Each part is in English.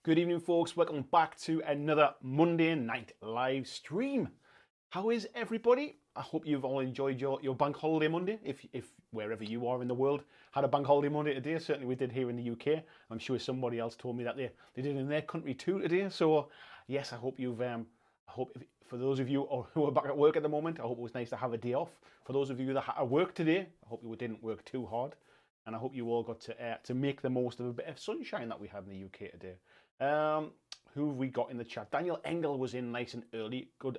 Good evening, folks. Welcome back to another Monday night live stream. How is everybody? I hope you've all enjoyed your bank holiday Monday. If wherever you are in the world had a bank holiday Monday today, certainly we did here in the UK. I'm sure somebody else told me that they did in their country too today. So yes, I hope you've. I hope for those of you who are back at work at the moment, I hope it was nice to have a day off. For those of you that had to work today, I hope you didn't work too hard, and I hope you all got to make the most of a bit of sunshine that we had in the UK today. Who have we got in the chat? Daniel Engel was in nice and early. Good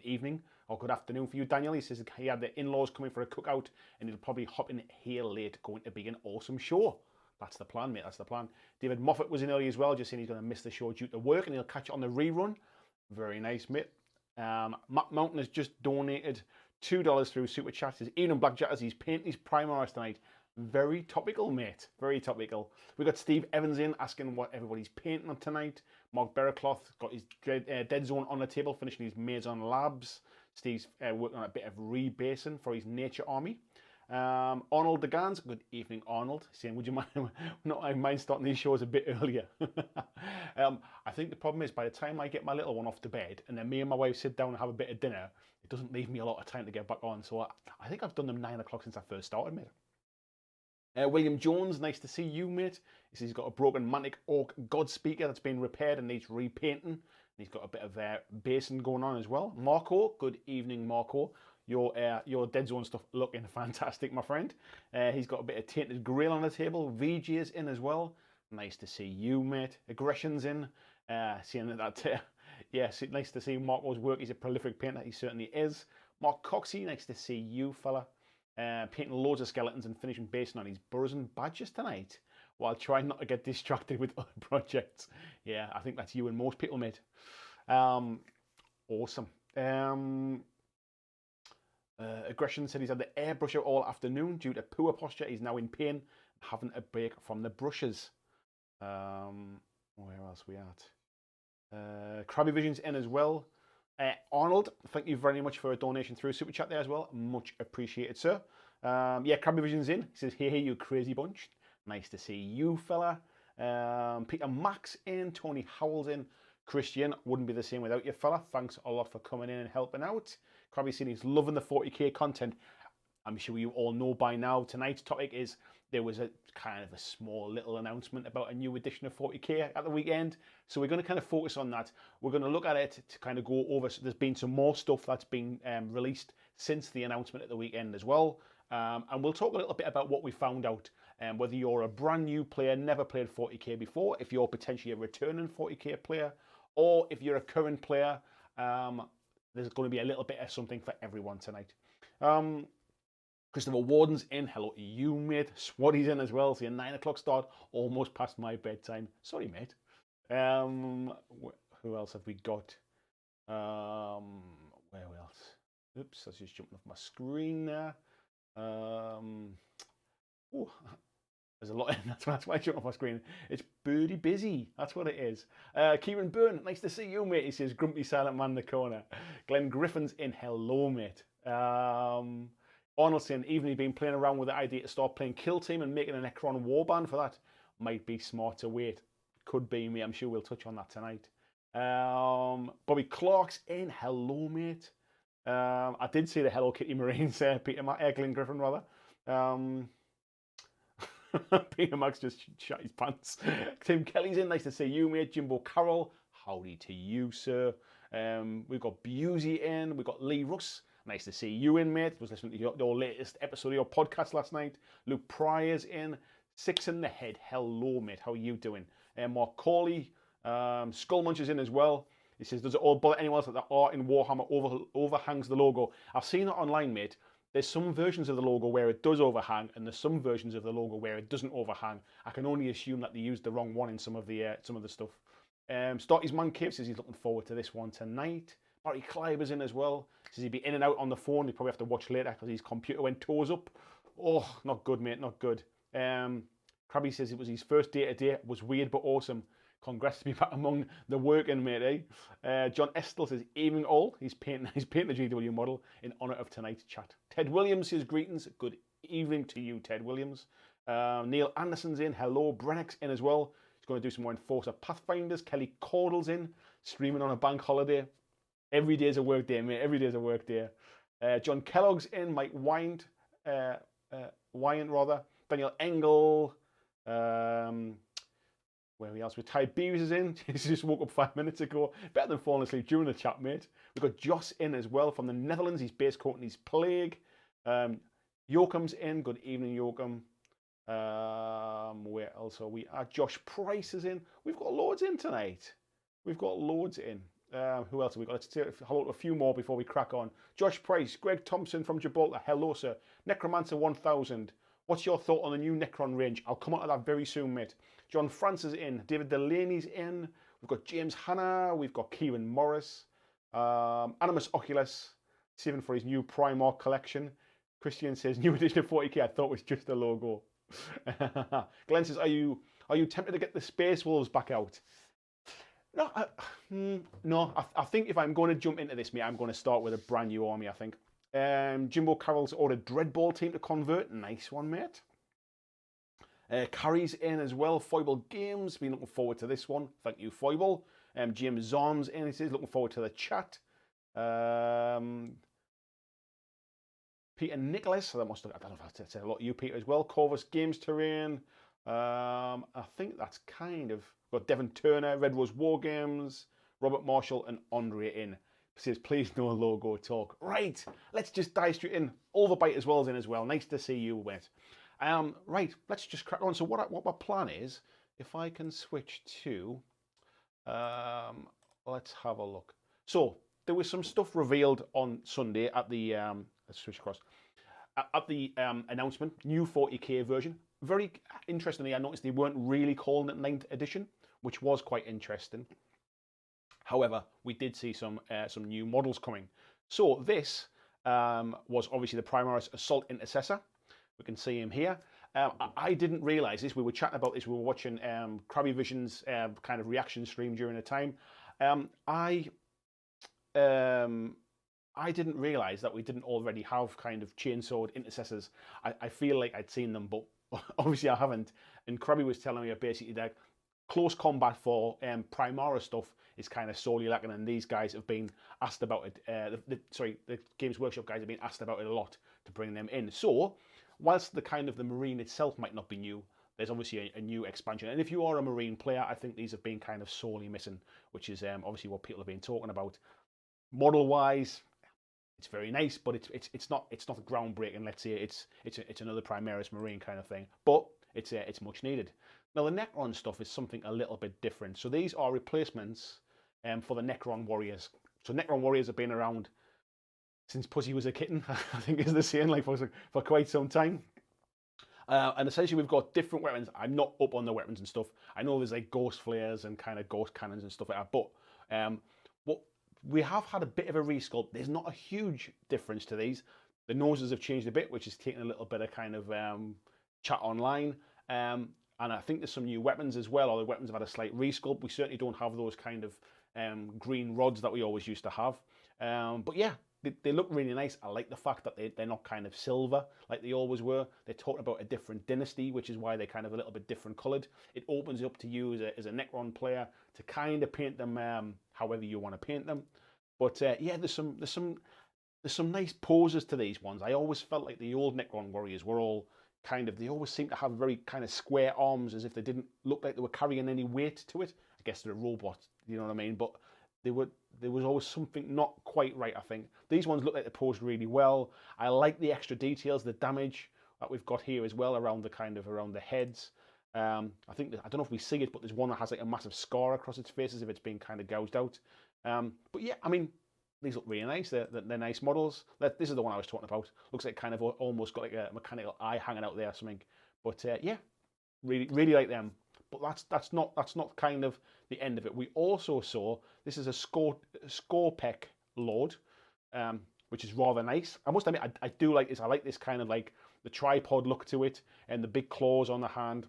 evening or good afternoon for you, Daniel. He says he had the in-laws coming for a cookout and he'll probably hop in here late. Going to be an awesome show. That's the plan, mate. That's the plan. David Moffat was in early as well, just saying he's going to miss the show due to work and he'll catch it on the rerun. Very nice, mate. Matt Mountain has just donated $2 through Super Chat. He says, Ian BlackJack as he's painting his Primaris tonight. Very topical, mate. Very topical. We got Steve Evans in asking what everybody's painting on tonight. Mark Berracloth got his Dead Zone on the table, finishing his Maison Labs. Steve's working on a bit of rebasing for his Nature Army. Arnold Degans, good evening, Arnold. Saying, would you mind? Not I mind starting these shows a bit earlier. I think the problem is by the time I get my little one off to bed, and then me and my wife sit down and have a bit of dinner, it doesn't leave me a lot of time to get back on. So I think I've done them 9 o'clock since I first started, mate. William Jones, nice to see you, mate. He says he's got a broken Mantic Oak God speaker that's been repaired and needs repainting. He's got a bit of basing going on as well. Marco, good evening, Marco. Your Dead Zone stuff looking fantastic, my friend. He's got a bit of Tainted Grail on the table. VJ is in as well. Nice to see you, mate. Aggression's in. Seeing that, yes, nice to see Marco's work. He's a prolific painter. He certainly is. Mark Coxey, nice to see you, fella. Painting loads of skeletons and finishing basing on his burrs and badges tonight while trying not to get distracted with other projects. Yeah, I think that's you and most people, mate. Awesome. Aggression said he's had the airbrusher all afternoon due to poor posture. He's now in pain, having a break from the brushes. Where else are we at? Krabby Vision's in as well. Arnold, thank you very much for a donation through Super Chat there as well. Much appreciated, sir. Yeah, Krabby Vision's in. He says, hey, you crazy bunch. Nice to see you, fella. Peter Max in. Tony Howell's in. Christian, wouldn't be the same without you, fella. Thanks a lot for coming in and helping out. Krabby saying he's loving the 40k content. I'm sure you all know by now. Tonight's topic is there was a kind of a small little announcement about a new edition of 40k at the weekend. So we're going to kind of focus on that. We're going to look at it to kind of go over. So there's been some more stuff that's been released since the announcement at the weekend as well. And we'll talk a little bit about what we found out. Whether you're a brand new player, never played 40k before, if you're potentially a returning 40k player, or if you're a current player, there's going to be a little bit of something for everyone tonight. Christopher Warden's in. Hello to you, mate. Swatty's in as well. See a 9 o'clock start. Almost past my bedtime. Sorry, mate. Who else have we got? Where else? Oops, I was just jumping off my screen there. Oh, there's a lot. That's why I jumped off my screen. It's birdie busy. That's what it is. Kieran Byrne, nice to see you, mate. He says, grumpy silent man in the corner. Glenn Griffin's in. Hello, mate. Arnold saying, even he's been playing around with the idea to start playing Kill Team and making an Necron warband for that. Might be smart to wait. Could be me. I'm sure we'll touch on that tonight. Bobby Clark's in. Hello, mate. I did see the Hello Kitty Marines, Glenn Griffin, rather. Peter Max just shut his pants. Tim Kelly's in. Nice to see you, mate. Jimbo Carroll. Howdy to you, sir. We've got Busey in. We've got Lee Russ. Nice to see you in, mate. Was listening to your latest episode of your podcast last night. Luke Pryor's in. Six in the Head. Hello, mate. How are you doing? Mark Corley. Skull Muncher's in as well. He says, does it all bother anyone else that the art in Warhammer overhangs the logo? I've seen it online, mate. There's some versions of the logo where it does overhang, and there's some versions of the logo where it doesn't overhang. I can only assume that they used the wrong one in some of the stuff. Stotty's Man Cave says he's looking forward to this one tonight. Barry Kleiber's in as well. Says he'd be in and out on the phone. He'd probably have to watch later because his computer went toes up. Oh, not good, mate. Not good. Krabby says it was his first day-to-day. Was weird but awesome. Congrats to be back among the working, mate, eh? John Estel says, evening all. He's painting the GW model in honour of tonight's chat. Ted Williams says, greetings. Good evening to you, Ted Williams. Neil Anderson's in. Hello. Brennick's in as well. He's going to do some more Enforcer Pathfinders. Kelly Caudle's in, streaming on a bank holiday. Every day's a work day, mate. Every day's a work day. John Kellogg's in. Mike Wyant, rather. Daniel Engel. Where else? With Ty Beers is in. He just woke up 5 minutes ago. Better than falling asleep during the chat, mate. We've got Joss in as well from the Netherlands. He's base coating his Plague. Yoakum's in. Good evening, Yoakum. Where else are we? Josh Price is in. We've got loads in tonight. We've got loads in. Who else have we got? Let's say hello to a few more before we crack on. Josh Price, Greg Thompson from Gibraltar. Hello, sir. Necromancer 1000. What's your thought on the new Necron range? I'll come on to that very soon, mate. John Francis is in. David Delaney's in. We've got James Hanna. We've got Kieran Morris. Animus Oculus, saving for his new Primark collection. Christian says, new edition of 40K. I thought it was just a logo. Glenn says, are you tempted to get the Space Wolves back out? No, I think if I'm going to jump into this, mate, I'm going to start with a brand new army, I think. Jimbo Carroll's ordered Dreadball team to convert. Nice one, mate. Carrie's in as well. Foible Games. Been looking forward to this one. Thank you, Foible. James Zom's in. He says looking forward to the chat. Peter Nicholas. I don't know if I said a lot of you, Peter, as well. Corvus Games Terrain. I think that's kind of got Devon Turner, Red Rose War Games, Robert Marshall, and Andre in. Says, please no logo talk. Right, let's just dive straight in. Overbite as well as in as well. Nice to see you, mate. Right, let's just crack on. So what my plan is, if I can switch to, let's have a look. So there was some stuff revealed on Sunday at the, let's switch across, at the announcement, new 40K version. Very interestingly, I noticed they weren't really calling it 9th edition, which was quite interesting. However, we did see some new models coming. So this was obviously the Primaris Assault Intercessor. We can see him here. I didn't realise this. We were chatting about this. We were watching Krabby Vision's kind of reaction stream during the time. I didn't realise that we didn't already have kind of chainsawed intercessors. I feel like I'd seen them, but obviously I haven't. And Krabby was telling me basically that close combat for Primara stuff is kind of solely lacking, and these guys have been asked about it. The Games Workshop guys have been asked about it a lot to bring them in. So, whilst the Marine itself might not be new, there's obviously a new expansion. And if you are a Marine player, I think these have been kind of sorely missing, which is obviously what people have been talking about. Model-wise, it's very nice, but it's not groundbreaking. Let's say it's another Primaris Marine kind of thing, but it's much needed. Now the Necron stuff is something a little bit different. So these are replacements for the Necron Warriors. So Necron Warriors have been around since Pussy was a kitten, I think is the saying, like for quite some time. And essentially we've got different weapons. I'm not up on the weapons and stuff. I know there's like ghost flares and kind of ghost cannons and stuff like that, but we have had a bit of a resculpt. There's not a huge difference to these. The noses have changed a bit, which is taking a little bit of kind of chat online. And I think there's some new weapons as well, or the weapons have had a slight resculpt. We certainly don't have those kind of green rods that we always used to have. But yeah, they look really nice. I like the fact that they're not kind of silver like they always were. They're talking about a different dynasty, which is why they're kind of a little bit different coloured. It opens it up to you as a Necron player to kind of paint them however you want to paint them. But yeah, there's some nice poses to these ones. I always felt like the old Necron warriors were all kind of, they always seem to have very kind of square arms, as if they didn't look like they were carrying any weight to it. I guess they're a robot, you know what I mean? But there was always something not quite right, I think. These ones look like they're posed really well. I like the extra details, the damage that we've got here as well around the heads. I think I don't know if we see it, but there's one that has like a massive scar across its face as if it's been kind of gouged out. But yeah, I mean, these look really nice. They're nice models. This is the one I was talking about. Looks like kind of almost got like a mechanical eye hanging out there or something. But yeah, really like them. But that's not kind of the end of it. We also saw this is a Scorpec Lord, which is rather nice. I must admit, I do like this. I like this kind of like the tripod look to it and the big claws on the hand.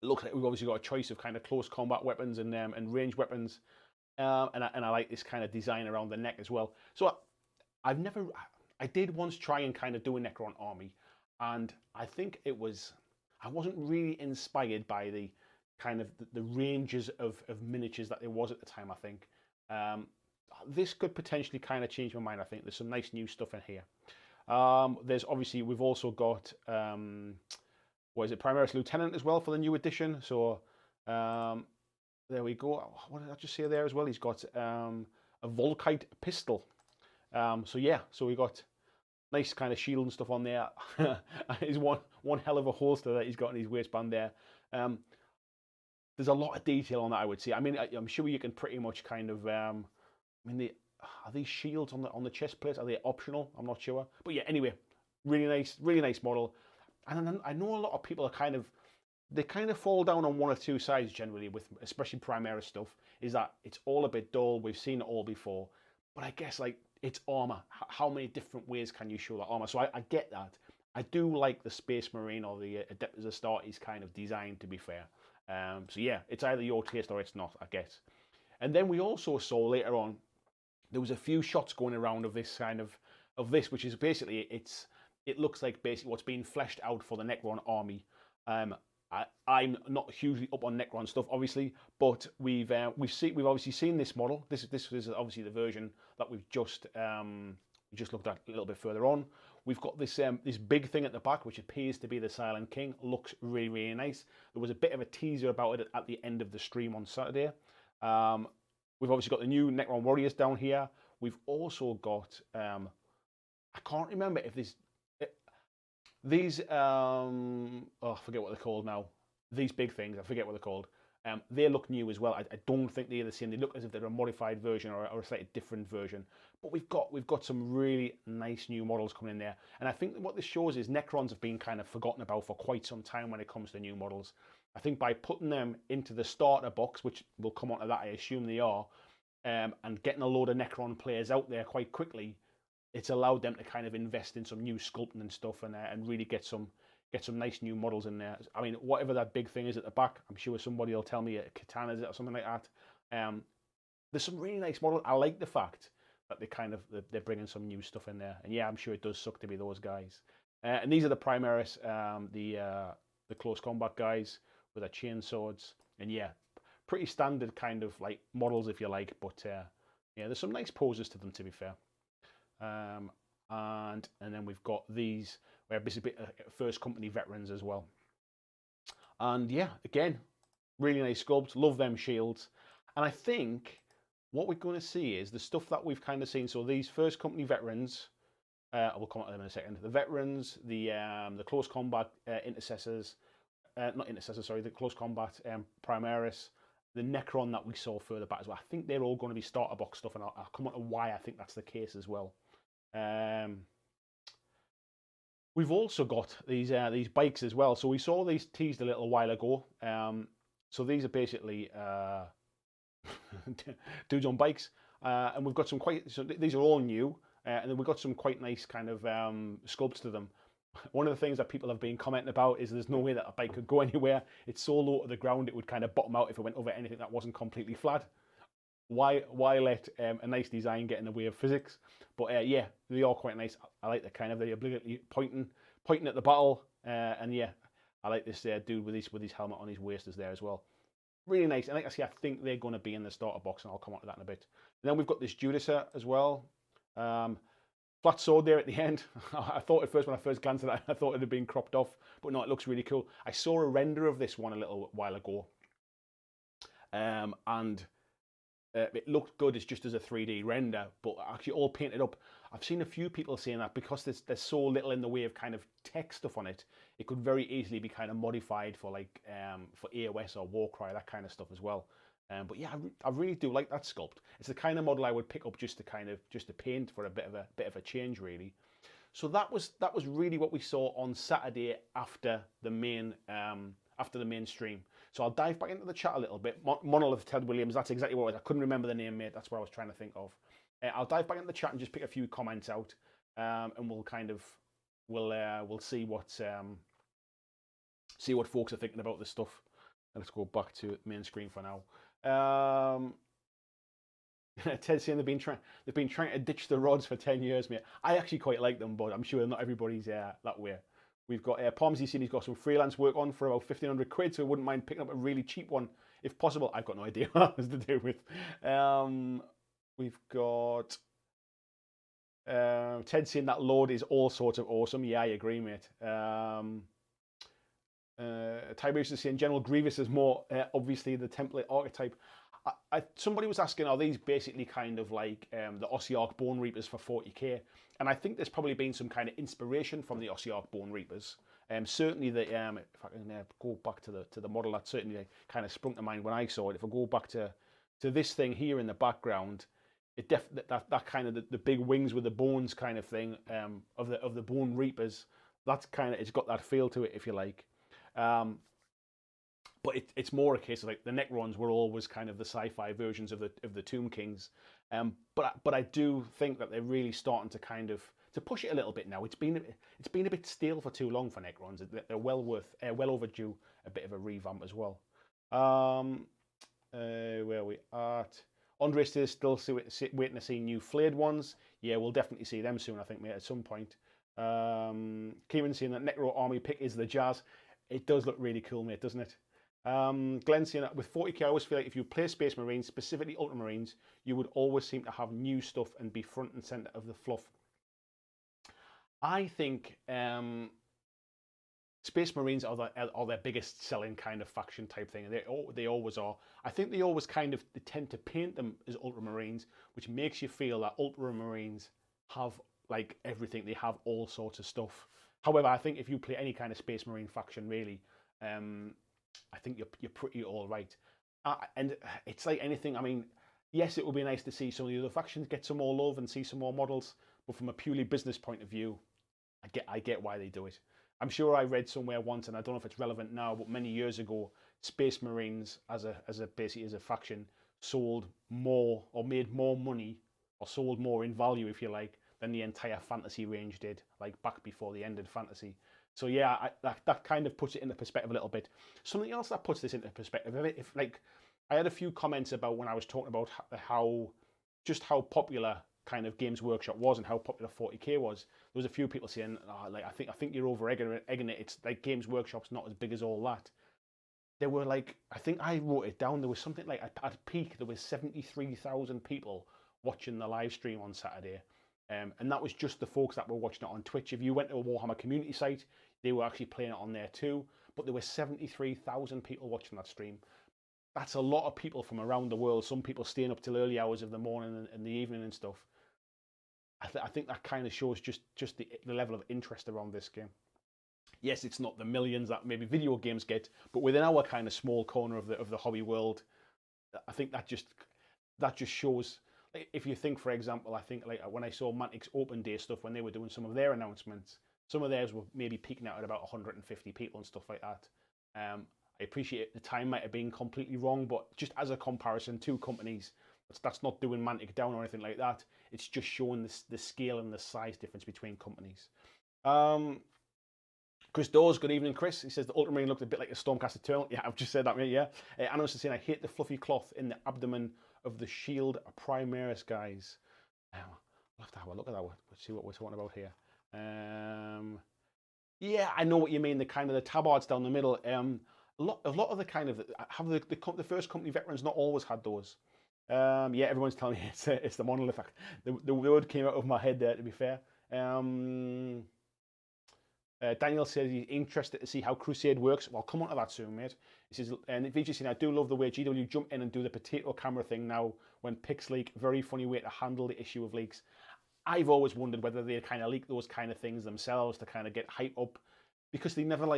It looks like we've obviously got a choice of kind of close combat weapons and range weapons, and I like this kind of design around the neck as well. So I've never, I did once try and kind of do a Necron army, and I think I wasn't really inspired by the kind of the ranges of miniatures that there was at the time, I think. This could potentially kind of change my mind, I think. There's some nice new stuff in here. There's obviously, we've also got, what is it, Primaris Lieutenant as well for the new edition. So there we go. What did I just say there as well? He's got a Volkite pistol. So yeah, so we got nice kind of shield and stuff on there. He's one hell of a holster that he's got in his waistband there. There's a lot of detail on that, I would say. I mean, I'm sure you can pretty much kind of, I mean, are these shields on the chest plates? Are they optional? I'm not sure. But yeah, anyway, really nice model. And I know a lot of people are they kind of fall down on one or two sides generally with, especially Primaris stuff, is that it's all a bit dull. We've seen it all before. But I guess, like, it's armor. How many different ways can you show that armor? So I get that. I do like the Space Marine or the Adeptus Astartes kind of design, to be fair. So yeah, it's either your taste or it's not, I guess. And then we also saw later on, there was a few shots going around of this which is basically, it looks like basically what's being fleshed out for the Necron army. I'm not hugely up on Necron stuff, obviously, but we've obviously seen this model. This is obviously the version that we've just looked at a little bit further on. We've got this big thing at the back, which appears to be the Silent King. Looks really nice. There was a bit of a teaser about it at the end of the stream on Saturday. We've obviously got the new Necron Warriors down here. We've also got I can't remember if these I forget what they're called now. These big things, I forget what they're called. They look new as well. I don't think they're the same. They look as if they're a modified version or a slightly different version. But we've got some really nice new models coming in there. And I think what this shows is Necrons have been kind of forgotten about for quite some time when it comes to new models. I think by putting them into the starter box, which will come onto that, I assume they are, and getting a load of Necron players out there quite quickly, it's allowed them to kind of invest in some new sculpting and stuff and really get some nice new models in there. I mean, whatever that big thing is at the back, I'm sure somebody will tell me a Katana is it or something like that. There's some really nice models. I like the fact that they're bringing some new stuff in there. And yeah, I'm sure it does suck to be those guys. And these are the Primaris, the close combat guys with their chain swords. And yeah, pretty standard kind of like models if you like. But yeah, there's some nice poses to them, to be fair. And then we've got these, where basically first company veterans as well. And yeah, again, really nice sculpts. Love them shields. And I think what we're going to see is the stuff that we've kind of seen. So these first company veterans, we'll come on to them in a second. The veterans, the close combat intercessors, not intercessors, sorry, the close combat Primaris, the Necron that we saw further back as well. I think they're all going to be starter box stuff, and I'll come on to why I think that's the case as well. We've also got these bikes as well. So we saw these teased a little while ago. So these are basically dudes on bikes, and we've got some these are all new, and then we've got some quite nice kind of sculpts to them. One of the things that people have been commenting about is there's no way that a bike could go anywhere. It's so low to the ground it would kind of bottom out if it went over anything that wasn't completely flat. Why let a nice design get in the way of physics? But yeah, they are quite nice. I like the obligatory pointing at the battle, and yeah, I like this dude with his helmet on his waist is there as well. Really nice. And like I say, I think they're going to be in the starter box, and I'll come on to that in a bit. And then we've got this Judicer as well. Flat sword there at the end. I thought at first, when I first glanced at that, I thought it had been cropped off, but no, it looks really cool. I saw a render of this one a little while ago, and it looked good as just as a 3D render, but actually all painted up. I've seen a few people saying that because there's so little in the way of kind of tech stuff on it, it could very easily be kind of modified for like for AOS or Warcry, that kind of stuff as well. But yeah, I really do like that sculpt. It's the kind of model I would pick up just to paint for a bit of a change, really. So that was really what we saw on Saturday after the main stream. So I'll dive back into the chat a little bit. Monolith Ted Williams, that's exactly what it was. I couldn't remember the name, mate. That's what I was trying to think of. I'll dive back into the chat and just pick a few comments out, and we'll see what folks are thinking about this stuff. Let's go back to main screen for now. Ted's saying they've been trying to ditch the rods for 10 years, mate. I actually quite like them, but I'm sure not everybody's that way. We've got Palmsy saying he's got some freelance work on for about 1,500 quid, so he wouldn't mind picking up a really cheap one if possible. I've got no idea what that has to do with. We've got Ted saying that Lord is all sorts of awesome. Yeah, I agree, mate. Tiberius is saying General Grievous is more obviously the template archetype. Somebody was asking, are these basically kind of like the Ossiarch Bone Reapers for 40k? And I think there's probably been some kind of inspiration from the Ossiarch Bone Reapers. Certainly, if I can go back to the model, that certainly kind of sprung to mind when I saw it. If I go back to this thing here in the background, it that kind of the big wings with the bones kind of thing of the Bone Reapers. That's kind of, it's got that feel to it, if you like. But it's more a case of like the Necrons were always kind of the sci-fi versions of the Tomb Kings, but I do think that they're really starting to kind of to push it a little bit now. It's been a bit stale for too long for Necrons. They're well overdue a bit of a revamp as well. Where are we at? Andre says still waiting to see new flayed ones. Yeah, we'll definitely see them soon, I think, mate, at some point. Kieran saying that Necro Army pick is the jazz. It does look really cool, mate, doesn't it? Glenn saying that with 40k, I always feel like if you play Space Marines, specifically Ultramarines, you would always seem to have new stuff and be front and center of the fluff. I think Space Marines are their biggest selling kind of faction type thing, and they always are. I think they always kind of tend to paint them as Ultramarines, which makes you feel that Ultramarines have like everything. They have all sorts of stuff. However, I think if you play any kind of Space Marine faction, really, I think you're pretty all right. And it's like anything. I mean, yes, it would be nice to see some of the other factions get some more love and see some more models, but from a purely business point of view, I get why they do it. I'm sure I read somewhere once, and I don't know if it's relevant now, but many years ago, Space Marines as a faction sold more or made more money or sold more in value, if you like, than the entire fantasy range did, like back before the end of fantasy. So yeah, that kind of puts it into perspective a little bit. Something else that puts this into perspective, if like I had a few comments about when I was talking about how popular kind of Games Workshop was and how popular 40k was. There was a few people saying, oh, like I think you're over egging it. It's like Games Workshop's not as big as all that. There were like, I think I wrote it down. There was something like at peak there was 73,000 people watching the live stream on Saturday. And that was just the folks that were watching it on Twitch. If you went to a Warhammer community site, they were actually playing it on there too. But there were 73,000 people watching that stream. That's a lot of people from around the world. Some people staying up till early hours of the morning and the evening and stuff. I think that kind of shows just the level of interest around this game. Yes, it's not the millions that maybe video games get, but within our kind of small corner of the hobby world, I think that just shows. If you think, for example, I think like when I saw Mantic's Open Day stuff when they were doing some of their announcements, some of theirs were maybe peaking out at about 150 people and stuff like that. I appreciate the time might have been completely wrong, but just as a comparison, two companies, that's not doing Mantic down or anything like that. It's just showing the scale and the size difference between companies. Chris Dawes, good evening, Chris. He says the Ultramarine looked a bit like a Stormcast Eternal. Yeah, I've just said that, mate, yeah. Anos is saying, I hate the fluffy cloth in the abdomen of the Shield Primaris guys. I'll have to have a look at that one. Let's see what we're talking about here. Yeah, I know what you mean. The kind of the tabards down the middle. A lot of the kind of have the first company veterans not always had those. Yeah, everyone's telling me it's the monolith. The word came out of my head there, to be fair. Daniel says he's interested to see how Crusade works. Well, come on to that soon, mate. He says, and VJ I do love the way GW jump in and do the potato camera thing now when pics leak. Very funny way to handle the issue of leaks. I've always wondered whether they kind of leak those kind of things themselves to kind of get hype up, because they never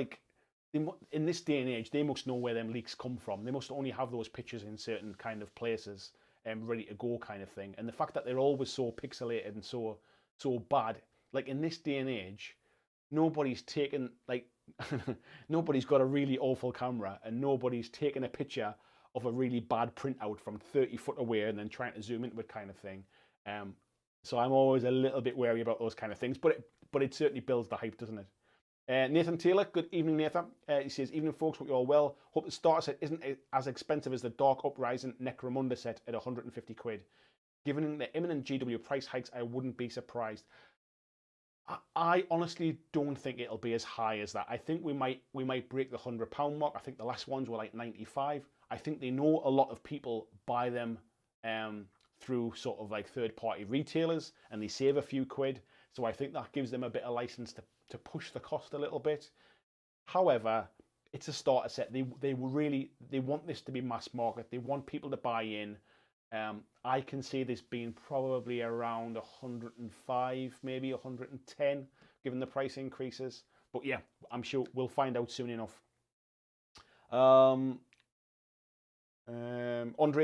in this day and age, they must know where them leaks come from. They must only have those pictures in certain kind of places ready to go kind of thing. And the fact that they're always so pixelated and so bad, like in this day and age, nobody's taken nobody's got a really awful camera and nobody's taken a picture of a really bad printout from 30 foot away and then trying to zoom into it kind of thing. So I'm always a little bit wary about those kind of things, but it certainly builds the hype, doesn't it? Nathan Taylor, good evening, Nathan. He says, evening, folks, hope you're all well. Hope the starter set isn't as expensive as the Dark Uprising Necromunda set at 150 quid. Given the imminent GW price hikes, I wouldn't be surprised. I honestly don't think it'll be as high as that. I think we might break the £100 mark. I think the last ones were like 95. I think they know a lot of people buy them through sort of like third-party retailers, and they save a few quid. So I think that gives them a bit of license to push the cost a little bit. However, it's a starter set. They want this to be mass market. They want people to buy in. I can see this being probably around 105, maybe 110, given the price increases. But yeah, I'm sure we'll find out soon enough. Andre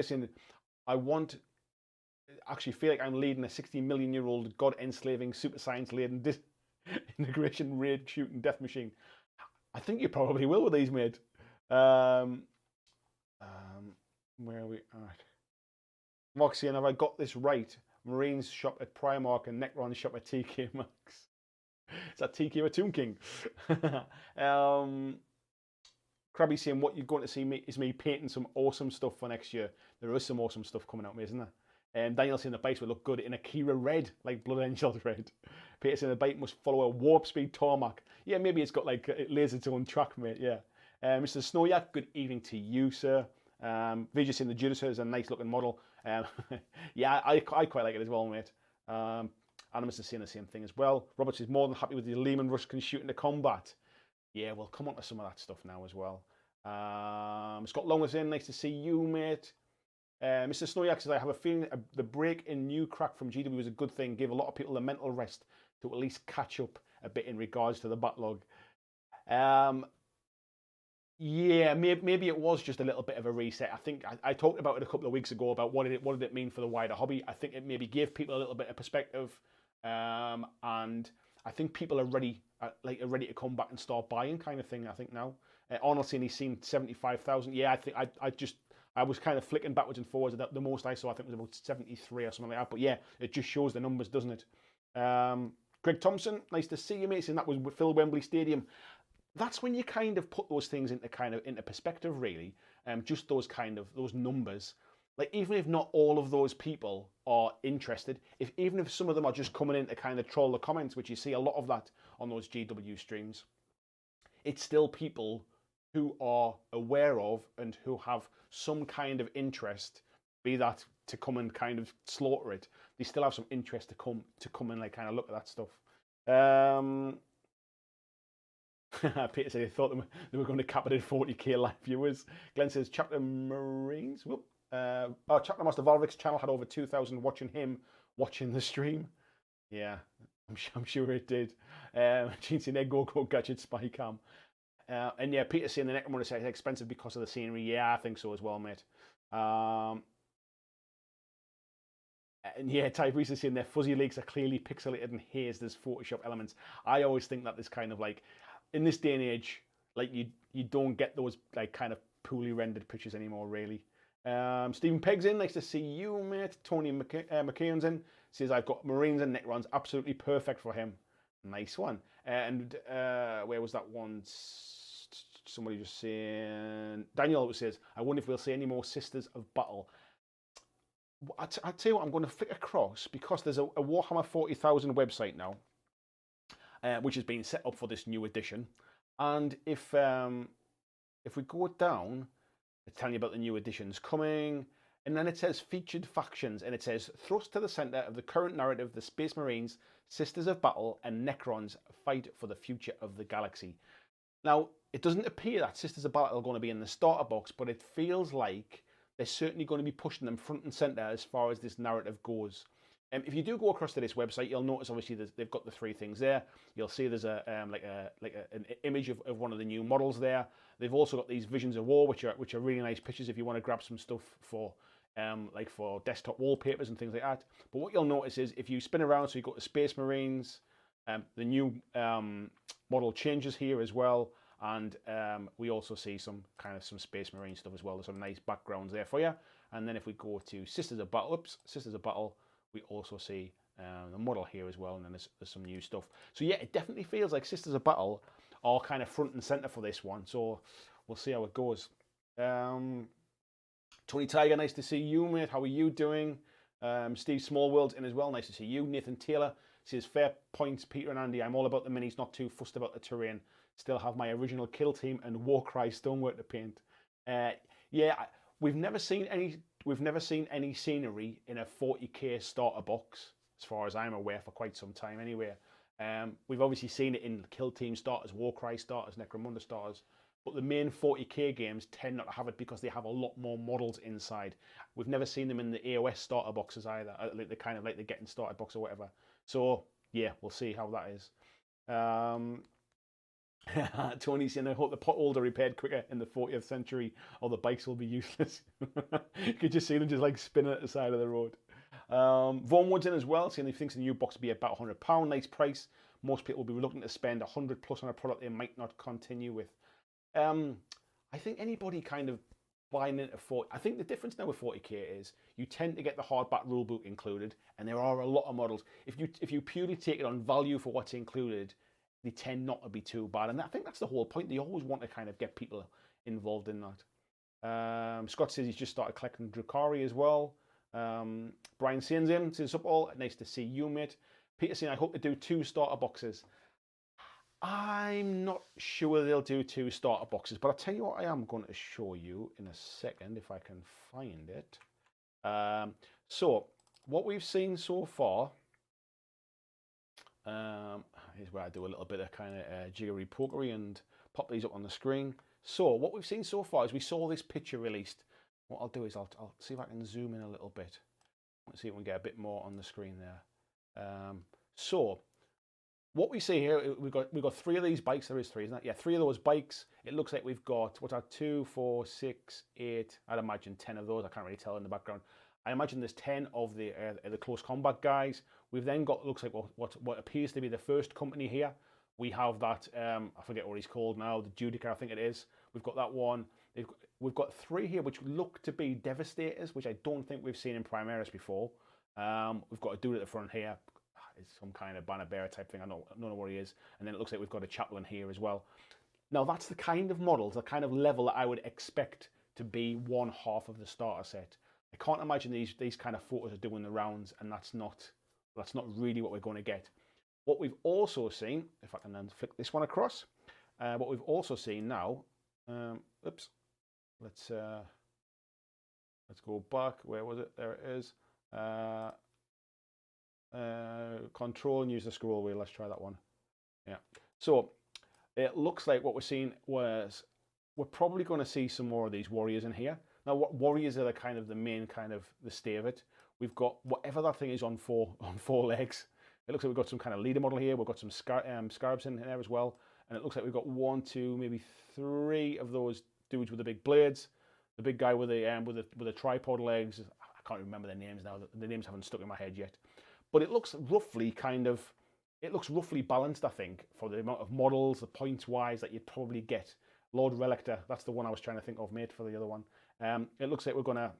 saying, actually feel like I'm leading a 60 million year old god enslaving super science laden integration raid shooting death machine. I think you probably will with these, mate. Where are we at? Mark saying, have I got this right? Marines shop at Primark and Necron shop at TK Maxx. Is that TK or Toon King? Krabby saying, what you're going to see is me painting some awesome stuff for next year. There is some awesome stuff coming out, isn't there? Daniel saying the base would look good in Akira red, like Blood Angel red. Peter saying the bike must follow a warp speed tarmac. Yeah, maybe it's got like it lays its own track, mate. Yeah. Mr. Snowyak, good evening to you, sir. Vijay saying the Judas is a nice looking model. Yeah, I quite like it as well, mate. Animus is saying the same thing as well. Roberts is more than happy with the Lehman Rush can shoot into combat. Yeah, we'll come on to some of that stuff now as well. Scott Long was in. Nice to see you, mate. Mr. Snowyak says, I have a feeling the break in new crack from GW was a good thing. Gave a lot of people a mental rest to at least catch up a bit in regards to the backlog. Yeah, maybe it was just a little bit of a reset. I think I talked about it a couple of weeks ago about what did it mean for the wider hobby. I think it maybe gave people a little bit of perspective, and I think people are ready to come back and start buying, kind of thing. I think now. Arnold saying he's seen 75,000. Yeah, I think I was kind of flicking backwards and forwards. The most I saw, I think, was about 73 or something like that. But yeah, it just shows the numbers, doesn't it? Greg Thompson, nice to see you, mate. Saying that was Phil Wembley Stadium. That's when you kind of put those things into perspective, really. Just those numbers. Like, even if not all of those people are interested, even if some of them are just coming in to kind of troll the comments, which you see a lot of that on those GW streams, it's still people who are aware of and who have some kind of interest, be that to come and kind of slaughter it. They still have some interest to come and like kind of look at that stuff. Peter said he thought they were going to cap it at 40k live viewers. Glenn says Chapter Marines. Chapter Master Valric's channel had over 2,000 watching the stream. Yeah, I'm sure it did. Gene saying go gadget spy cam. And yeah, Peter saying the Necromunda set is expensive because of the scenery. Yeah, I think so as well, mate. And yeah, Tyrese is saying their fuzzy leaks are clearly pixelated and hazed as Photoshop elements. I always think that this kind of like, in this day and age, like you don't get those like kind of poorly rendered pictures anymore, really. Stephen Pegg's in, nice to see you, mate. Tony McKeon's in, says I've got Marines and Necrons, absolutely perfect for him. Nice one. And where was that one? Somebody just saying, Daniel says, I wonder if we'll see any more Sisters of Battle. I'll tell you what, I'm going to flick across because there's a Warhammer 40,000 website now, which has been set up for this new edition. And if we go down, it's telling you about the new editions coming, and then it says featured factions, and it says thrust to the center of the current narrative, the Space Marines, Sisters of Battle, and Necrons fight for the future of the galaxy. Now, it doesn't appear that Sisters of Battle are going to be in the starter box, but it feels like they're certainly going to be pushing them front and center as far as this narrative goes. If you do go across to this website, you'll notice obviously they've got the three things there. You'll see there's an image of one of the new models there. They've also got these Visions of War, which are really nice pictures if you want to grab some stuff for like for desktop wallpapers and things like that. But what you'll notice is if you spin around, so you go to Space Marines, the new model changes here as well. And we also see some Space Marine stuff as well. There's some nice backgrounds there for you. And then if we go to Sisters of Battle, we also see the model here as well. And then there's some new stuff. So yeah, it definitely feels like Sisters of Battle are kind of front and center for this one. So we'll see how it goes. Tony Tiger, nice to see you, mate. How are you doing? Steve Smallworld's in as well. Nice to see you. Nathan Taylor says, fair points, Peter and Andy. I'm all about the minis, not too fussed about the terrain. Still have my original kill team and Warcry stonework to paint. Yeah, we've never seen any scenery in a 40k starter box, as far as I'm aware, for quite some time anyway. We've obviously seen it in kill team starters, Warcry starters, Necromunda starters, but the main 40k games tend not to have it because they have a lot more models inside. We've never seen them in the AOS starter boxes either, the kind of like the getting started box or whatever. So yeah, we'll see how that is. Tony's saying, I hope the potholes are repaired quicker in the 40th century or the bikes will be useless. You could just see them just like spinning at the side of the road. Vaughan Wood's in as well, saying he thinks the new box will be about £100. Nice price. Most people will be looking to spend 100 plus on a product they might not continue with. I think anybody kind of buying into 40, I think the difference now with 40k is you tend to get the hardback rulebook included, and there are a lot of models. If you purely take it on value for what's included, they tend not to be too bad, and I think that's the whole point. They always want to kind of get people involved in that. Scott says he's just started collecting Drukhari as well. Brian Sainzim says, up all, nice to see you, mate. Peter saying, I hope to do 2 starter boxes. I'm not sure they'll do 2 starter boxes, but I'll tell you what I am going to show you in a second if I can find it. So what we've seen so far, here's where I do a little bit of kind of jiggery pokery and pop these up on the screen. So what we've seen so far is we saw this picture released. What I'll do is I'll see if I can zoom in a little bit. Let's see if we can get a bit more on the screen there. So what we see here, we've got 3 of these bikes. There is 3, isn't it? Yeah, 3 of those bikes. It looks like we've got, what's that, 2, 4, 6, 8. I'd imagine 10 of those. I can't really tell in the background. I imagine there's 10 of the close combat guys. We've then got, looks like what appears to be the first company here. We have that, I forget what he's called now, the Judica, I think it is. We've got that one. We've got 3 here which look to be Devastators, which I don't think we've seen in Primaris before. We've got a dude at the front here. It's some kind of banner bearer type thing. I don't know what he is. And then it looks like we've got a chaplain here as well. Now that's the kind of models, the kind of level that I would expect to be one half of the starter set. I can't imagine these kind of photos are doing the rounds, and that's not really what we're going to get. What we've also seen, if I can then flick this one across, what we've also seen now, oops, let's go back. Where was it? There it is. Control and use the scroll wheel. Let's try that one. Yeah. So it looks like what we're seeing was we're probably going to see some more of these warriors in here. Now, what warriors are the kind of the main kind of the stay of it. We've got whatever that thing is on four legs. It looks like we've got some kind of leader model here. We've got some scarabs in there as well, and it looks like we've got 1, 2, maybe 3 of those dudes with the big blades. The big guy with the tripod legs. I can't remember their names now. The names haven't stuck in my head yet. But it looks roughly balanced, I think, for the amount of models, the points wise that you'd probably get. Lord Relictor, that's the one I was trying to think of, mate, for the other one. It looks like we're gonna.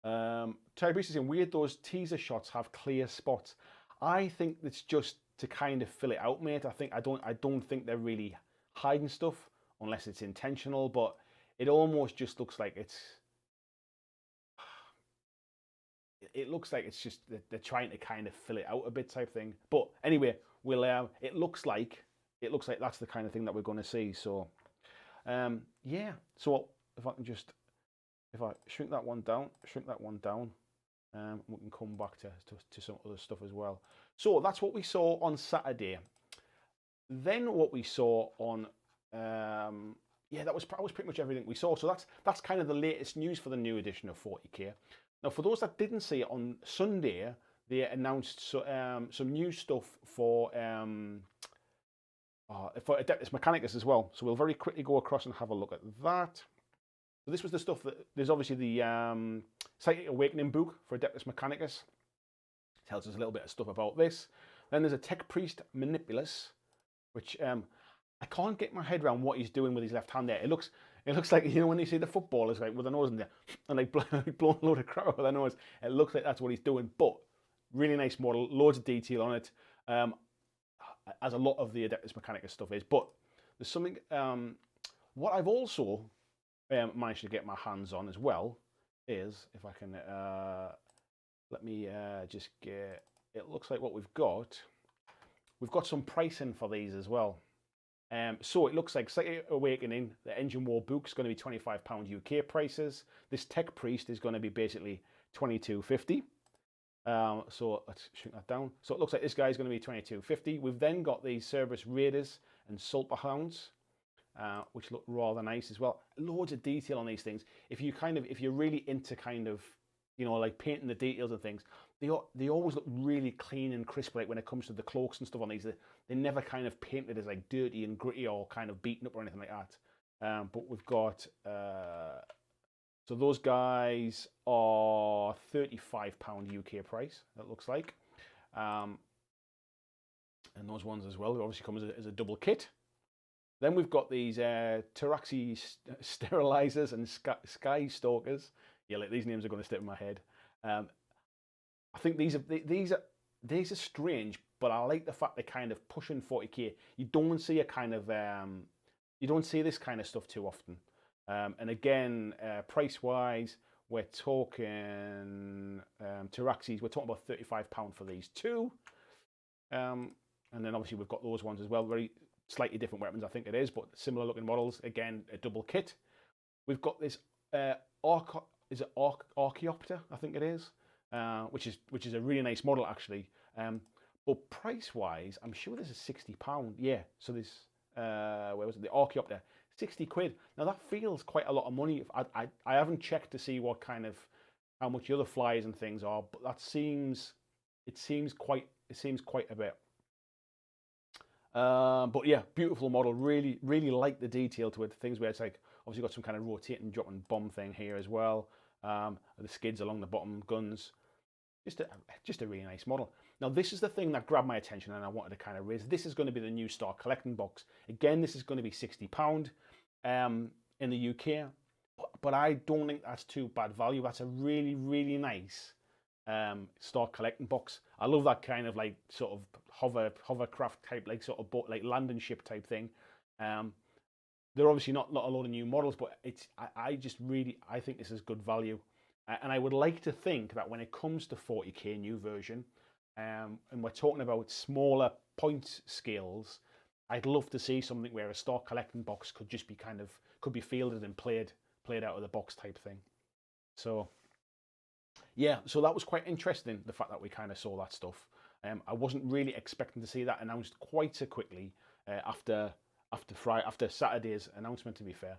Terry Brees is saying, weird those teaser shots have clear spots. I think it's just to kind of fill it out, mate. I don't think they're really hiding stuff unless it's intentional, but it almost just looks like it looks like it's just they're trying to kind of fill it out a bit type thing. But anyway, we'll it looks like that's the kind of thing that we're going to see. So yeah. So if I shrink that one down, we can come back to some other stuff as well. So that's what we saw on Saturday. Then what we saw on yeah, that was pretty much everything we saw. So that's kind of the latest news for the new edition of 40k. Now, for those that didn't see it, on Sunday, they announced some new stuff for Adeptus Mechanicus as well. So we'll very quickly go across and have a look at that. So this was the stuff that, there's obviously the Psychic Awakening book for Adeptus Mechanicus. It tells us a little bit of stuff about this. Then there's a Tech Priest Manipulus, which I can't get my head around what he's doing with his left hand there. It looks like, you know, when you see the footballers like with their nose in there and like blowing a load of crap out of their nose. It looks like that's what he's doing. But really nice model, loads of detail on it. as a lot of the Adeptus Mechanicus stuff is. But there's something, what I've also managed to get my hands on as well is, if I can, let me just get, it looks like what we've got some pricing for these as well. So it looks like Slightly Awakening, the Engine War book's going to be £25 UK prices. This Tech Priest is going to be basically £22.50. So let's shrink that down. So it looks like this guy's going to be £22.50. We've then got these Cerberus Raiders and Sulper Hounds, which look rather nice as well. Loads of detail on these things. If you're really into kind of, like painting the details and things, they always look really clean and crisp. Like when it comes to the cloaks and stuff on these, they never kind of painted as like dirty and gritty or kind of beaten up or anything like that. But we've got so those guys are £35 UK price. That looks like, and those ones as well. They obviously come as a double kit. Then we've got these Taraxi Sterilizers and Sky Stalkers. Yeah, like these names are going to stick in my head. I think these are strange, but I like the fact they're kind of pushing 40k. You don't see you don't see this kind of stuff too often. And again, price wise, we're talking Taraxis. We're talking about £35 for these two. And then obviously we've got those ones as well. Very slightly different weapons, I think it is, but similar looking models. Again, a double kit. We've got this Archaeopter, I think it is, which is a really nice model actually. But price wise, I'm sure this is £60. Yeah, so this where was it? The Archaeopter, £60. Now that feels quite a lot of money. I haven't checked to see what kind of how much the other flyers and things are, but it seems quite a bit. But yeah, beautiful model. Really like the detail to it. Things where it's like obviously got some kind of rotating, dropping bomb thing here as well. The skids along the bottom, guns. Just a really nice model. Now this is the thing that grabbed my attention and I wanted to kind of raise. This is going to be the new Start Collecting box. Again, this is going to be £60 in the UK, but I don't think that's too bad value. That's a really nice Start Collecting box. I love that kind of like sort of hovercraft type, like sort of boat, like landing ship type thing. They're obviously not a lot of new models, but I think this is good value. And I would like to think that when it comes to 40k new version, and we're talking about smaller point scales, I'd love to see something where a Start Collecting box could just be could be fielded and played out of the box type thing. So yeah, so that was quite interesting, the fact that we kind of saw that stuff. I wasn't really expecting to see that announced quite so quickly after Saturday's announcement, to be fair.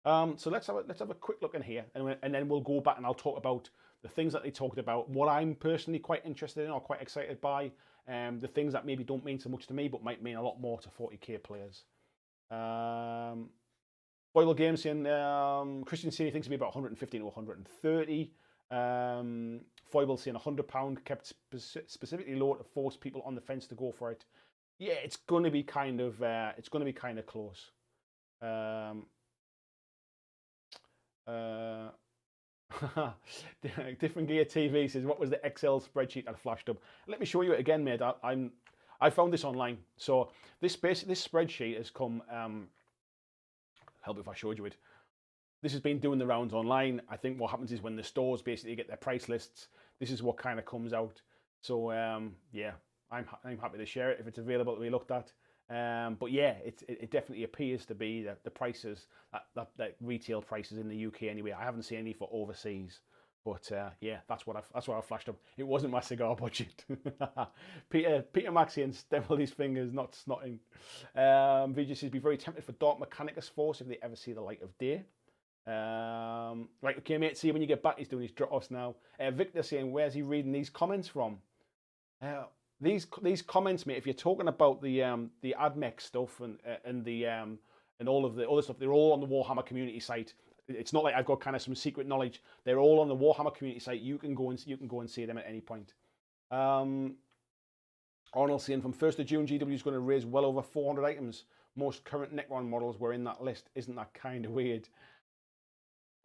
So let's have a quick look in here, and then we'll go back and I'll talk about the things that they talked about, what I'm personally quite interested in or quite excited by, the things that maybe don't mean so much to me but might mean a lot more to 40k players. Boyle Games saying Christian saying he thinks it'll be about 115 to 130. Foible saying £100 kept specifically low to force people on the fence to go for it. Yeah, it's going to be kind of close. Different Gear TV says, what was the Excel spreadsheet that flashed up? Let me show you it again, mate. I found this online. So this spreadsheet has come. Help if I showed you it. This has been doing the rounds online. I think what happens is when the stores basically get their price lists, this is what kind of comes out. So yeah, I'm happy to share it if it's available to be looked at. But yeah, it definitely appears to be that the prices, that retail prices in the UK anyway. I haven't seen any for overseas, but yeah, that's what I flashed up. It wasn't my cigar budget. Peter Maxey and Devil his fingers, not snotting. VJ says, be very tempted for Dark Mechanicus Force if they ever see the light of day. Right, okay, mate. See you when you get back. He's doing his drop-offs now. Victor saying, where's he reading these comments from? These comments, mate. If you're talking about the AdMech stuff and all of the other stuff, they're all on the Warhammer community site. It's not like I've got kind of some secret knowledge. They're all on the Warhammer community site. You can go and see them at any point. Arnold saying, from 1st of June, GW is going to raise well over 400 items. Most current Necron models were in that list. Isn't that kind of weird?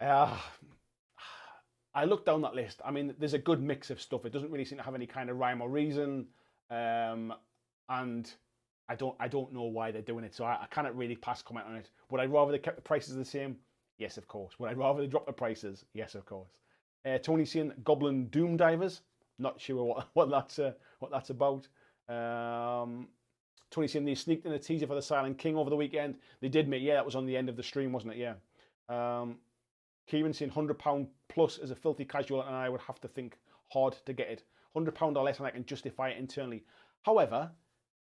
I looked down that list. I mean, there's a good mix of stuff. It doesn't really seem to have any kind of rhyme or reason. And I don't know why they're doing it, so I cannot really pass comment on it. Would I rather they kept the prices the same? Yes, of course. Would I rather they drop the prices? Yes, of course. Tony saying Goblin Doom Divers. Not sure what that's about. Tony saying they sneaked in a teaser for the Silent King over the weekend. They did, mate. Yeah, that was on the end of the stream, wasn't it? Yeah. Kieran saying £100 plus as a filthy casual, and I would have to think hard to get it. £100 or less, and I can justify it internally. However,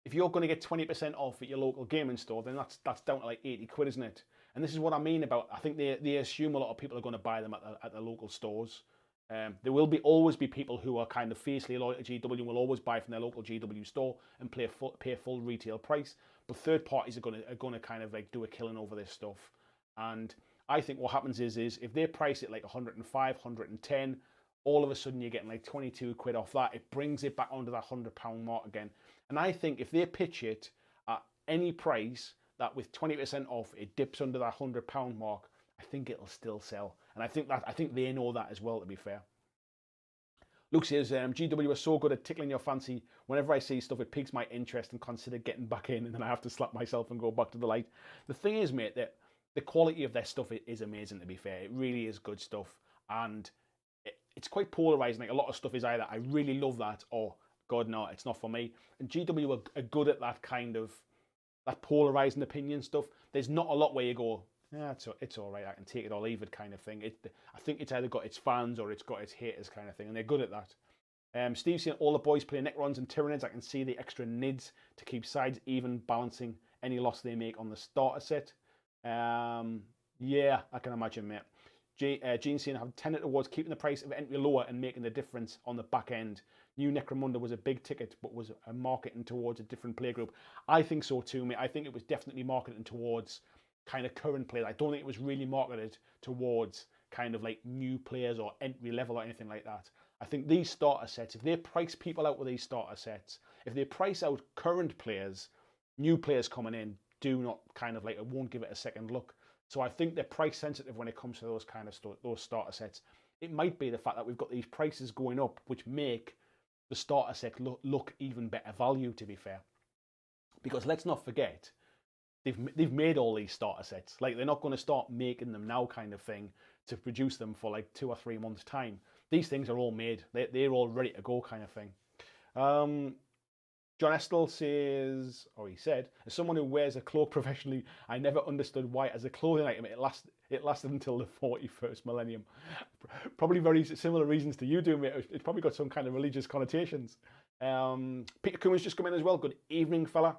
if you're going to get 20% off at your local gaming store, then that's down to like 80 quid, isn't it? And this is what I mean about, I think they assume a lot of people are going to buy them at the local stores. There will always be people who are kind of fiercely loyal to GW and will always buy from their local GW store and pay full retail price. But third parties are going to kind of like do a killing over this stuff. And I think what happens is if they price it like 105, 110, all of a sudden you're getting like 22 quid off that. It brings it back onto that £100 mark again. And I think if they pitch it at any price that with 20% off, it dips under that £100 mark, I think it'll still sell. And I think they know that as well, to be fair. Luke says, GW are so good at tickling your fancy. Whenever I see stuff, it piques my interest and consider getting back in, and then I have to slap myself and go back to the light. The thing is, mate, that the quality of their stuff is amazing, to be fair. It really is good stuff. And it's quite polarizing. Like, a lot of stuff is either I really love that or God, no, it's not for me. And GW are good at that kind of, that polarizing opinion stuff. There's not a lot where you go, yeah, it's all right, I can take it or leave it kind of thing. I think it's either got its fans or it's got its haters kind of thing, and they're good at that. Steve's saying all the boys play Necrons and Tyranids. I can see the extra nids to keep sides even, balancing any loss they make on the starter set. Yeah, I can imagine, mate. Gene saying I've tended towards keeping the price of entry lower and making the difference on the back end. New Necromunda was a big ticket, but was a marketing towards a different player group. I think so too, mate. I think it was definitely marketing towards kind of current players. I don't think it was really marketed towards kind of like new players or entry level or anything like that. I think these starter sets, if they price people out with these starter sets, if they price out current players, new players coming in do not kind of like, it won't give it a second look. So I think they're price sensitive when it comes to those kind of those starter sets. It might be the fact that we've got these prices going up, which make the starter set look even better value, to be fair. Because let's not forget, they've made all these starter sets. Like, they're not going to start making them now kind of thing to produce them for like 2 or 3 months time. These things are all made. They're all ready to go kind of thing. John Estel says, or he said, as someone who wears a cloak professionally, I never understood why as a clothing item it lasted until the 41st millennium. Probably very similar reasons to you do, mate. It's probably got some kind of religious connotations. Peter Cummins just come in as well. Good evening, fella.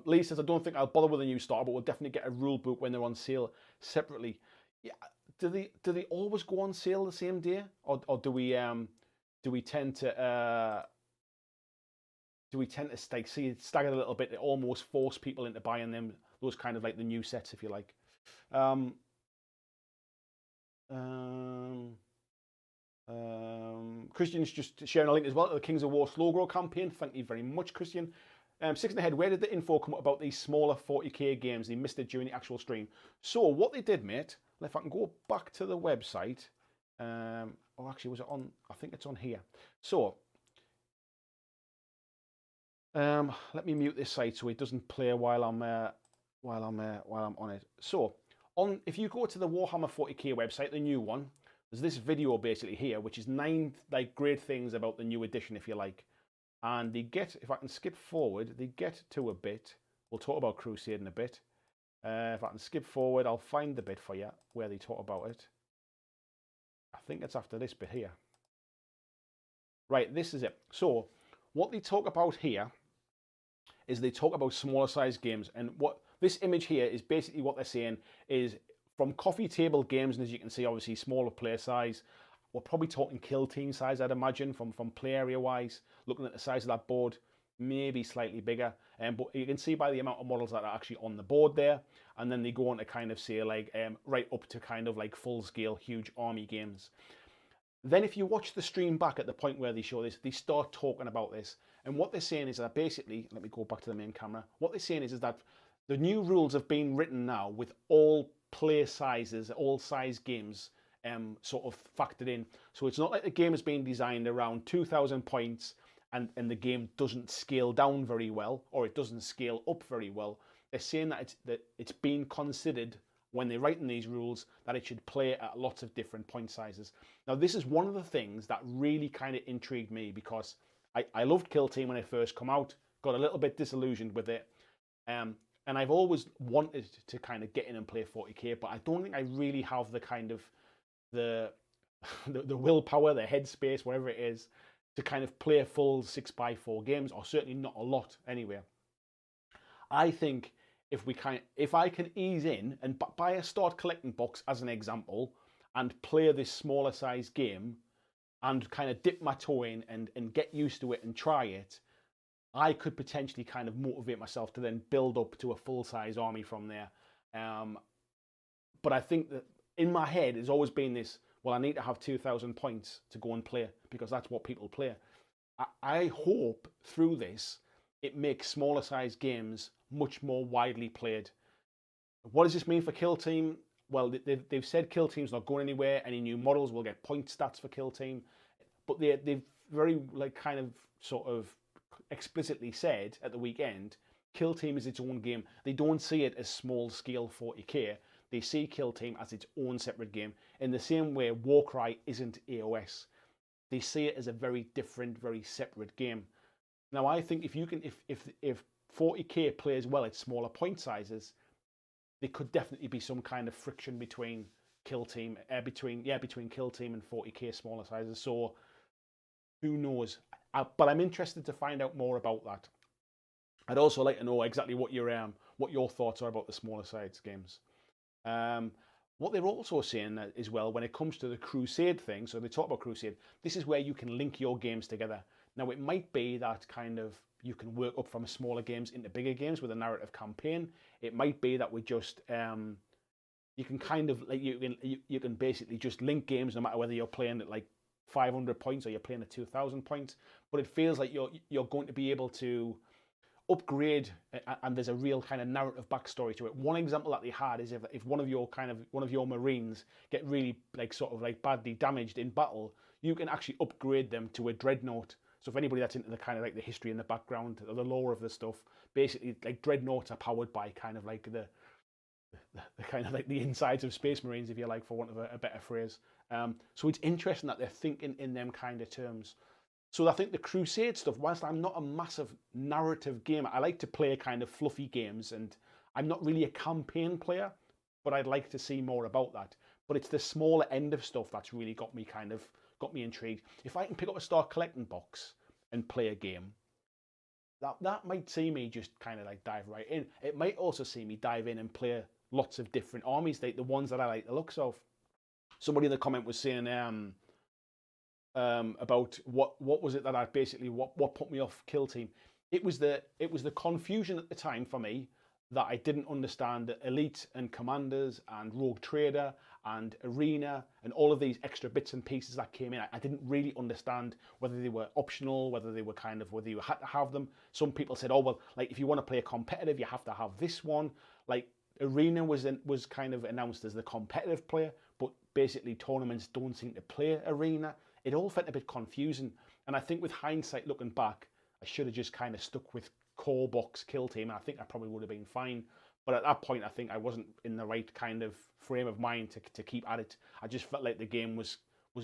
Lee says, I don't think I'll bother with a new starter, but we'll definitely get a rule book when they're on sale separately. Yeah, do they always go on sale the same day, or do we tend to like, see it staggered a little bit? It almost force people into buying them, those kind of like the new sets, if you like. Christian's just sharing a link as well to the Kings of War Slow Grow campaign. Thank you very much, Christian. Six in the head, where did the info come up about these smaller 40k games? They missed it during the actual stream. So what they did, mate, if I can go back to the website, oh, actually, was it on? I think it's on here. So let me mute this site so it doesn't play while I'm on it. So if you go to the Warhammer 40k website, the new one, there's this video basically here, which is 9 like great things about the new edition, if you like. And they get, if I can skip forward, they get to a bit. We'll talk about Crusade in a bit. If I can skip forward, I'll find the bit for you where they talk about it. I think it's after this bit here. Right, this is it. So what they talk about here is they talk about smaller size games. And what this image here is basically what they're saying is from coffee table games, and as you can see, obviously smaller player size. We're probably talking kill team size, I'd imagine, from play area wise. Looking at the size of that board, maybe slightly bigger. But you can see by the amount of models that are actually on the board there. And then they go on to kind of say like right up to kind of like full scale, huge army games. Then if you watch the stream back at the point where they show this, they start talking about this. And what they're saying is that basically, let me go back to the main camera. What they're saying is that the new rules have been written now with all play sizes, all size games sort of factored in. So it's not like the game has been designed around 2,000 points and the game doesn't scale down very well, or it doesn't scale up very well, they're saying that it's been considered when they're writing these rules that it should play at lots of different point sizes. Now, this is one of the things that really kind of intrigued me, because I loved Kill Team when it first come out, got a little bit disillusioned with it, and I've always wanted to kind of get in and play 40k, but I don't think I really have the kind of the willpower, the headspace, whatever it is, to kind of play full 6x4 games, or certainly not a lot anyway. I think if I can ease in and buy a start collecting box as an example, and play this smaller size game, and kind of dip my toe in and get used to it and try it, I could potentially kind of motivate myself to then build up to a full size army from there. But I think that in my head it's always been this, well, I need to have 2,000 points to go and play, because that's what people play. I hope through this it makes smaller size games much more widely played. What does this mean for Kill Team? Well, they've said Kill Team's not going anywhere. Any new models will get point stats for Kill Team, but they've very kind of sort of explicitly said at the weekend, Kill Team is its own game. They don't see it as small scale 40k. They see Kill Team as its own separate game, in the same way Warcry isn't AOS. They see it as a very different, very separate game. Now, I think if 40k plays well at smaller point sizes, there could definitely be some kind of friction between Kill Team, between Kill Team and 40k smaller sizes. So who knows? But I'm interested to find out more about that. I'd also like to know exactly what your thoughts are about the smaller size games. What they're also saying as well, when it comes to the Crusade thing, so they talk about Crusade, this is where you can link your games together. Now, it might be that kind of you can work up from smaller games into bigger games with a narrative campaign. It might be that we just you can kind of you can basically just link games no matter whether you're playing at like 500 points or you're playing at 2,000 points. But it feels like you're going to be able to upgrade, and there's a real kind of narrative backstory to it. One example that they had is if one of your Marines get really badly damaged in battle, you can actually upgrade them to a dreadnought. So if anybody that's into the kind of like the history and the background or the lore of the stuff, basically like dreadnoughts are powered by kind of like the kind of like the insides of Space Marines, if you like, for want of a better phrase. So it's interesting that they're thinking in them kind of terms. So I think the Crusade stuff, whilst I'm not a massive narrative gamer, I like to play kind of fluffy games, and I'm not really a campaign player, but I'd like to see more about that. But it's the smaller end of stuff that's really got me intrigued. If I can pick up a start collecting box and play a game, that might see me just kind of like dive right in. It might also see me dive in and play lots of different armies, like the ones that I like the looks of. Somebody in the comment was saying about what was it that I basically what put me off Kill Team. It was the confusion at the time for me that I didn't understand that Elite and Commanders and Rogue Trader and Arena and all of these extra bits and pieces that came in. I didn't really understand whether they were optional, whether you had to have them. Some people said, oh, well, like if you want to play a competitive, you have to have this one. Like Arena was kind of announced as the competitive player, but basically tournaments don't seem to play Arena. It all felt a bit confusing. And I think with hindsight, looking back, I should have just kind of stuck with core box Kill Team. And I think I probably would have been fine. But at that point, I think I wasn't in the right kind of frame of mind to keep at it. I just felt like the game was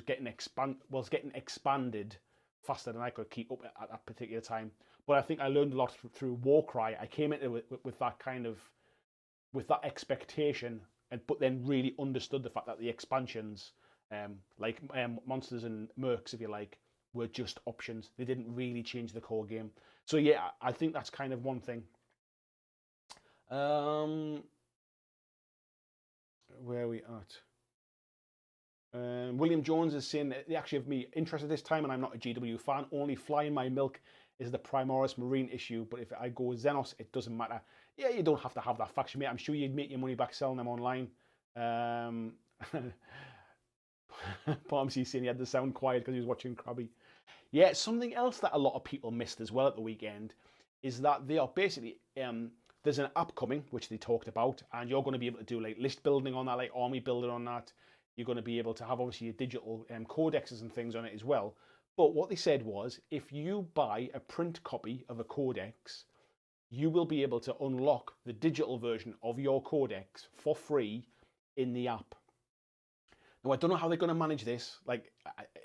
getting expanded faster than I could keep up at that particular time. But I think I learned a lot through Warcry. I came into it with that expectation, but then really understood the fact that the expansions, like Monsters and Mercs, if you like, were just options. They didn't really change the core game. So yeah, I think that's kind of one thing. Where are we at? William Jones is saying they actually have me interested this time, and I'm not a GW fan. Only Flying My Milk is the Primaris Marine issue, but if I go Xenos, it doesn't matter. Yeah, you don't have to have that faction, mate. I'm sure you'd make your money back selling them online. Palmsy's saying he had the sound quiet because he was watching Krabby. Yeah, something else that a lot of people missed as well at the weekend is that they are basically there's an app coming which they talked about, and you're going to be able to do like list building on that, like army building on that. You're going to be able to have obviously your digital codexes and things on it as well. But what they said was, if you buy a print copy of a codex, you will be able to unlock the digital version of your codex for free in the app. Now, I don't know how they're going to manage this. Like,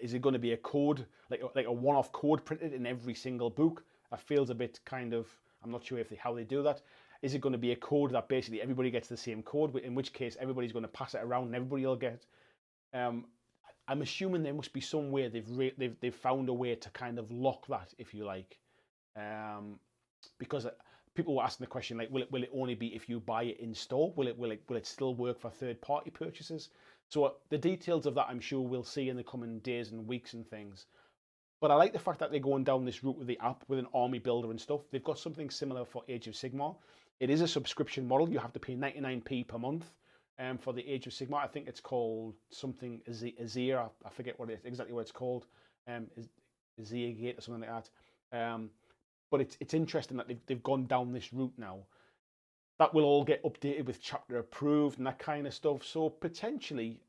is it going to be a code, like a one-off code printed in every single book? That feels a bit kind of, I'm not sure how they do that. Is it going to be a code that basically everybody gets the same code, in which case everybody's going to pass it around and everybody will get? I'm assuming there must be some way they've found a way to kind of lock that, if you like, because people were asking the question, like, will it only be if you buy it in store? Will it still work for third-party purchases? So the details of that, I'm sure we'll see in the coming days and weeks and things. But I like the fact that they're going down this route with the app, with an army builder and stuff. They've got something similar for Age of Sigmar. It is a subscription model. You have to pay 99p per month for the Age of Sigmar. I think it's called something Azir. I forget exactly what it's called. Azir Gate or something like that. But it's interesting that they've gone down this route now. That will all get updated with chapter approved and that kind of stuff. So potentially,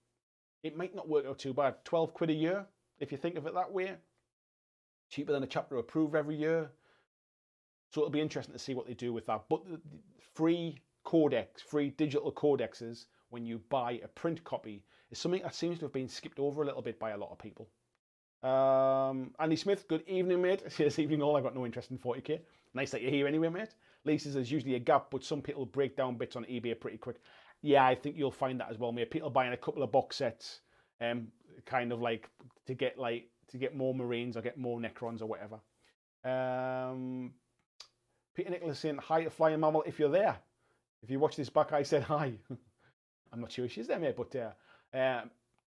it might not work out too bad. 12 quid a year, if you think of it that way. Cheaper than a chapter approved every year. So it'll be interesting to see what they do with that. But the free digital codexes, when you buy a print copy, is something that seems to have been skipped over a little bit by a lot of people. Andy Smith, good evening, mate. This evening all, I've got no interest in 40k. Nice that you're here anyway, mate. Lee says there's usually a gap, but some people break down bits on eBay pretty quick. Yeah, I think you'll find that as well, mate. People buying a couple of box sets, kind of like to get more Marines or get more Necrons or whatever. Peter Nicholas saying hi to Flying Mammal if you're there. If you watch this back, I said hi. I'm not sure she's there, mate, but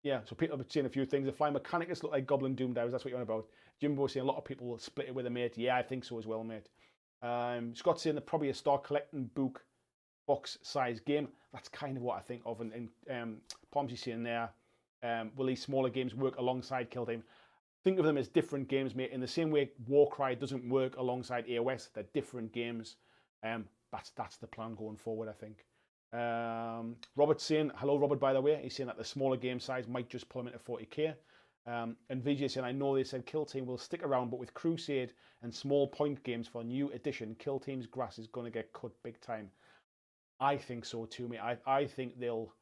yeah, so people have been saying a few things. The Flying Mechanicus look like Goblin Doom Divers. That's what you're on about. Jimbo saying a lot of people will split it with a mate. Yeah, I think so as well, mate. Scott saying they're probably a Star Collecting book box size game. That's kind of what I think of. And Pomsy saying there, will these smaller games work alongside Kill Team? Think of them as different games, mate. In the same way Warcry doesn't work alongside AOS, they're different games. That's the plan going forward, I think. Robert saying, hello Robert, by the way, he's saying that the smaller game size might just pull him into 40k. And VJ saying, I know they said Kill Team will stick around, but with Crusade and small point games for new edition, Kill Team's grass is going to get cut big time. I think so too, mate. I think they'll...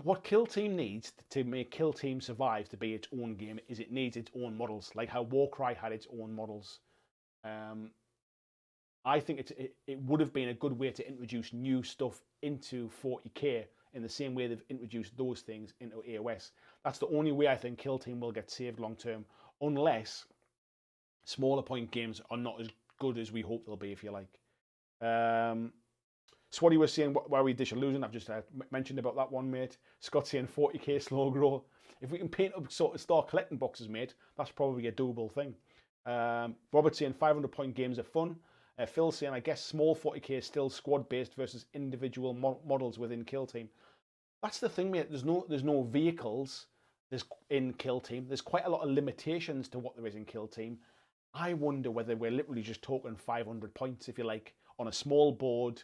What Kill Team needs to make Kill Team survive to be its own game is it needs its own models, like how Warcry had its own models. I think it would have been a good way to introduce new stuff into 40k in the same way they've introduced those things into AOS. That's the only way I think Kill Team will get saved long term, unless smaller point games are not as good as we hope they'll be, if you like. Swatty was saying, why we dish illusion? I've just mentioned about that one, mate. Scott saying 40k slow grow. If we can paint up sort of Star Collecting boxes, mate, that's probably a doable thing. Robert saying 500 point games are fun. Phil saying, I guess small 40k is still squad-based versus individual models within Kill Team. That's the thing, mate. There's no vehicles in Kill Team. There's quite a lot of limitations to what there is in Kill Team. I wonder whether we're literally just talking 500 points, if you like, on a small board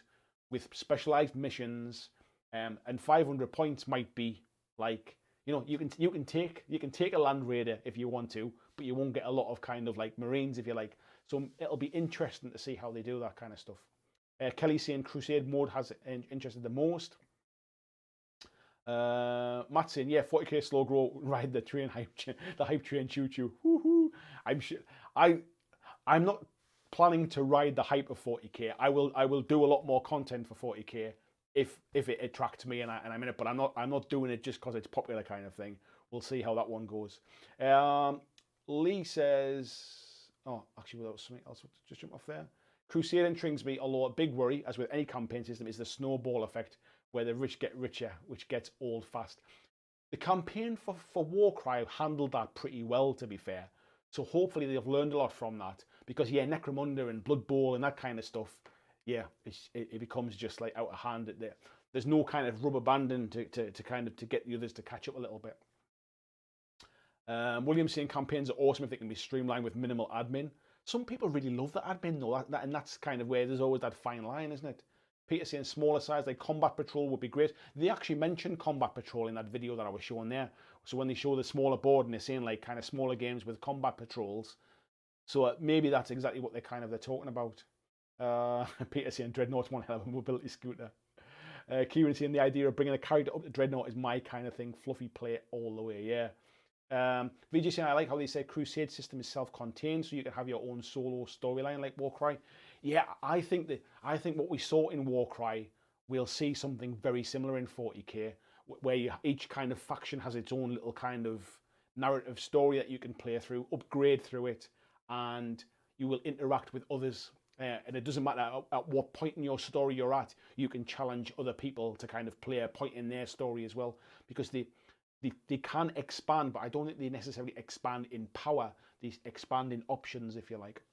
with specialized missions. And 500 points might be like, you know, you can take a Land Raider if you want to, but you won't get a lot of kind of like Marines, if you like. So it'll be interesting to see how they do that kind of stuff. Kelly saying Crusade mode has interested the most. Matt saying, yeah, 40k slow grow, ride the train the hype train, choo choo. Woohoo! I'm not planning to ride the hype of 40k. I will do a lot more content for 40k if it attracts me and I'm in it. But I'm not doing it just because it's popular kind of thing. We'll see how that one goes. Lee says. Oh, actually, that was something else. Just jump off there. Crusade intrigues me, although a big worry, as with any campaign system, is the snowball effect, where the rich get richer, which gets old fast. The campaign for Warcry handled that pretty well, to be fair. So hopefully they've learned a lot from that. Because, yeah, Necromunda and Blood Bowl and that kind of stuff, yeah, it becomes just like out of hand. There's no kind of rubber banding to get the others to catch up a little bit. William saying campaigns are awesome if they can be streamlined with minimal admin. Some people really love the admin though, and that's kind of where there's always that fine line, isn't it? Peter saying smaller size, like Combat Patrol would be great. They actually mentioned Combat Patrol in that video that I was showing there. So when they show the smaller board and they're saying like kind of smaller games with Combat Patrols, so maybe that's exactly what they're talking about. Peter saying Dreadnought's one hell of a mobility scooter. Kieran saying the idea of bringing a character up to Dreadnought is my kind of thing. Fluffy play all the way, yeah. VJ saying I like how they say Crusade system is self-contained, so you can have your own solo storyline like Warcry. Yeah, I think what we saw in Warcry, we'll see something very similar in 40k, where each kind of faction has its own little kind of narrative story that you can play through, upgrade through it, and you will interact with others. And it doesn't matter at what point in your story you're at, you can challenge other people to kind of play a point in their story as well, because they can expand, but I don't think they necessarily expand in power. They expand in options, if you like.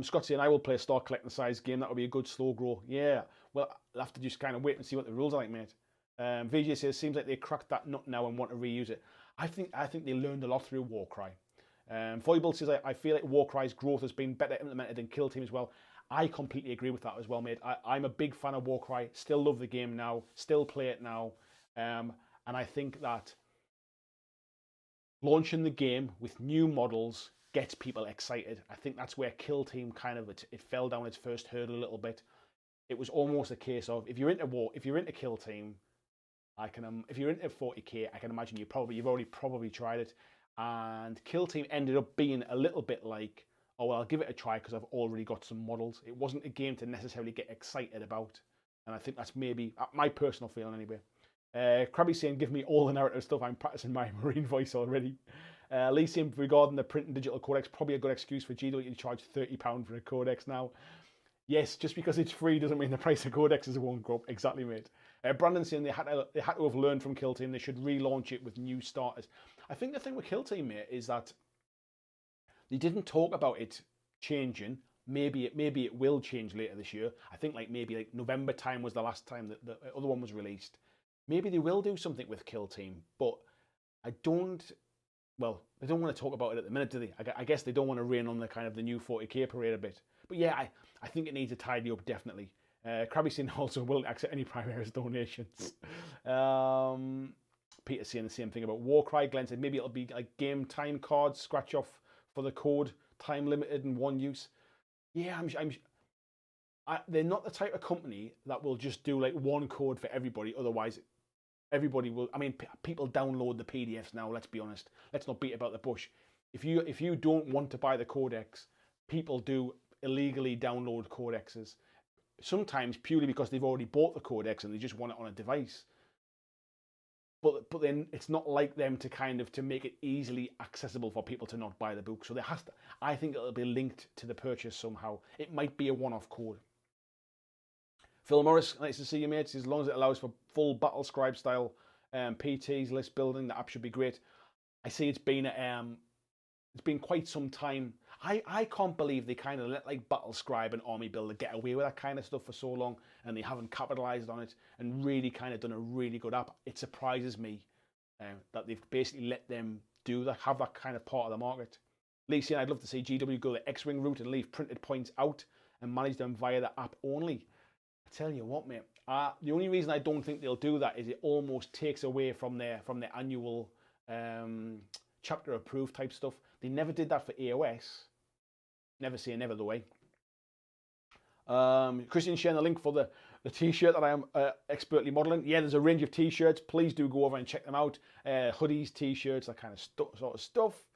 Scott saying, I will play a Star collecting size game. That will be a good slow grow. Yeah, well, I'll have to just kind of wait and see what the rules are like, mate. VJ says, seems like they cracked that nut now and want to reuse it. I think they learned a lot through Warcry. Foible says, I feel like Warcry's growth has been better implemented than Kill Team as well. I completely agree with that as well, mate. I'm a big fan of Warcry. Still love the game now. Still play it now. And I think that launching the game with new models gets people excited. I think that's where Kill Team kind of it fell down its first hurdle a little bit. It was almost a case of if you're into Kill Team, if you're into 40k, I can imagine you've already tried it. And Kill Team ended up being a little bit like, oh well, I'll give it a try because I've already got some models. It wasn't a game to necessarily get excited about, and I think that's maybe my personal feeling anyway. Krabby saying, give me all the narrative stuff. I'm practicing my Marine voice already. Lee saying, regarding the print and digital codex, probably a good excuse for GW to charge £30 for a codex now. Yes, just because it's free doesn't mean the price of codexes won't go up. Exactly, mate. Brandon saying they had to have learned from Kill Team. They should relaunch it with new starters. I think the thing with Kill Team, mate, is that they didn't talk about it changing. Maybe it will change later this year. I think maybe November time was the last time that the other one was released. Maybe they will do something with Kill Team, but they don't want to talk about it at the minute, do they? I guess they don't want to rain on the kind of the new 40k parade a bit. But yeah, I think it needs a tidy up, definitely. Krabby saying also will accept any Primaris donations. Peter saying the same thing about Warcry. Glenn said maybe it'll be like game time cards, scratch off for the code, time limited and one use. Yeah, they're not the type of company that will just do like one code for everybody. Otherwise, everybody will. I mean, people download the PDFs now. Let's be honest. Let's not beat about the bush. If you don't want to buy the codex, people do illegally download codexes. Sometimes purely because they've already bought the codex and they just want it on a device. But then it's not like them to make it easily accessible for people to not buy the book. So I think it'll be linked to the purchase somehow. It might be a one-off code. Phil Morris, nice to see you, mates. As long as it allows for full battle scribe style PTs, list building, the app should be great. I see it's been quite some time. I can't believe they kind of let like Battle Scribe and Army Builder get away with that kind of stuff for so long, and they haven't capitalized on it and really kind of done a really good app. It surprises me that they've basically let them do that, have that kind of part of the market. Lee saying, I'd love to see GW go the X-Wing route and leave printed points out and manage them via the app only. I tell you what, mate, the only reason I don't think they'll do that is it almost takes away from their annual chapter approved type stuff. They never did that for AOS. Never say never the way. Christian sharing the link for the t-shirt that I am expertly modeling. Yeah, there's a range of t-shirts. Please do go over and check them out. Hoodies, t-shirts, that kind of sort of stuff.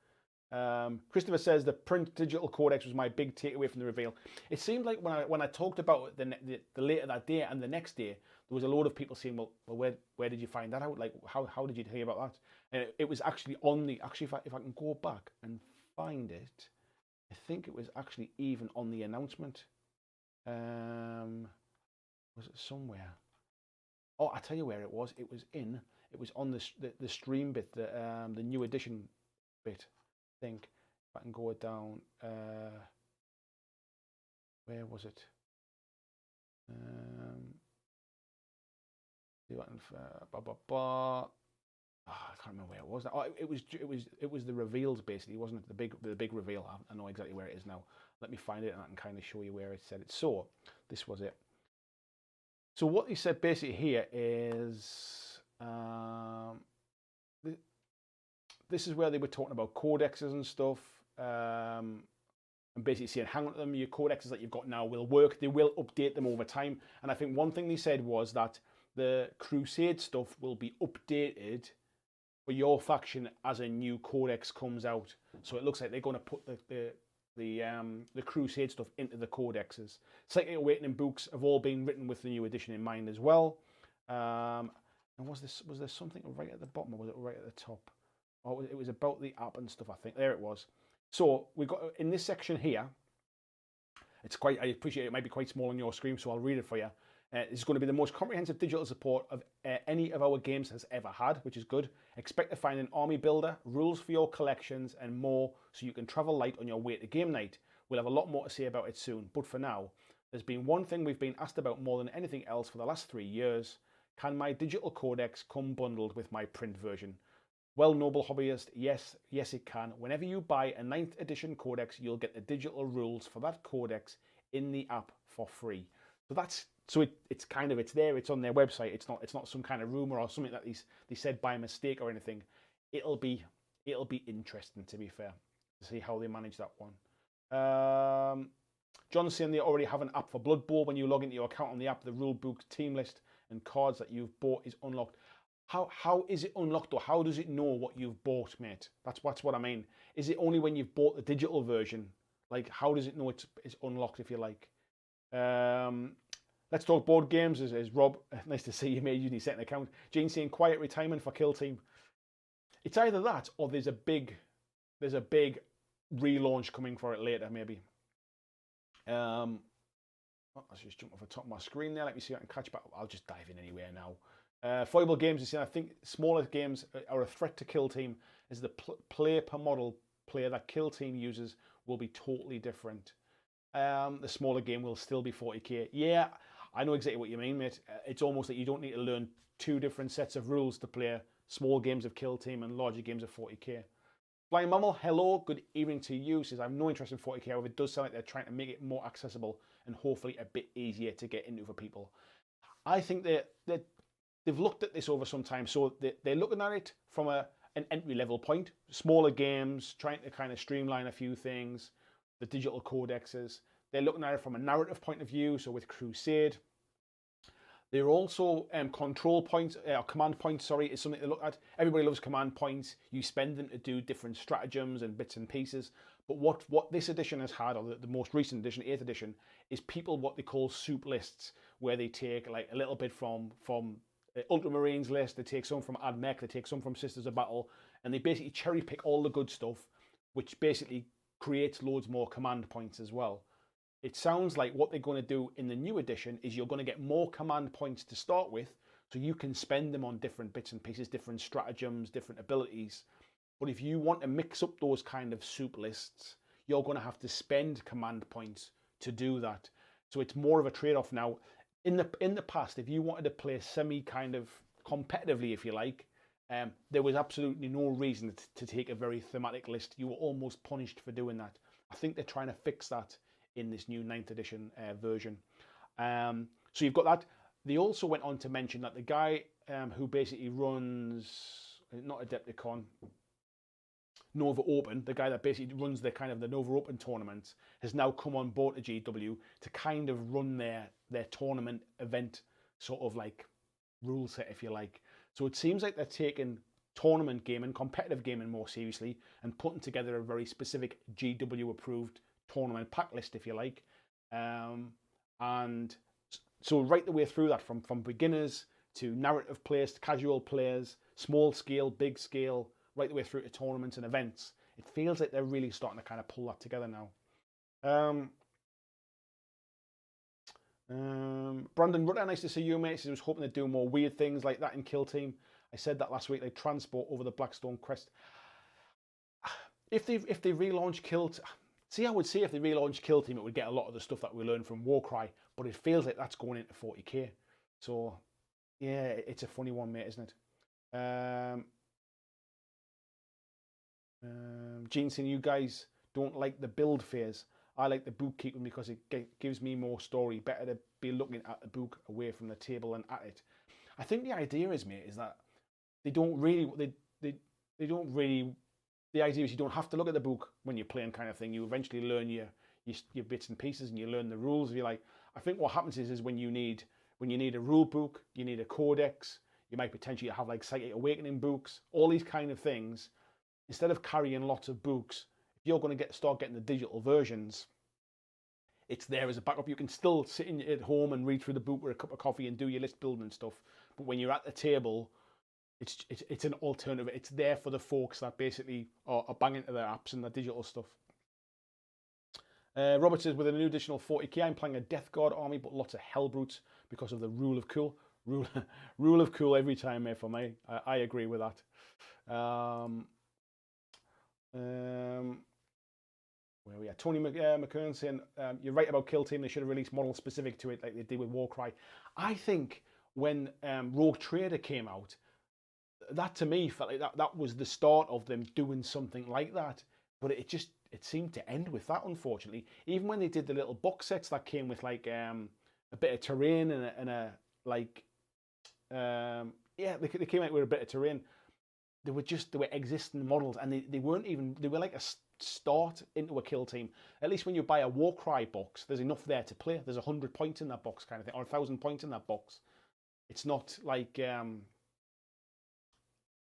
Christopher says the print digital codex was my big takeaway from the reveal. It seemed like when I talked about it the later that day and the next day, there was a load of people saying, well, where did you find that out? Like, how did you hear about that? And it was actually on the, actually, if I can go back and find it, I think it was actually even on the announcement. Was it somewhere? Oh, I tell you where it was. It was on the stream bit, the new edition bit. I think if I can go down, where was it? I can't remember where it was. Oh, it was the reveals basically, wasn't it? The big reveal. I know exactly where it is now. Let me find it and I can kind of show you where it said it. So this was it. So what he said basically here is this is where they were talking about codexes and stuff. And basically saying, hang on to them, your codexes that you've got now will work. They will update them over time. And I think one thing they said was that the Crusade stuff will be updated for your faction as a new codex comes out. So it looks like they're going to put the Crusade stuff into the codexes. Slightly Awakening books have all been written with the new edition in mind as well. And was there something right at the bottom or was it right at the top? Oh, it was about the app and stuff, I think. There it was. So we've got in this section here, it's quite, I appreciate it might be quite small on your screen, so I'll read it for you. It's going to be the most comprehensive digital support of any of our games has ever had, which is good. Expect to find an army builder, rules for your collections, and more so you can travel light on your way to game night. We'll have a lot more to say about it soon, but for now, there's been one thing we've been asked about more than anything else for the last 3 years. Can my digital codex come bundled with my print version? Well, noble hobbyist, yes it can. Whenever you buy a 9th edition codex, you'll get the digital rules for that codex in the app for free. So it's there, it's on their website. It's not some kind of rumor or something that they said by mistake or anything. It'll be interesting, to be fair, to see how they manage that one. John's saying they already have an app for Blood Bowl. When you log into your account on the app, the rule book, team list, and cards that you've bought is unlocked. How is it unlocked, or how does it know what you've bought, mate? That's what I mean. Is it only when you've bought the digital version? Like, how does it know it's unlocked, if you like? Let's talk board games, is Rob. Nice to see you, mate, using your second account. Jane saying quiet retirement for Kill Team. It's either that or there's a big relaunch coming for it later, maybe. Let's just jump off the top of my screen there. Let me see if I can catch back. I'll just dive in anywhere now. Foible Games is saying, I think smaller games are a threat to Kill Team, as the player per model player that Kill Team uses will be totally different. The smaller game will still be 40k. Yeah, I know exactly what you mean, mate. It's almost like you don't need to learn 2 different sets of rules to play small games of Kill Team and larger games of 40k. Flying Mammal, hello, good evening to you. Says, I have no interest in 40k, however, it does sound like they're trying to make it more accessible and hopefully a bit easier to get into for people. I think they've looked at this over some time, so they're looking at it from an entry-level point. Smaller games, trying to kind of streamline a few things, the digital codexes. They're looking at it from a narrative point of view, so with Crusade. They're also control points, or command points, sorry, is something to look at. Everybody loves command points. You spend them to do different stratagems and bits and pieces. But what this edition has had, or the most recent edition, 8th edition, is people what they call soup lists, where they take like a little bit from Ultramarines list, they take some from AdMech, they take some from Sisters of Battle, and they basically cherry pick all the good stuff, which basically creates loads more command points as well. It sounds like what they're going to do in the new edition is you're going to get more command points to start with, so you can spend them on different bits and pieces, different stratagems, different abilities. But if you want to mix up those kind of soup lists, you're going to have to spend command points to do that. So it's more of a trade-off now. In the past, if you wanted to play semi kind of competitively, if you like, there was absolutely no reason to take a very thematic list. You were almost punished for doing that. I think they're trying to fix that in this new 9th edition version. So you've got that. They also went on to mention that the guy who basically runs, not Adepticon, Nova Open, the guy that basically runs the Nova Open tournaments, has now come on board to GW to kind of run their tournament event sort of like rule set, if you like. So it seems like they're taking tournament gaming, competitive gaming more seriously, and putting together a very specific GW approved tournament pack list, if you like. And so right the way through that, from beginners to narrative players to casual players, small scale, big scale, right the way through to tournaments and events. It feels like they're really starting to kind of pull that together now. Brandon Rutter, nice to see you, mate. He was hoping to do more weird things like that in Kill Team. I said that last week, like transport over the Blackstone Crest. If they relaunch Kill Team, see, I would say if they relaunch Kill Team, it would get a lot of the stuff that we learned from Warcry, but it feels like that's going into 40k. So, yeah, it's a funny one, mate, isn't it? Gene saying you guys don't like the build phase. I like the book keeping because it gives me more story. Better to be looking at the book away from the table and at it. I think the idea is, mate, is that they don't really, they don't really, the idea is you don't have to look at the book when you're playing kind of thing. You eventually learn your bits and pieces and you learn the rules. If you like, I think what happens is when you need a rule book, you need a codex, you might potentially have like Psychic Awakening books, all these kind of things. Instead of carrying lots of books, if you're going to start getting the digital versions, it's there as a backup. You can still sit at home and read through the book with a cup of coffee and do your list building and stuff. But when you're at the table, it's an alternative. It's there for the folks that basically are banging into their apps and the digital stuff. Robert says, with an new additional 40k, I'm playing a Death Guard army, but lots of Hell Brutes because of the rule of cool. Rule of cool every time, mate, for me. I agree with that. Where we are, Tony McKern saying, you're right about Kill Team. They should have released models specific to it like they did with Warcry. I think when Rogue Trader came out, that to me felt like that was the start of them doing something like that. But it seemed to end with that, unfortunately. Even when they did the little box sets that came with like a bit of terrain and a like, they came out with a bit of terrain. They were existing models, and they were like a start into a Kill Team. At least when you buy a Warcry box, there's enough there to play. There's 100 points in that box kind of thing, or 1,000 points in that box. It's not like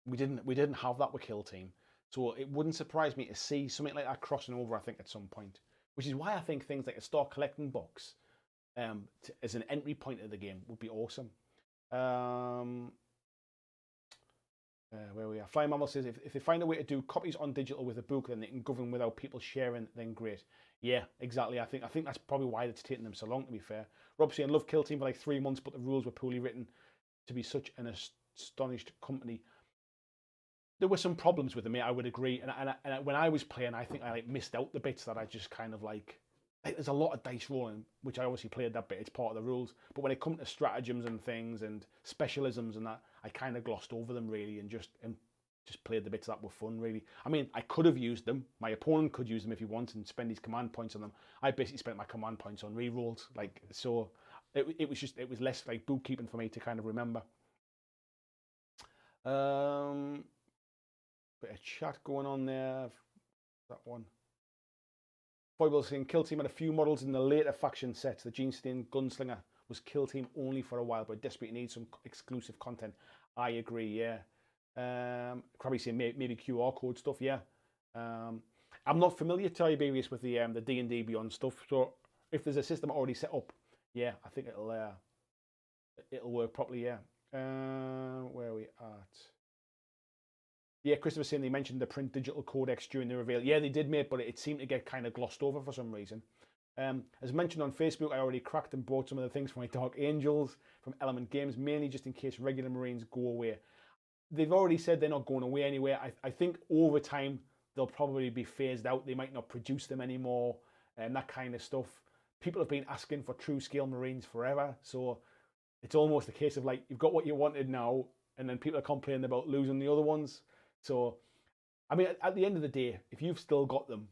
we didn't have that with Kill Team. So it wouldn't surprise me to see something like that crossing over, I think, at some point. Which is why I think things like a Start Collecting box as an entry point of the game would be awesome. Where we are. Flying Mammal says, if they find a way to do copies on digital with a book, then they can govern without people sharing, then great. Yeah, exactly. I think that's probably why it's taken them so long, to be fair. Rob saying, love Kill Team for like 3 months, but the rules were poorly written to be such an astonished company. There were some problems with them, I would agree. And when I was playing, I think I like missed out the bits that I just kind of like there's a lot of dice rolling, which I obviously played that bit. It's part of the rules. But when it comes to stratagems and things and specialisms and that, I kind of glossed over them really and just played the bits that were fun really. I mean, I could have used them. My opponent could use them if he wanted and spend his command points on them. I basically spent my command points on rerolls. Like, so it was less like bookkeeping for me to kind of remember. Bit of chat going on there. That one. Foible saying Kill Team had a few models in the later faction sets. The Gene Stain Gunslinger was Kill Team only for a while, but desperately needs some exclusive content. I agree, yeah. Krabby saying maybe QR code stuff, yeah. I'm not familiar, Tiberius, with the D&D Beyond stuff, so if there's a system already set up, yeah, I think it'll work properly, yeah. Where are we at? Yeah, Christopher saying they mentioned the print digital codex during the reveal. Yeah, they did, mate, but it seemed to get kind of glossed over for some reason. As mentioned on Facebook, I already cracked and bought some of the things for my Dark Angels from Element Games, mainly just in case regular Marines go away. They've already said they're not going away anywhere. I think over time, they'll probably be phased out. They might not produce them anymore and that kind of stuff. People have been asking for true scale Marines forever, so it's almost a case of like, you've got what you wanted now, and then people are complaining about losing the other ones. So, I mean, at the end of the day, if you've still got them,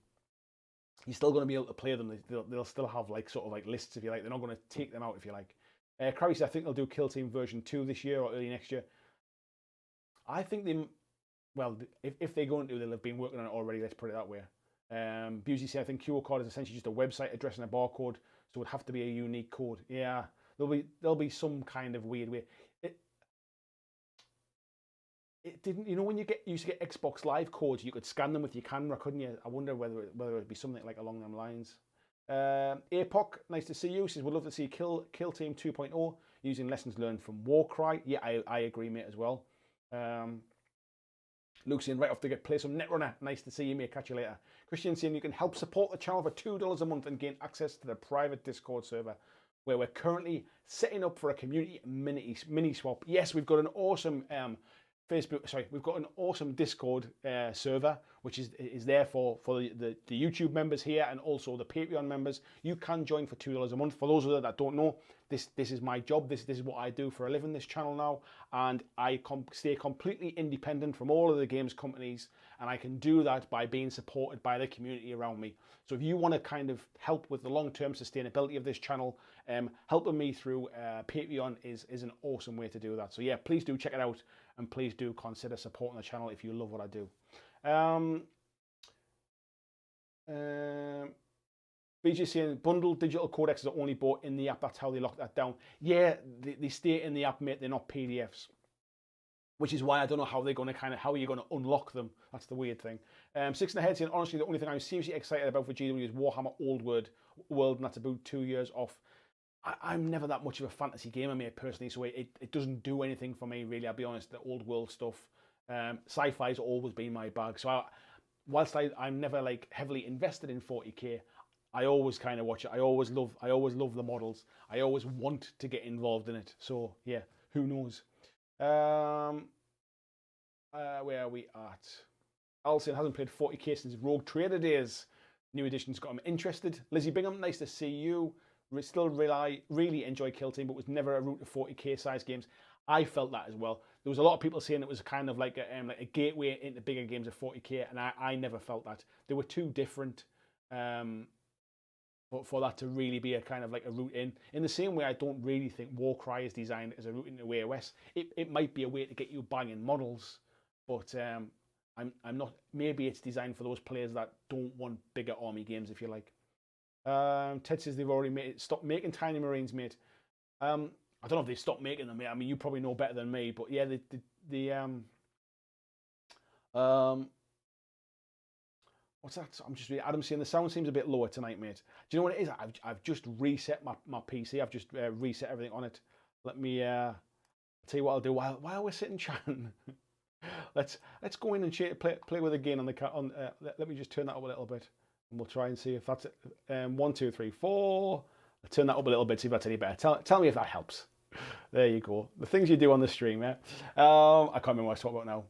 you're still going to be able to play them. They'll still have like sort of like lists, if you like. They're not going to take them out, if you like. Crowley, I think they'll do Kill Team version 2 this year or early next year. I think if they're going to, they'll have been working on it already. Let's put it that way. Busey said, I think QR code is essentially just a website address and a barcode, so it would have to be a unique code. Yeah, there'll be some kind of weird way. It didn't, you know, when you used to get Xbox Live codes, you could scan them with your camera, couldn't you? I wonder whether it would be something like along them lines. APOC, nice to see you. Says, we'd love to see Kill Team 2.0 using lessons learned from Warcry. Yeah, I agree, mate, as well. Luke saying, right off to get play some Netrunner. Nice to see you, mate. Catch you later. Christian saying, you can help support the channel for $2 a month and gain access to the private Discord server where we're currently setting up for a community mini swap. Yes, we've got an awesome Facebook. Sorry, we've got an awesome Discord server, which is there for the YouTube members here and also the Patreon members. You can join for $2 a month. For those of you that don't know, this is my job. This is what I do for a living. This channel now, and I stay completely independent from all of the games companies, and I can do that by being supported by the community around me. So if you want to kind of help with the long-term sustainability of this channel, helping me through Patreon is an awesome way to do that. So yeah, please do check it out, and please do consider supporting the channel if you love what I do. BJ saying bundled digital codecs are only bought in the app. That's how they lock that down. Yeah, they stay in the app, mate. They're not PDFs. Which is why I don't know how they're going to how you're going to unlock them. That's the weird thing. Six in the head saying, honestly, the only thing I'm seriously excited about for GW is Warhammer Old World, and that's about 2 years off. I'm never that much of a fantasy gamer, mate, personally, so it doesn't do anything for me, really. I'll be honest, the old world stuff. Sci-fi's always been my bag. So whilst I'm never like heavily invested in 40K, I always kind of watch it. I always love the models. I always want to get involved in it. So yeah, who knows? Where are we at? Alcyon hasn't played 40K since Rogue Trader days. New edition's got him interested. Lizzie Bingham, nice to see you. Still really enjoy Kill Team, but was never a route to 40K size games. I felt that as well. There was a lot of people saying it was kind of like a gateway into bigger games of 40K, and I never felt that. They were too different for that to really be a kind of like a route in. In the same way, I don't really think Warcry is designed as a route into AOS. It might be a way to get you banging models, but I'm not. Maybe it's designed for those players that don't want bigger army games, if you like. Ted says they've already stopped making Tiny Marines, mate. I don't know if they stopped making them, mate. I mean, you probably know better than me, but yeah, what's that? I'm just reading. Adam saying the sound seems a bit lower tonight, mate. Do you know what it is? I've just reset my PC. I've just reset everything on it. Let me tell you what I'll do while we're sitting chatting. let's go in and play with a game on the let me just turn that up a little bit, and we'll try and see if that's it. 1, 2, 3, 4. I'll turn that up a little bit, see if that's any better. Tell me if that helps. There you go. The things you do on the stream, yeah. I can't remember what I was talking about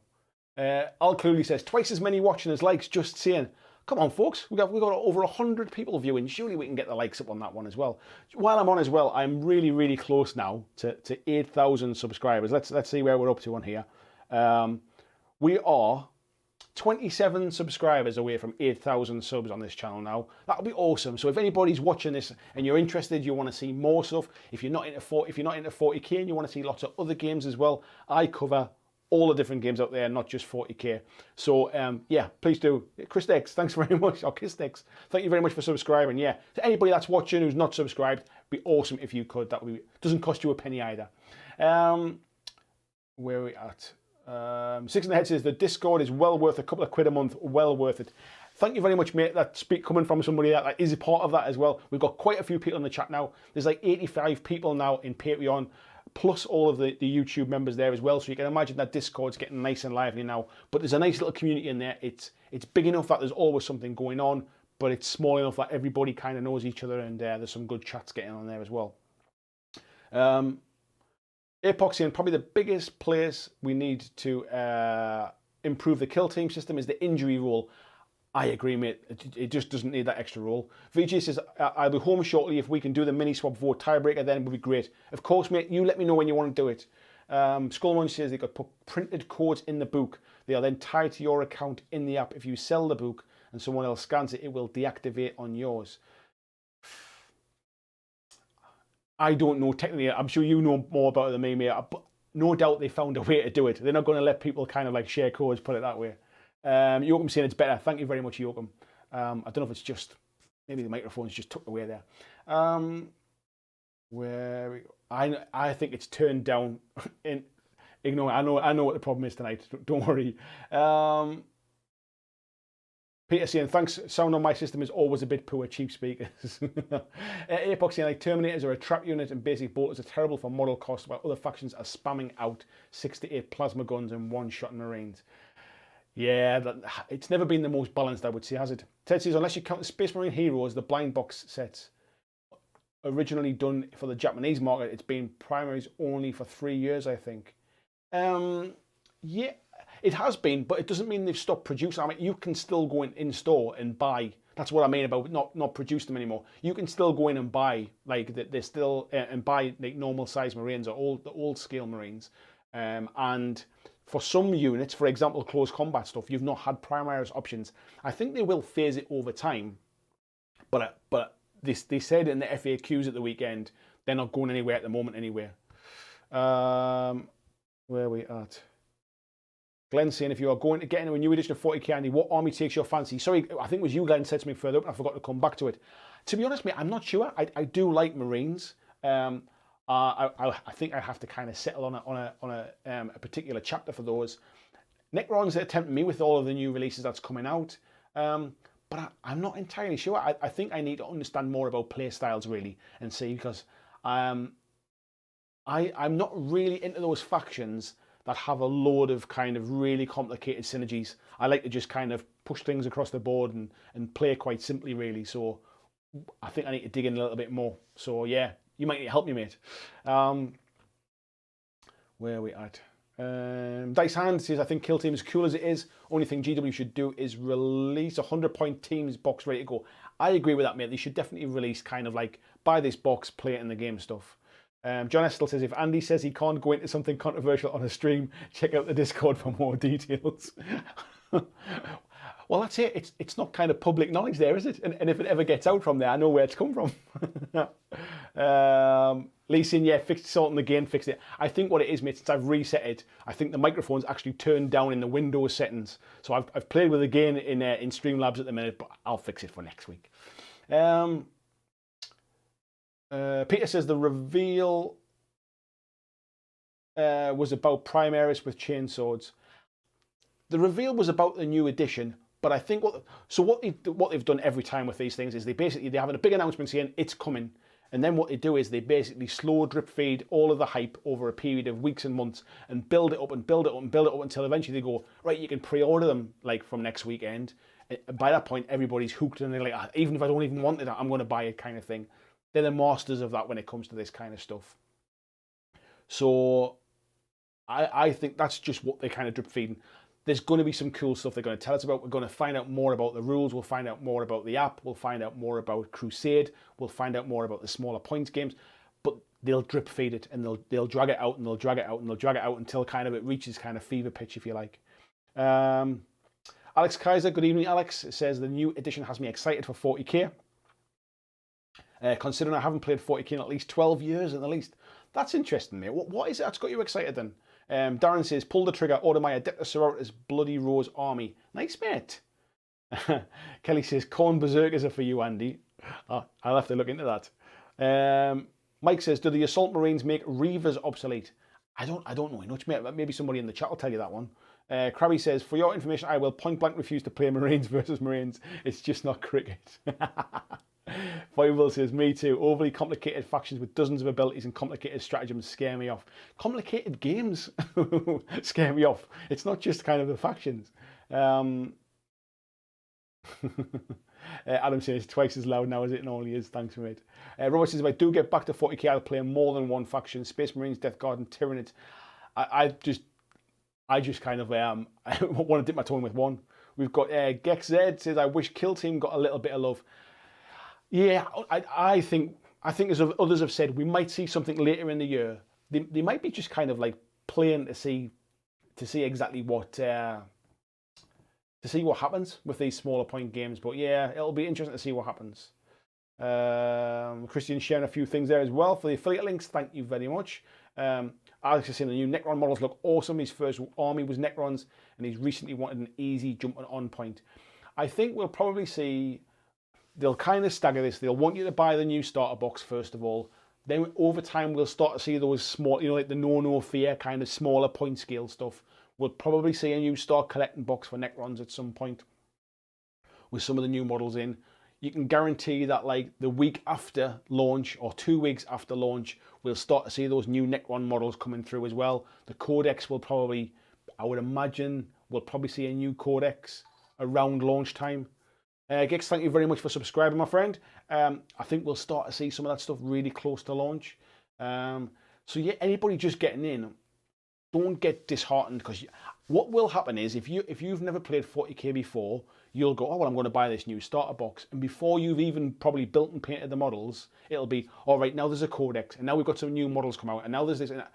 now. Al Cluley says twice as many watching as likes. Just saying. Come on, folks. We got over 100 people viewing. Surely we can get the likes up on that one as well. While I'm on as well, I'm really close now to 8,000 subscribers. Let's see where we're up to on here. We are 27 subscribers away from 8,000 subs on this channel now. That'll be awesome. So if anybody's watching this and you're interested, you want to see more stuff. If you're not into 40K and you want to see lots of other games as well, I cover all the different games out there, not just 40K. So yeah, please do. Chris Dex, thanks very much. Or Kiss Dex, thank you very much for subscribing. Yeah, to anybody that's watching who's not subscribed, it'd be awesome if you could. That doesn't cost you a penny either. Where are we at? Six in the Head says the Discord is well worth a couple of quid a month. Well worth it. Thank you very much, mate. That's coming from somebody that is a part of that as well. We've got quite a few people in the chat now. There's like 85 people now in Patreon, plus all of the YouTube members there as well. So you can imagine that Discord's getting nice and lively now. But there's a nice little community in there. It's big enough that there's always something going on, but it's small enough that everybody kind of knows each other, and there's some good chats getting on there as well. Epoxy, and probably the biggest place we need to improve the kill team system is the injury rule. I agree, mate. It just doesn't need that extra rule. VG says, I'll be home shortly. If we can do the mini swap vote tiebreaker, then it would be great. Of course, mate, you let me know when you want to do it. Skullmunch says they got put printed codes in the book. They are then tied to your account in the app. If you sell the book and someone else scans it, it will deactivate on yours. I don't know technically. I'm sure you know more about it than me, mate. But no doubt they found a way to do it. They're not going to let people kind of like share codes, put it that way. Joachim saying it's better. Thank you very much, Joachim. I don't know if it's just maybe the microphone's just tucked away there. Where we go? I think it's turned down. Ignore. I know what the problem is tonight. Don't worry. Peter saying, thanks, sound on my system is always a bit poor, cheap speakers. Apox saying, like, Terminators are a trap unit and basic bolters are terrible for model cost, while other factions are spamming out 6 to 8 plasma guns and one-shot Marines. Yeah, it's never been the most balanced, I would say, has it? Ted says, unless you count the Space Marine Heroes, the blind box sets, originally done for the Japanese market, it's been primaries only for 3 years, I think. Yeah, it has been, but it doesn't mean they've stopped producing. I mean, you can still go in store and buy. That's what I mean about not produce them anymore. You can still go in and buy, like, they're still and buy like normal size Marines or the old scale Marines, and for some units, for example, close combat stuff, you've not had Primaris options. I think they will phase it over time, but they said in the FAQs at the weekend they're not going anywhere at the moment anyway. Where are we at? Glenn saying, if you are going to get into a new edition of 40k, Andy, what army takes your fancy? Sorry, I think it was you, Glenn, said something further up, and I forgot to come back to it. To be honest, mate, I'm not sure. I do like Marines. I think I have to kind of settle on a particular chapter for those. Necrons are tempting me with all of the new releases that's coming out, but I'm not entirely sure. I think I need to understand more about play styles really and see, because I'm not really into those factions that have a load of kind of really complicated synergies. I like to just kind of push things across the board and play quite simply, really. So I think I need to dig in a little bit more. So yeah, you might need to help me, mate. Where are we at? Dice Hand says, I think Kill Team, as cool as it is, only thing GW should do is release a 100-point teams box ready to go. I agree with that, mate. They should definitely release kind of like, buy this box, play it in the game stuff. John Estel says, if Andy says he can't go into something controversial on a stream, check out the Discord for more details. Well, that's it. It's not kind of public knowledge there, is it? And if it ever gets out from there, I know where it's come from. Lee saying, yeah, fixed salt in the game, fixed it. I think what it is, mate, since I've reset it, I think the microphone's actually turned down in the Windows settings. So I've played with it again in Streamlabs at the minute, but I'll fix it for next week. Peter says the reveal was about Primaris with chainswords. The reveal was about the new edition, but I think what they've done every time with these things is they have a big announcement saying it's coming, and then what they do is they basically slow drip feed all of the hype over a period of weeks and months and build it up and build it up and build it up until eventually they go, right, you can pre-order them like from next weekend. By that point, everybody's hooked and they're like, even if I don't even want it, I'm going to buy it, kind of thing. They're the masters of that when it comes to this kind of stuff. So I think that's just what they're kind of drip feeding. There's going to be some cool stuff they're going to tell us about. We're going to find out more about the rules. We'll find out more about the app. We'll find out more about Crusade. We'll find out more about the smaller points games. But they'll drip feed it and they'll drag it out and they'll drag it out and they'll drag it out until kind of it reaches kind of fever pitch, if you like. Alex Kaiser, good evening, Alex. Says the new edition has me excited for 40k. Considering I haven't played 40k in at least 12 years at the least. That's interesting, mate. What is it that's got you excited then? Darren says, pull the trigger, order my Adeptus Sororitas Bloody Rose army. Nice, mate. Kelly says, Corn Berserkers are for you, Andy. I'll have to look into that. Mike says, do the Assault Marines make Reavers obsolete? I don't know much, mate. Maybe somebody in the chat will tell you that one. Krabby says, for your information, I will point blank refuse to play Marines versus Marines. It's just not cricket. Fireball says, me too. Overly complicated factions with dozens of abilities and complicated stratagems scare me off. Complicated games scare me off. It's not just kind of the factions. Adam says, twice as loud now as it normally is. Thanks, mate. Robert says, if I do get back to 40k, I'll play more than one faction. Space Marines, Death Guard and Tyranids. I just kind of I want to dip my toe in with one. We've got Gex Z says, I wish Kill Team got a little bit of love. Yeah, I think as others have said, we might see something later in the year. They might be just kind of like playing to see exactly what happens with these smaller point games. But yeah, it'll be interesting to see what happens. Christian sharing a few things there as well for the affiliate links. Thank you very much. Alex is saying the new Necron models look awesome. His first army was Necrons, and he's recently wanted an easy jump on point. I think we'll probably see. They'll kind of stagger this. They'll want you to buy the new starter box first of all. Then over time, we'll start to see those small, like the No Fear kind of smaller point scale stuff. We'll probably see a new start collecting box for Necrons at some point with some of the new models in. You can guarantee that like the week after launch or 2 weeks after launch, we'll start to see those new Necron models coming through as well. The Codex will probably, I would imagine, we'll probably see a new Codex around launch time. Gex, thank you very much for subscribing, my friend. I think we'll start to see some of that stuff really close to launch. So yeah, anybody just getting in, don't get disheartened because what will happen is if you've never played 40k before, you'll go, oh well, I'm going to buy this new starter box, and before you've even probably built and painted the models, it'll be all right. Now there's a codex, and now we've got some new models come out, and now there's this. And that.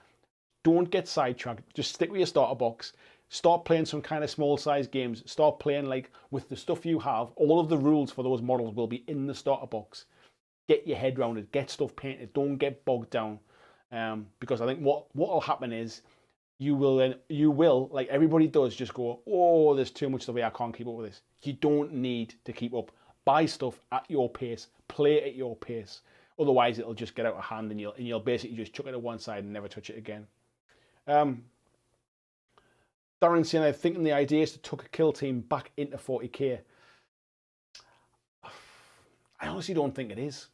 Don't get sidetracked. Just stick with your starter box. Start playing some kind of small size games. Start playing like with the stuff you have. All of the rules for those models will be in the starter box. Get your head around it. Get stuff painted. Don't get bogged down, because I think what will happen is you will, like everybody does, just go, oh, there's too much stuff here, I can't keep up with this. You don't need to keep up. Buy stuff at your pace, play at your pace. Otherwise, it'll just get out of hand, and you'll basically just chuck it to one side and never touch it again. Darren saying, I think the idea is to tuck a kill team back into 40k. I honestly don't think it is.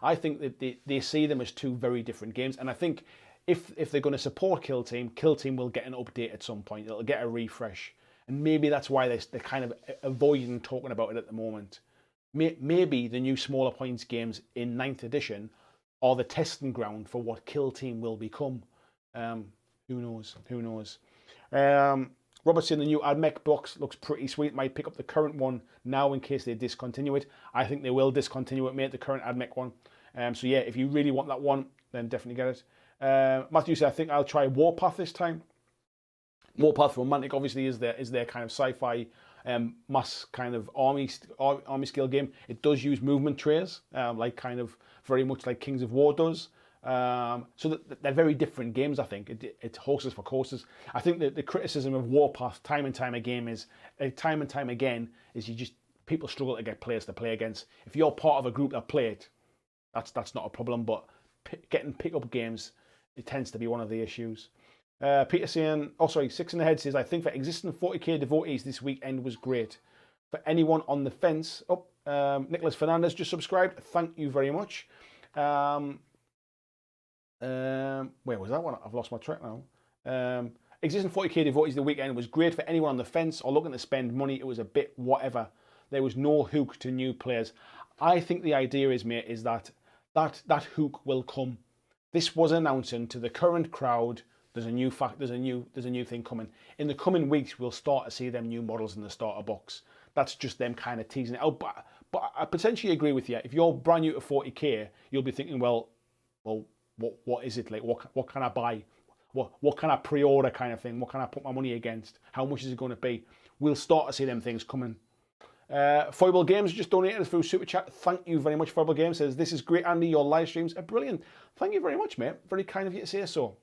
I think that they see them as two very different games, and I think if they're going to support Kill Team will get an update at some point. It'll get a refresh. And maybe that's why they're kind of avoiding talking about it at the moment. Maybe the new smaller points games in 9th edition are the testing ground for what Kill Team will become. Who knows? Who knows? Robert's saying the new AdMech box looks pretty sweet. Might pick up the current one now in case they discontinue it. I think they will discontinue it, mate, the current AdMech one. So yeah, if you really want that one, then definitely get it. Matthew said, I think I'll try Warpath this time. Warpath Romantic obviously is their kind of sci-fi mass kind of army scale game. It does use movement trays, like kind of very much like Kings of War does. So they're very different games, I think. It's horses for courses. I think that the criticism of Warpath time and time again is people struggle to get players to play against. If you're part of a group that play it, that's not a problem, but getting pick-up games, it tends to be one of the issues. Peter saying, Six in the Head says, I think for existing 40k devotees this weekend was great. For anyone on the fence, Nicholas Fernandez just subscribed. Thank you very much. Where was that one? I've lost my track now. Existing 40k devotees the weekend was great for anyone on the fence or looking to spend money. It was a bit whatever. There was no hook to new players. I think the idea is, mate, is that hook will come. This was announcing to the current crowd there's a new thing coming. In the coming weeks, we'll start to see them new models in the starter box. That's just them kind of teasing it out. But I potentially agree with you. If you're brand new to 40k, you'll be thinking, well, what is it like? What can I buy? What can I pre-order kind of thing? What can I put my money against? How much is it going to be? We'll start to see them things coming. Foible Games just donated us through Super Chat. Thank you very much, Foible Games. Says, this is great, Andy. Your live streams are brilliant. Thank you very much, mate. Very kind of you to say so.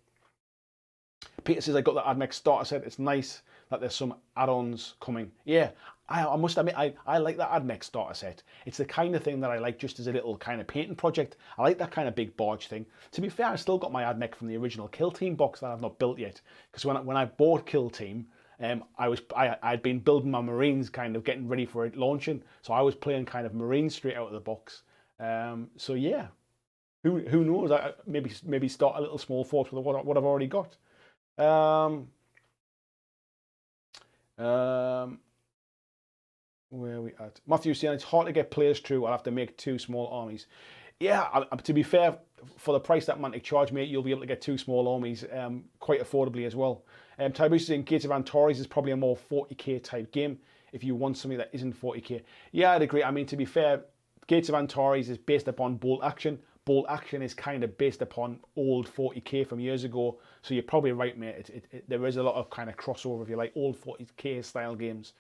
Peter says, I got the AdMech starter set. It's nice that there's some add-ons coming. Yeah, I must admit, I like that AdMech starter set. It's the kind of thing that I like just as a little kind of painting project. I like that kind of big barge thing. To be fair, I still got my AdMech from the original Kill Team box that I've not built yet. Because when I bought Kill Team, I'd been building my Marines, kind of getting ready for it launching. So I was playing kind of Marines straight out of the box. So yeah, who knows? Maybe start a little small force with what I've already got. Where are we at? Matthew saying it's hard to get players through. I'll have to make 2 small armies. Yeah, to be fair, for the price that Mantic charge, mate, you'll be able to get 2 small armies quite affordably as well. Tybus saying Gates of Antares is probably a more 40k type game if you want something that isn't 40k. Yeah, I'd agree. I mean, to be fair, Gates of Antares is based upon bolt action. Bolt action is kind of based upon old 40k from years ago. So you're probably right, mate. There is a lot of kind of crossover, if you like, old 40k style games.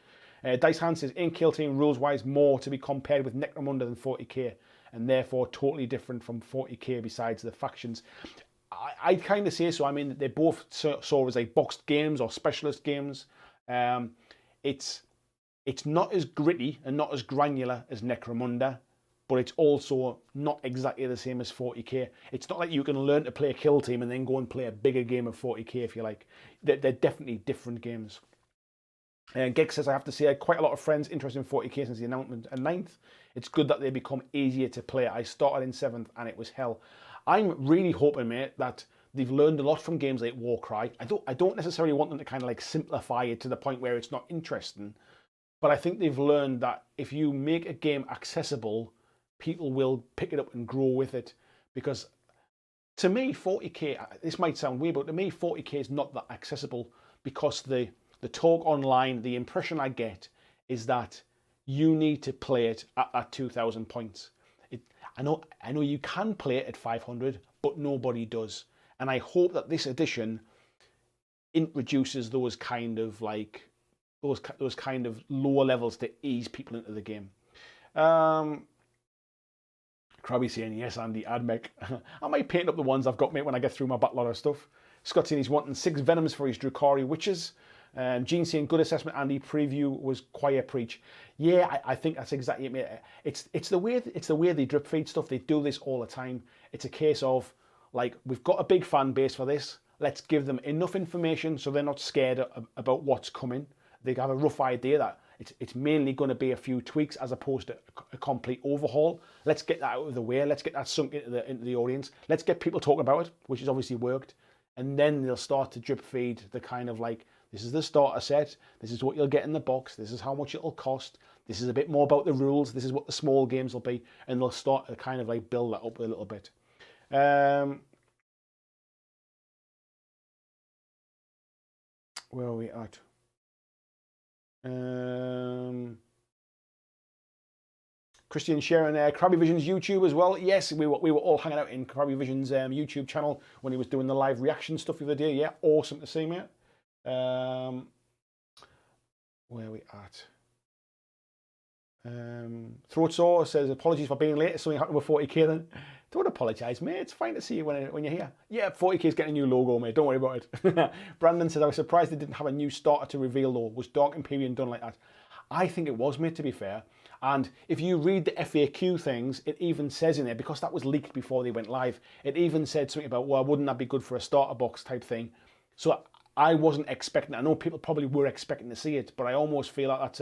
Dice Hand says, in Kill Team, rules-wise, more to be compared with Necromunda than 40k, and therefore totally different from 40k besides the factions. I'd kind of say so. I mean, they both saw as like boxed games or specialist games. It's not as gritty and not as granular as Necromunda, but it's also not exactly the same as 40k. It's not like you can learn to play a Kill Team and then go and play a bigger game of 40k, if you like. They're definitely different games. Gig says, I have to say, I had quite a lot of friends interested in 40k since the announcement at 9th. It's good that they become easier to play. I started in 7th and it was hell. I'm really hoping, mate, that they've learned a lot from games like Warcry. I don't necessarily want them to kind of like simplify it to the point where it's not interesting, but I think they've learned that if you make a game accessible, people will pick it up and grow with it. Because to me, 40k, this might sound weird, but to me, 40k is not that accessible because the the talk online, the impression I get is that you need to play it at that 2,000 points. I know you can play it at 500, but nobody does. And I hope that this edition introduces those kind of like those kind of lower levels to ease people into the game. Krabby saying, yes, Andy, AdMech. I might paint up the ones I've got, mate, when I get through my backlog of stuff. Scott saying he's wanting 6 Venoms for his Drukhari Witches. Gene saying, good assessment, Andy. Preview was quiet preach. Yeah, I think that's exactly it, mate. It's the way they drip feed stuff. They do this all the time. It's a case of, like, we've got a big fan base for this. Let's give them enough information so they're not scared about what's coming. They have a rough idea that it's mainly going to be a few tweaks as opposed to a complete overhaul. Let's get that out of the way. Let's get that sunk into the audience. Let's get people talking about it, which has obviously worked. And then they'll start to drip feed the kind of like, this is the starter set. This is what you'll get in the box. This is how much it'll cost. This is a bit more about the rules. This is what the small games will be. And they'll start to kind of like build that up a little bit. Where are we at? Christian sharing Krabby Vision's YouTube as well. Yes, we were all hanging out in Krabby Vision's YouTube channel when he was doing the live reaction stuff the other day. Yeah, awesome to see, mate. Where are we at? Throatsaw says, apologies for being late. Something happened with 40k then. Don't apologise, mate. It's fine to see you when you're here. Yeah, 40k is getting a new logo, mate. Don't worry about it. Brandon says, I was surprised they didn't have a new starter to reveal though. Was Dark Imperium done like that? I think it was, mate, to be fair. And if you read the FAQ things, it even says in there, because that was leaked before they went live, it even said something about, well, wouldn't that be good for a starter box type thing? So I wasn't expecting, I know people probably were expecting to see it, but I almost feel like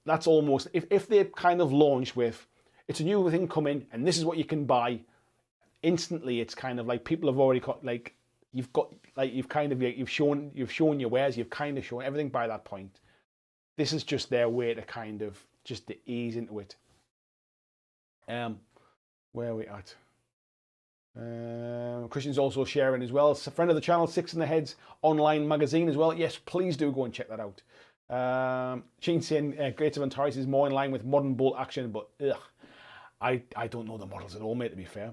that's almost, if they kind of launch with, it's a new thing coming and this is what you can buy, instantly it's kind of like people have already got, like, you've shown your wares, you've kind of shown everything by that point. This is just their way to kind of just to ease into it. Where are we at? Christian's also sharing as well. It's a friend of the channel, Six in the Heads online magazine as well. Yes, please do go and check that out. Shane saying Gates of Antares is more in line with modern bolt action, but I don't know the models at all, mate, to be fair.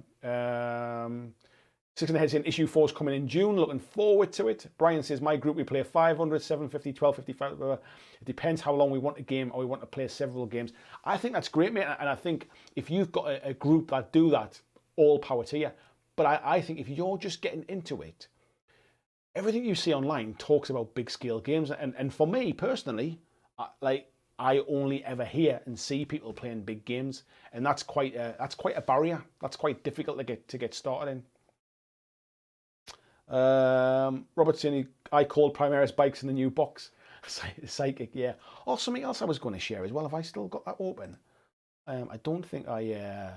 Six in the Head saying issue 4 is coming in June. Looking forward to it. Brian says, my group, we play 500, 750, 1250. It depends how long we want a game or we want to play several games. I think that's great, mate. And I think if you've got a group that do that, all power to you. But I think if you're just getting into it, everything you see online talks about big scale games. And for me personally, I only ever hear and see people playing big games. And that's quite a barrier. That's quite difficult to get started in. Robert saying, I called Primaris bikes in the new box. Psychic, yeah. Or something else I was going to share as well. Have I still got that open? I don't think I...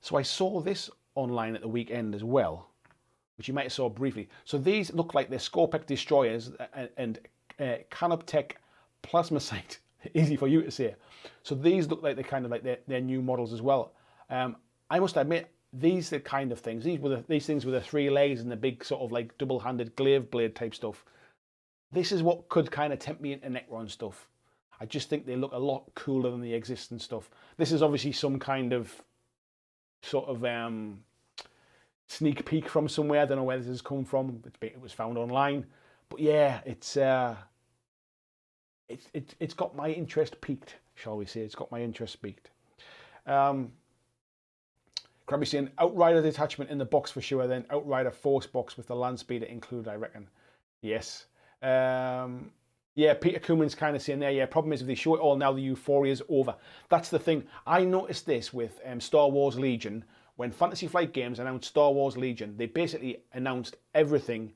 So I saw this online at the weekend as well, which you might have saw briefly. So these look like they're Scorpec destroyers and Canoptech Plasmacite. Easy for you to say. So these look like they're kind of like their new models as well. I must admit, these are the kind of things. These things with the 3 legs and the big sort of like double-handed glaive blade type stuff. This is what could kind of tempt me into Necron stuff. I just think they look a lot cooler than the existing stuff. This is obviously some kind of sort of sneak peek from somewhere. I don't know where this has come from. It was found online, but yeah, it's got my interest piqued, shall we say? It's got my interest piqued. Krabby saying Outrider detachment in the box for sure. Then Outrider Force box with the land speeder included, I reckon. Yes. Yeah, Peter Kuhlman's kind of saying there, yeah, problem is if they show it all now, the euphoria's over. That's the thing. I noticed this with Star Wars Legion. When Fantasy Flight Games announced Star Wars Legion, they basically announced everything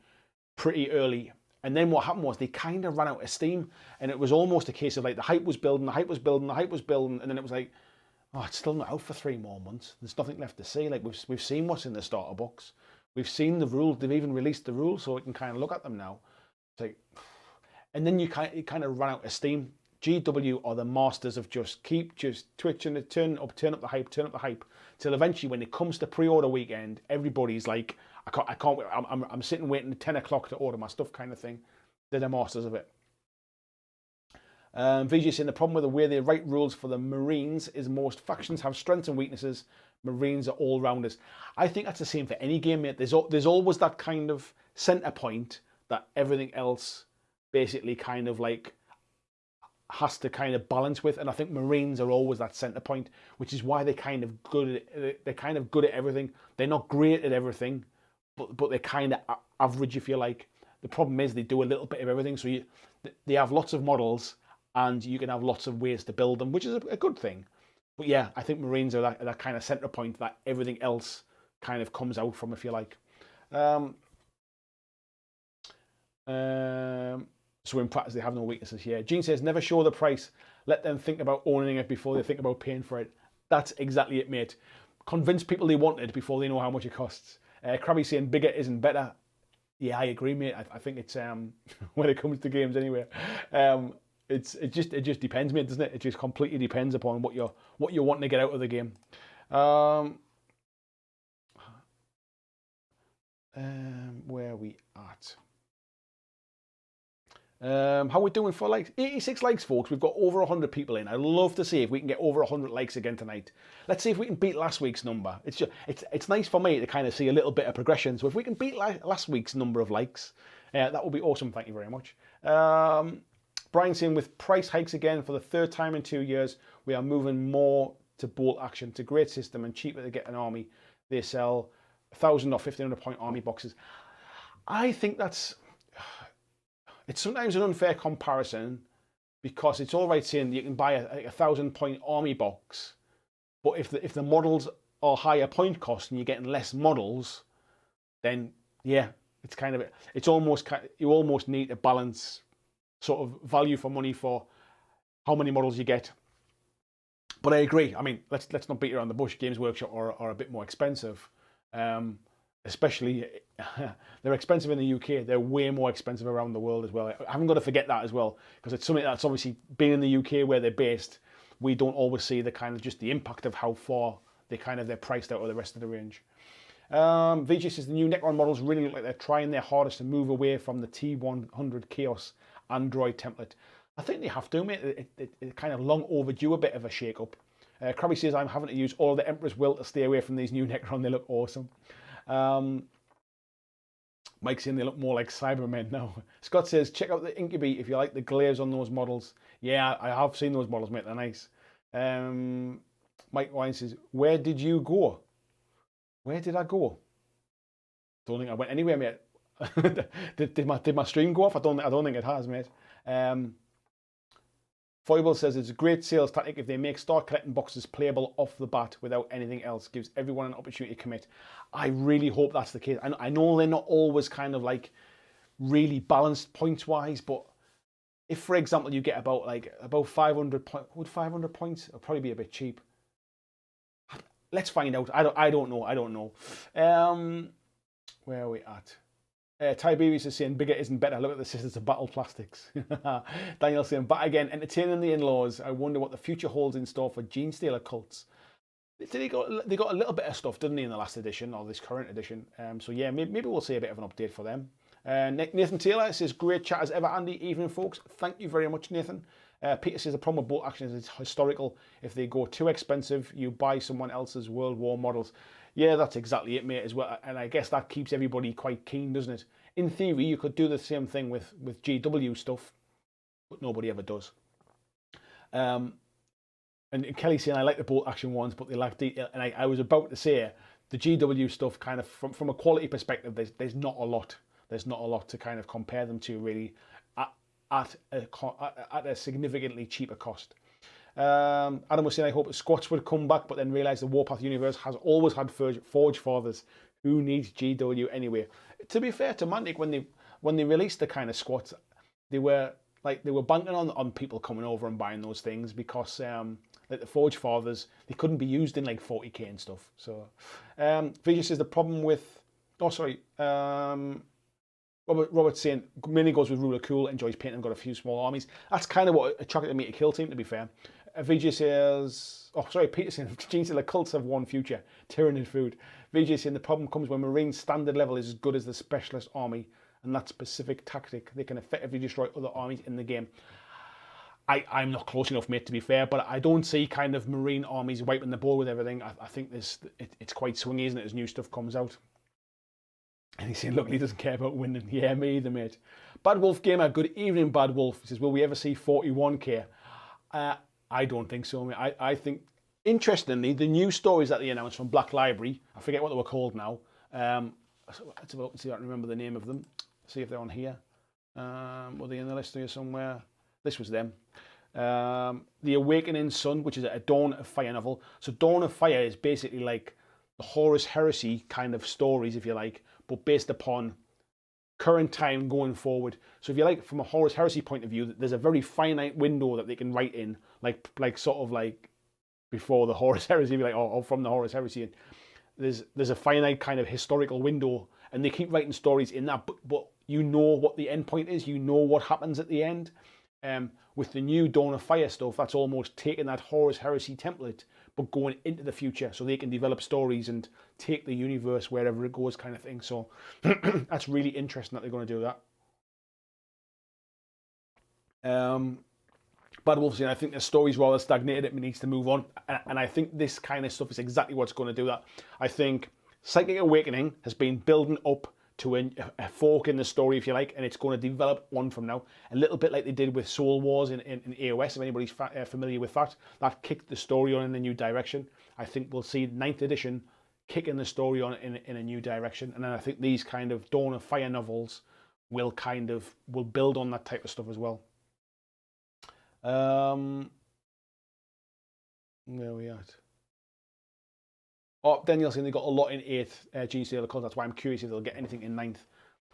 pretty early. And then what happened was they kind of ran out of steam. And it was almost a case of like the hype was building, the hype was building, the hype was building. And then it was like, oh, it's still not out for 3 more months. There's nothing left to see. Like we've seen what's in the starter box. We've seen the rules. They've even released the rules so we can kind of look at them now. It's like, and then you kind of run out of steam. GW are the masters of just twitching it, turn up the hype, till eventually when it comes to pre-order weekend, everybody's like, I can't wait. I'm sitting waiting at 10 o'clock to order my stuff kind of thing. They're the masters of it. VJ saying the problem with the way they write rules for the Marines is most factions have strengths and weaknesses. Marines are all rounders. I think that's the same for any game, mate. There's always that kind of center point that everything else basically kind of like has to kind of balance with, and I think Marines are always that center point, which is why they're kind of good at, they're kind of good at everything. They're not great at everything, but they're kind of average, if you like. The problem is they do a little bit of everything, so they have lots of models and you can have lots of ways to build them, which is a good thing. But yeah, I think Marines are that kind of center point that everything else kind of comes out from, if you like. So in practice, they have no weaknesses here. Gene says, never show the price. Let them think about owning it before they think about paying for it. That's exactly it, mate. Convince people they want it before they know how much it costs. Krabby saying, bigger isn't better. Yeah, I agree, mate. I think it's, when it comes to games anyway, it just depends, mate, doesn't it? It just completely depends upon what you're wanting to get out of the game. Where are we at? How are we doing for likes? 86 likes, folks. We've got over 100 people in. I'd love to see if we can get over 100 likes again tonight. Let's see if we can beat last week's number. It's nice for me to kind of see a little bit of progression. So if we can beat last week's number of likes, that would be awesome. Thank you very much. Brian saying, with price hikes again for the third time in 2 years, we are moving more to bolt action. It's a great system and cheaper to get an army. They sell 1,000 or 1,500 point army boxes. I think it's sometimes an unfair comparison, because it's all right saying you can buy a 1,000 point army box, but if the models are higher point cost and you're getting less models, then yeah, you almost need to balance sort of value for money for how many models you get. But I agree. I mean, let's not beat around the bush. Games Workshop are a bit more expensive. Especially, they're expensive in the UK. They're way more expensive around the world as well. I haven't got to forget that as well, because it's something that's obviously being in the UK where they're based, we don't always see the kind of just the impact of how far they're priced out of the rest of the range. VJ says the new Necron models really look like they're trying their hardest to move away from the T100 Chaos Android template. I think they have to, mate. It's kind of long overdue, a bit of a shake-up. Krabby says, I'm having to use all the Emperor's Will to stay away from these new Necron. They look awesome. Mike saying they look more like Cybermen now. Scott says, check out the Incubi if you like the glares on those models. Yeah, I have seen those models, mate. They're nice. Mike Wine says, where did you go? Where did I go? Don't think I went anywhere, mate. did my stream go off? I don't think it has, mate. Foible says it's a great sales tactic if they make start collecting boxes playable off the bat without anything else. Gives everyone an opportunity to commit. I really hope that's the case. I know they're not always kind of like really balanced points wise, but if, for example, you get about 500 points, would 500 points? It'll probably be a bit cheap. Let's find out. I don't know. Where are we at? Tiberius is saying bigger isn't better. Look at the Sisters of Battle plastics. Daniel saying, back again, entertaining the in-laws. I wonder what the future holds in store for Gene Stealer cults. They got a little bit of stuff, didn't they, in the last edition or this current edition? So yeah, maybe we'll see a bit of an update for them. Nathan Taylor says, great chat as ever, Andy. Evening, folks. Thank you very much, Nathan. Peter says the problem with bolt action is it's historical. If they go too expensive, you buy someone else's World War models. Yeah, that's exactly it, mate, as well. And I guess that keeps everybody quite keen, doesn't it? In theory, you could do the same thing with GW stuff, but nobody ever does. And Kelly saying, I like the bolt action ones, but they lack detail. And I was about to say, the GW stuff, kind of from a quality perspective, there's not a lot. There's not a lot to kind of compare them to, really, at a significantly cheaper cost. Adam was saying, I hope the Squats would come back, but then realised the Warpath universe has always had Forge Fathers. Who needs GW anyway? To be fair to Mantic, when they released the kind of Squats, they were banking on people coming over and buying those things, because like the Forge Fathers, they couldn't be used in like 40k and stuff. So Vijay says the problem with Robert saying mainly goes with Ruler Cool, enjoys painting, got a few small armies. That's kind of what attracted me to Kill Team, to be fair. Vijay says, Peter saying, Gene said the cults have one future, Tyranid food. VJ saying the problem comes when Marines standard level is as good as the specialist army, and that specific tactic, they can effectively destroy other armies in the game. I'm not close enough, mate, to be fair, but I don't see kind of Marine armies wiping the board with everything. I think it's quite swingy, isn't it, as new stuff comes out. And he's saying, look, he doesn't care about winning. Yeah, me either, mate. Bad Wolf Gamer, good evening, Bad Wolf. He says, will we ever see 41k? I don't think so, mate. I think, interestingly, the new stories that they announced from Black Library, I forget what they were called now. Let's have a look and see if I can remember the name of them. See if they're on here. Were they in the list here somewhere? This was them. The Awakening Sun, which is a Dawn of Fire novel. So Dawn of Fire is basically like the Horus Heresy kind of stories, if you like, but based upon current time going forward. So if you like, from a Horus Heresy point of view, there's a very finite window that they can write in, like sort of like before the Horus Heresy, like or from the Horus Heresy. And there's a finite kind of historical window, and they keep writing stories in that, but you know what the end point is, you know what happens at the end. With the new Dawn of Fire stuff, that's almost taking that Horus Heresy template, but going into the future, so they can develop stories and take the universe wherever it goes, kind of thing. So that's really interesting that they're going to do that. Bad Wolf saying, I think the story's rather stagnated, it needs to move on. And I think this kind of stuff is exactly what's going to do that. I think Psychic Awakening has been building up to a fork in the story, if you like, and it's going to develop one from now. A little bit like they did with Soul Wars in AOS, if anybody's familiar with that. That kicked the story on in a new direction. I think we'll see 9th edition kicking the story on in a new direction. And then I think these kind of Dawn of Fire novels will build on that type of stuff as well. Where are we at? Oh, Daniel saying they got a lot in 8th Genius Dealer Cult. That's why I'm curious if they'll get anything in 9th.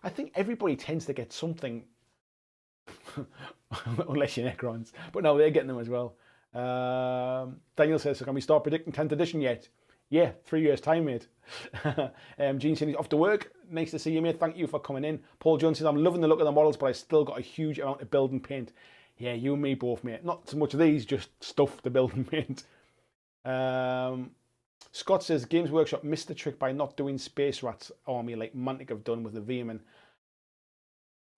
I think everybody tends to get something, unless you're Necrons. But no, they're getting them as well. Daniel says, so can we start predicting 10th edition yet? Yeah, 3 years' time, mate. Gene saying he's off to work. Nice to see you, mate. Thank you for coming in. Paul Jones says, I'm loving the look of the models, but I still got a huge amount of build and paint. Yeah, you and me both, mate. Not so much of these, just stuff to build and paint. Scott says, Games Workshop missed the trick by not doing Space Rats army like Mantic have done with the Veerman.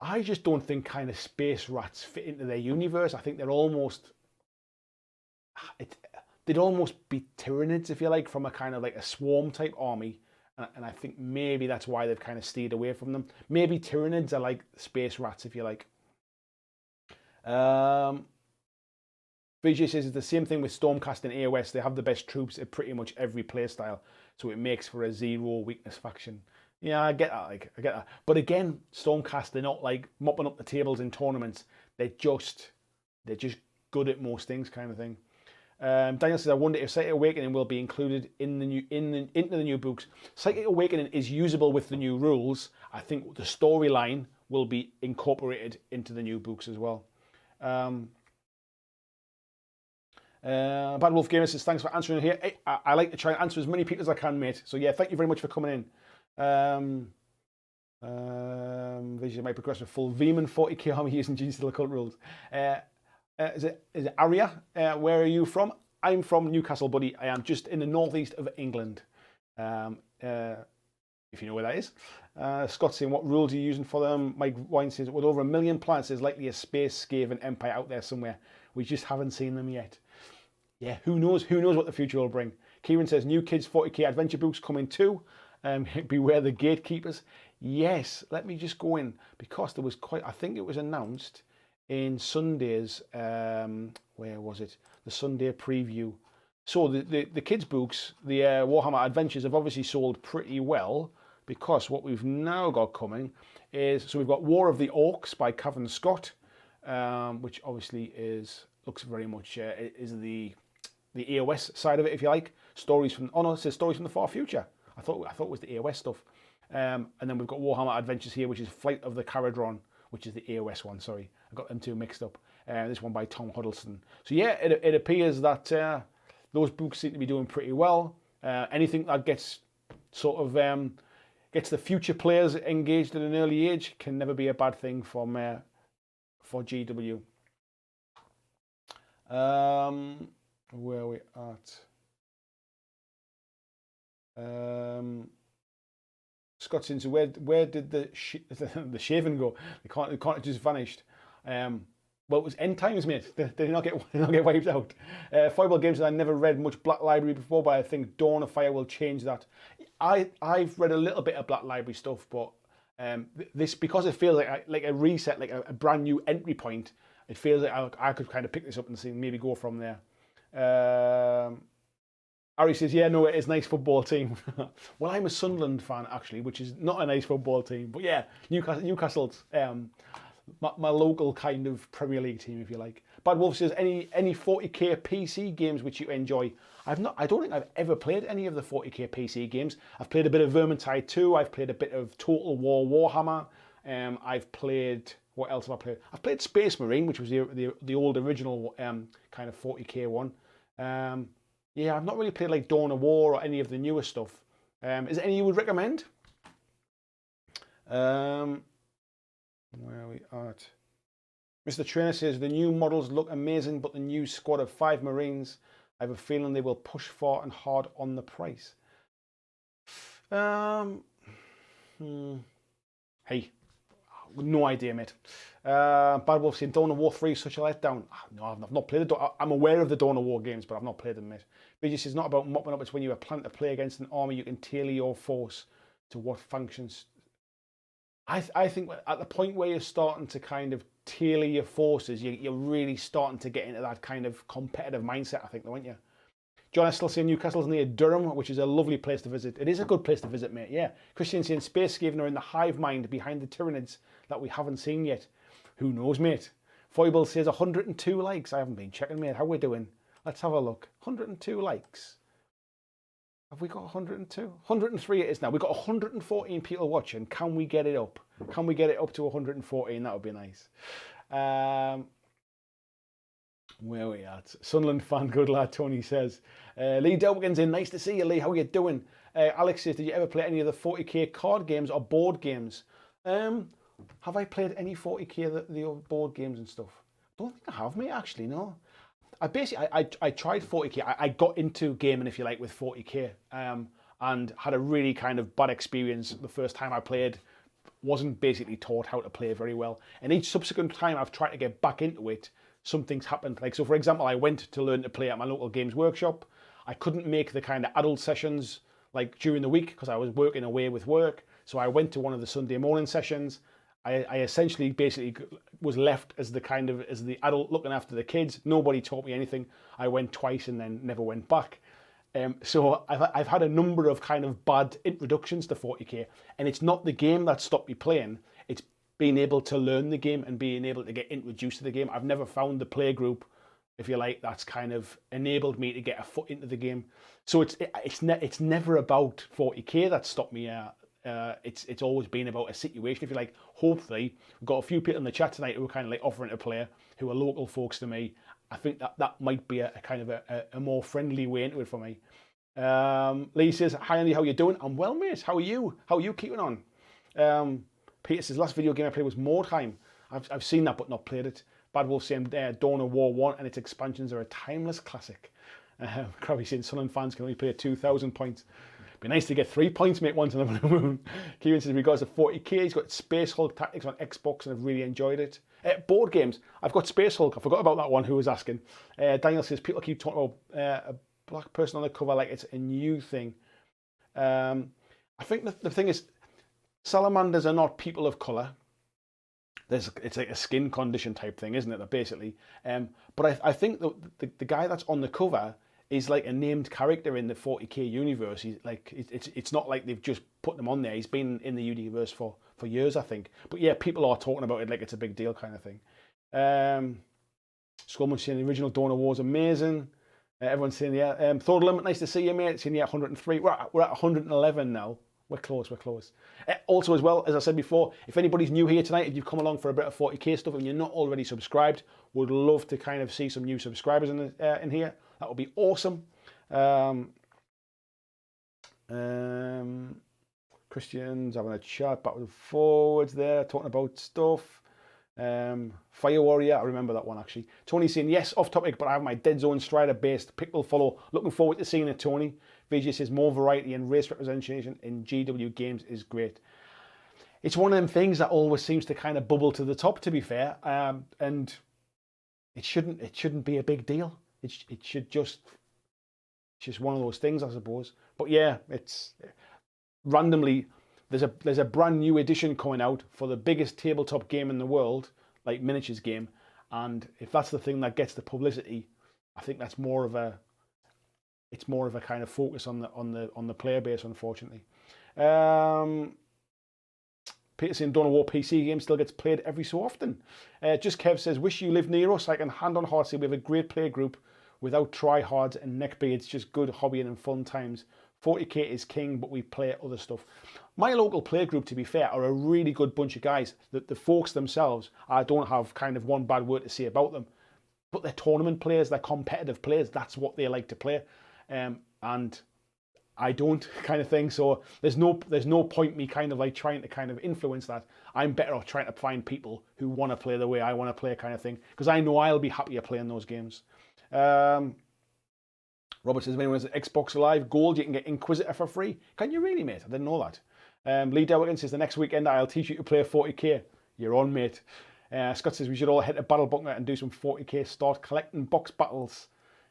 I just don't think kind of Space Rats fit into their universe. I think they're almost... they'd almost be Tyranids, if you like, from a kind of like a swarm type army. And I think maybe that's why they've kind of stayed away from them. Maybe Tyranids are like Space Rats, if you like. VJ says it's the same thing with Stormcast and AOS. They have the best troops at pretty much every playstyle, so it makes for a zero weakness faction. Yeah, I get that. I get that. But again, Stormcast, they're not like mopping up the tables in tournaments. They're just good at most things, kind of thing. Daniel says, I wonder if Psychic Awakening will be included in the into the new books. Psychic Awakening is usable with the new rules. I think the storyline will be incorporated into the new books as well. Bad Wolf Gamer says, thanks for answering here. Hey, I like to try and answer as many people as I can, mate. So yeah, thank you very much for coming in. Vision might progress with full Veerman 40k army using Genius Dealer Cult rules. Is it Aria? Where are you from? I'm from Newcastle, buddy. I am just in the northeast of England. If you know where that is. Scott's saying, what rules are you using for them? Mike Wine says, with over 1 million planets, there's likely a space Skaven empire out there somewhere. We just haven't seen them yet. Yeah, who knows? Who knows what the future will bring? Kieran says, new kids 40k adventure books coming too. Beware the gatekeepers. Yes, let me just go in, because there was quite, I think it was announced in Sunday's, where was it? The Sunday preview. So the kids books, the Warhammer Adventures have obviously sold pretty well, because what we've now got coming is, so we've got War of the Orcs by Cavan Scott, which obviously looks very much, is the AOS side of it, if you like. Stories from, oh no, it says Stories from the Far Future. I thought it was the AOS stuff. And then we've got Warhammer Adventures here, which is Flight of the Caradron, which is the AOS one, sorry. I got them two mixed up. This one by Tom Huddleston. So yeah, it appears that those books seem to be doing pretty well. Anything that gets sort of gets the future players engaged at an early age can never be a bad thing for GW. Where are we at? Scott Simpson, where did the shaving go? The cartridge just vanished. Well, it was end times, mate. They did not get wiped out. Fireball Games, I never read much Black Library before, but I think Dawn of Fire will change that. I've read a little bit of Black Library stuff, but this, because it feels like a reset, like a brand new entry point, it feels like I could kind of pick this up and see, maybe go from there. Ari says, yeah, no, it is a nice football team. Well, I'm a Sunderland fan, actually, which is not a nice football team. But yeah, Newcastle's my local kind of Premier League team, if you like. Bad Wolf says, any 40k PC games which you enjoy? I don't think I've ever played any of the 40k PC games. I've played a bit of Vermintide 2. I've played a bit of Total War Warhammer. I've played, what else have I played? I've played Space Marine, which was the old original kind of 40k one. Yeah, I've not really played like Dawn of War or any of the newer stuff. Is there any you would recommend? Where are we at? Mr. Trainer says, the new models look amazing, but the new squad of 5 Marines, I have a feeling they will push far and hard on the price. Hey, no idea, mate. Bad Wolf saying, Dawn of War 3 is such a letdown. No, I've not played it. I'm aware of the Dawn of War games, but I've not played them, mate. BG says, not about mopping up, it's when you plan to play against an army, you can tailor your force to what functions. I think at the point where you're starting to kind of tailor your forces, you're really starting to get into that kind of competitive mindset, I think, though, aren't you? John is still saying Newcastle's near Durham, which is a lovely place to visit. It is a good place to visit, mate, yeah. Christian saying Space Skaven are in the hive mind behind the Tyranids that we haven't seen yet. Who knows, mate? Foible says 102 likes. I haven't been checking, mate. How we doing? Let's have a look. 102 likes. Have we got 102? 103 it is now. We've got 114 people watching. Can we get it up? Can we get it up to 114? That would be nice. Where are we at? Sunderland fan, good lad, Tony says. Lee Delwigan's in. Nice to see you, Lee. How are you doing? Alex says, did you ever play any of the 40k card games or board games? Have I played any 40k, the board games and stuff? I don't think I have, mate, actually, no. I tried 40k. I got into gaming, if you like, with 40k, and had a really kind of bad experience the first time I played. Wasn't basically taught how to play very well. And each subsequent time I've tried to get back into it, something's happened. Like, so for example, I went to learn to play at my local games workshop. I couldn't make the kind of adult sessions like during the week because I was working away with work. So I went to one of the Sunday morning sessions. I essentially basically was left as the adult looking after the kids. Nobody taught me anything. I went twice and then never went back. So I've had a number of kind of bad introductions to 40k, and it's not the game that stopped me playing. It's being able to learn the game and being able to get introduced to the game. I've never found the play group, if you like, that's kind of enabled me to get a foot into the game. So it's never about 40k that stopped me. It's always been about a situation, if you like. Hopefully, we've got a few people in the chat tonight who are kind of like offering to play, who are local folks to me. I think that might be a kind of a more friendly way into it for me. Lee says, hi Andy, how you doing? I'm well, mate. How are you? How are you keeping on? Peter says, last video game I played was Mordheim. I've seen that but not played it. Bad Wolf saying Dawn of War 1 and its expansions are a timeless classic. Crabby saying Sunderland fans can only play at 2,000 points. Be nice to get 3 points, mate, once in a blue moon. Kieran says, regards to 40k, he's got Space Hulk Tactics on Xbox and I've really enjoyed it. Board games, I've got Space Hulk. I forgot about that one, who was asking. Daniel says, people keep talking about a black person on the cover like it's a new thing. I think the thing is, salamanders are not people of colour. It's like a skin condition type thing, isn't it, basically? But I think the guy that's on the cover is like a named character in the 40k universe. He's like, it's not like they've just put them on there. He's been in the universe for years, I think. But yeah, people are talking about it like it's a big deal kind of thing. Skullman saying the original Dawn of War is amazing. Everyone's saying, yeah. Thor Limit, nice to see you, mate. Saying, yeah, 103. We're at 111 now. We're close. Also, as well, as I said before, if anybody's new here tonight, if you've come along for a bit of 40k stuff and you're not already subscribed, would love to kind of see some new subscribers in here. That would be awesome. Christian's having a chat backwards and forwards there, talking about stuff. Fire Warrior, I remember that one actually. Tony saying, yes, off topic, but I have my Dead Zone Strider based pick will follow. Looking forward to seeing it, Tony. VJ says more variety and race representation in GW games is great. It's one of them things that always seems to kind of bubble to the top, to be fair, and it shouldn't be a big deal. It's just one of those things, I suppose. But yeah, it's randomly there's a brand new edition coming out for the biggest tabletop game in the world, like miniatures game, and if that's the thing that gets the publicity, I think that's more of a kind of focus on the player base, unfortunately. Peter saying Dawn of War PC game still gets played every so often. Just Kev says, wish you lived near us. I can hand on heart say we have a great play group without tryhards and neckbeards, just good hobbying and fun times. 40k is king, but we play other stuff. My local play group, to be fair, are a really good bunch of guys. The folks themselves, I don't have kind of one bad word to say about them, but they're tournament players, they're competitive players. That's what they like to play, and I don't, kind of thing. So there's no point me kind of like trying to kind of influence that. I'm better off trying to find people who want to play the way I want to play, kind of thing, because I know I'll be happier playing those games. Robert says, if anyone has Xbox Live Gold, you can get Inquisitor for free. Can you really, mate? I didn't know that. Lee Dowigan says, the next weekend I'll teach you to play 40k. You're on, mate. Scott says, we should all head to Battle Bunker and do some 40k, start collecting box battles.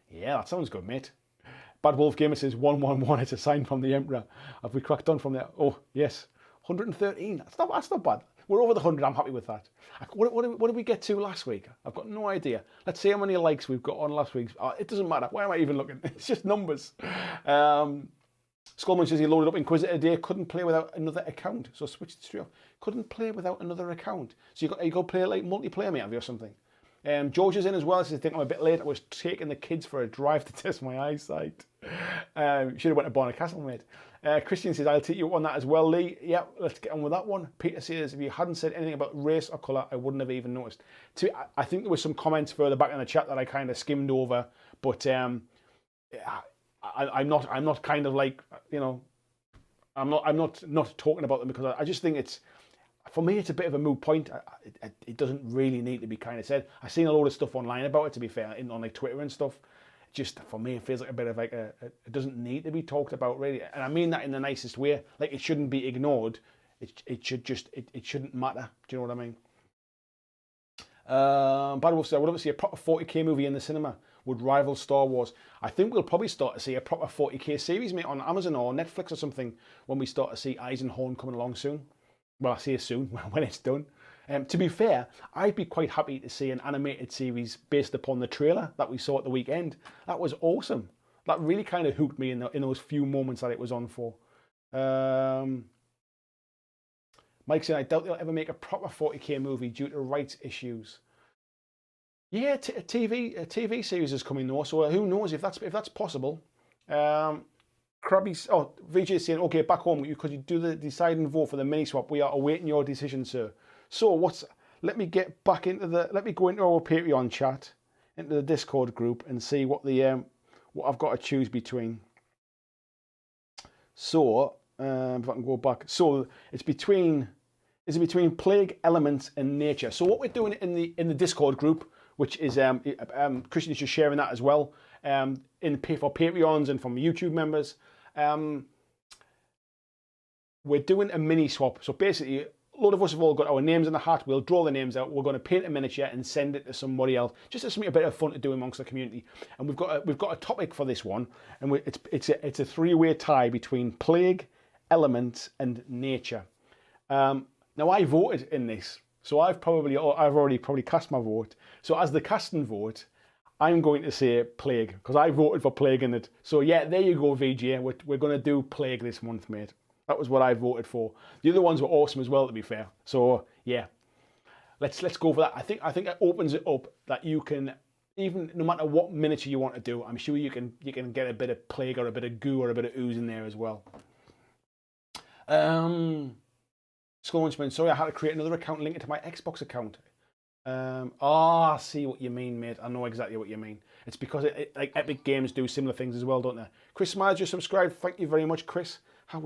Yeah, that sounds good, mate. Bad Wolf Gamer says, 111, it's a sign from the Emperor. Have we cracked on from there? Oh, yes. 113. That's not bad. We're over the 100. I'm happy with that. What did we get to last week? I've got no idea. Let's see how many likes we've got on last week's. It doesn't matter. Why am I even looking? It's just numbers. Skullman says he loaded up Inquisitor today. Couldn't play without another account. So switched it straight off. Couldn't play without another account. So you got play like multiplayer, mate, have you, or something? George is in as well. Says, I think I'm a bit late. I was taking the kids for a drive to test my eyesight. Should have went to Barnard Castle, mate. Christian says, I'll take you on that as well, Lee. Yeah, let's get on with that one. Peter says, if you hadn't said anything about race or colour, I wouldn't have even noticed. I think there was some comments further back in the chat that I kind of skimmed over, but I'm not kind of like, you know, I'm not talking about them, because I just think it's, for me, it's a bit of a moot point. It doesn't really need to be kind of said. I've seen a load of stuff online about it, to be fair, on like Twitter and stuff. Just for me, it feels like a bit of like it doesn't need to be talked about, really, and I mean that in the nicest way. Like, it shouldn't be ignored. It shouldn't matter. Do you know what I mean? Bad Wolf said, I would love to see a proper 40k movie in the cinema. Would rival Star Wars. I think we'll probably start to see a proper 40k series, mate, on Amazon or Netflix or something when we start to see Eisenhorn coming along soon. Well, I say soon when it's done. To be fair, I'd be quite happy to see an animated series based upon the trailer that we saw at the weekend. That was awesome. That really kind of hooked me in those few moments that it was on for. Mike said, I doubt they'll ever make a proper 40k movie due to rights issues. Yeah, a TV series is coming though, so who knows if that's possible. Krabby's, VJ saying, okay, back home, could you do the decide and vote for the mini swap? We are awaiting your decision, sir. So let me go into our Patreon chat, into the Discord group, and see what I've got to choose between. So, if I can go back. So is it between plague, elements, and nature? So what we're doing in the Discord group, which is Christian is just sharing that as well, for Patreons and from YouTube members. We're doing a mini swap. So basically, a lot of us have all got our names in the hat. We'll draw the names out. We're going to paint a miniature and send it to somebody else, just as something a bit of fun to do amongst the community. And we've got a topic for this one, and it's a three-way tie between plague, elements, and nature. Now I voted in this, so I've already cast my vote. So as the casting vote, I'm going to say plague, because I voted for plague in it. So yeah, there you go, VJ. We're going to do plague this month, mate. That was what I voted for. The other ones were awesome as well, to be fair. So yeah, let's go for that. I think it opens it up that you can, even no matter what miniature you want to do, I'm sure you can get a bit of plague or a bit of goo or a bit of ooze in there as well. Scoreman's, sorry, I had to create another account linked to my Xbox account. I see what you mean, mate. I know exactly what you mean. It's because like Epic Games do similar things as well, don't they? Chris Myers just subscribed. Thank you very much, Chris. How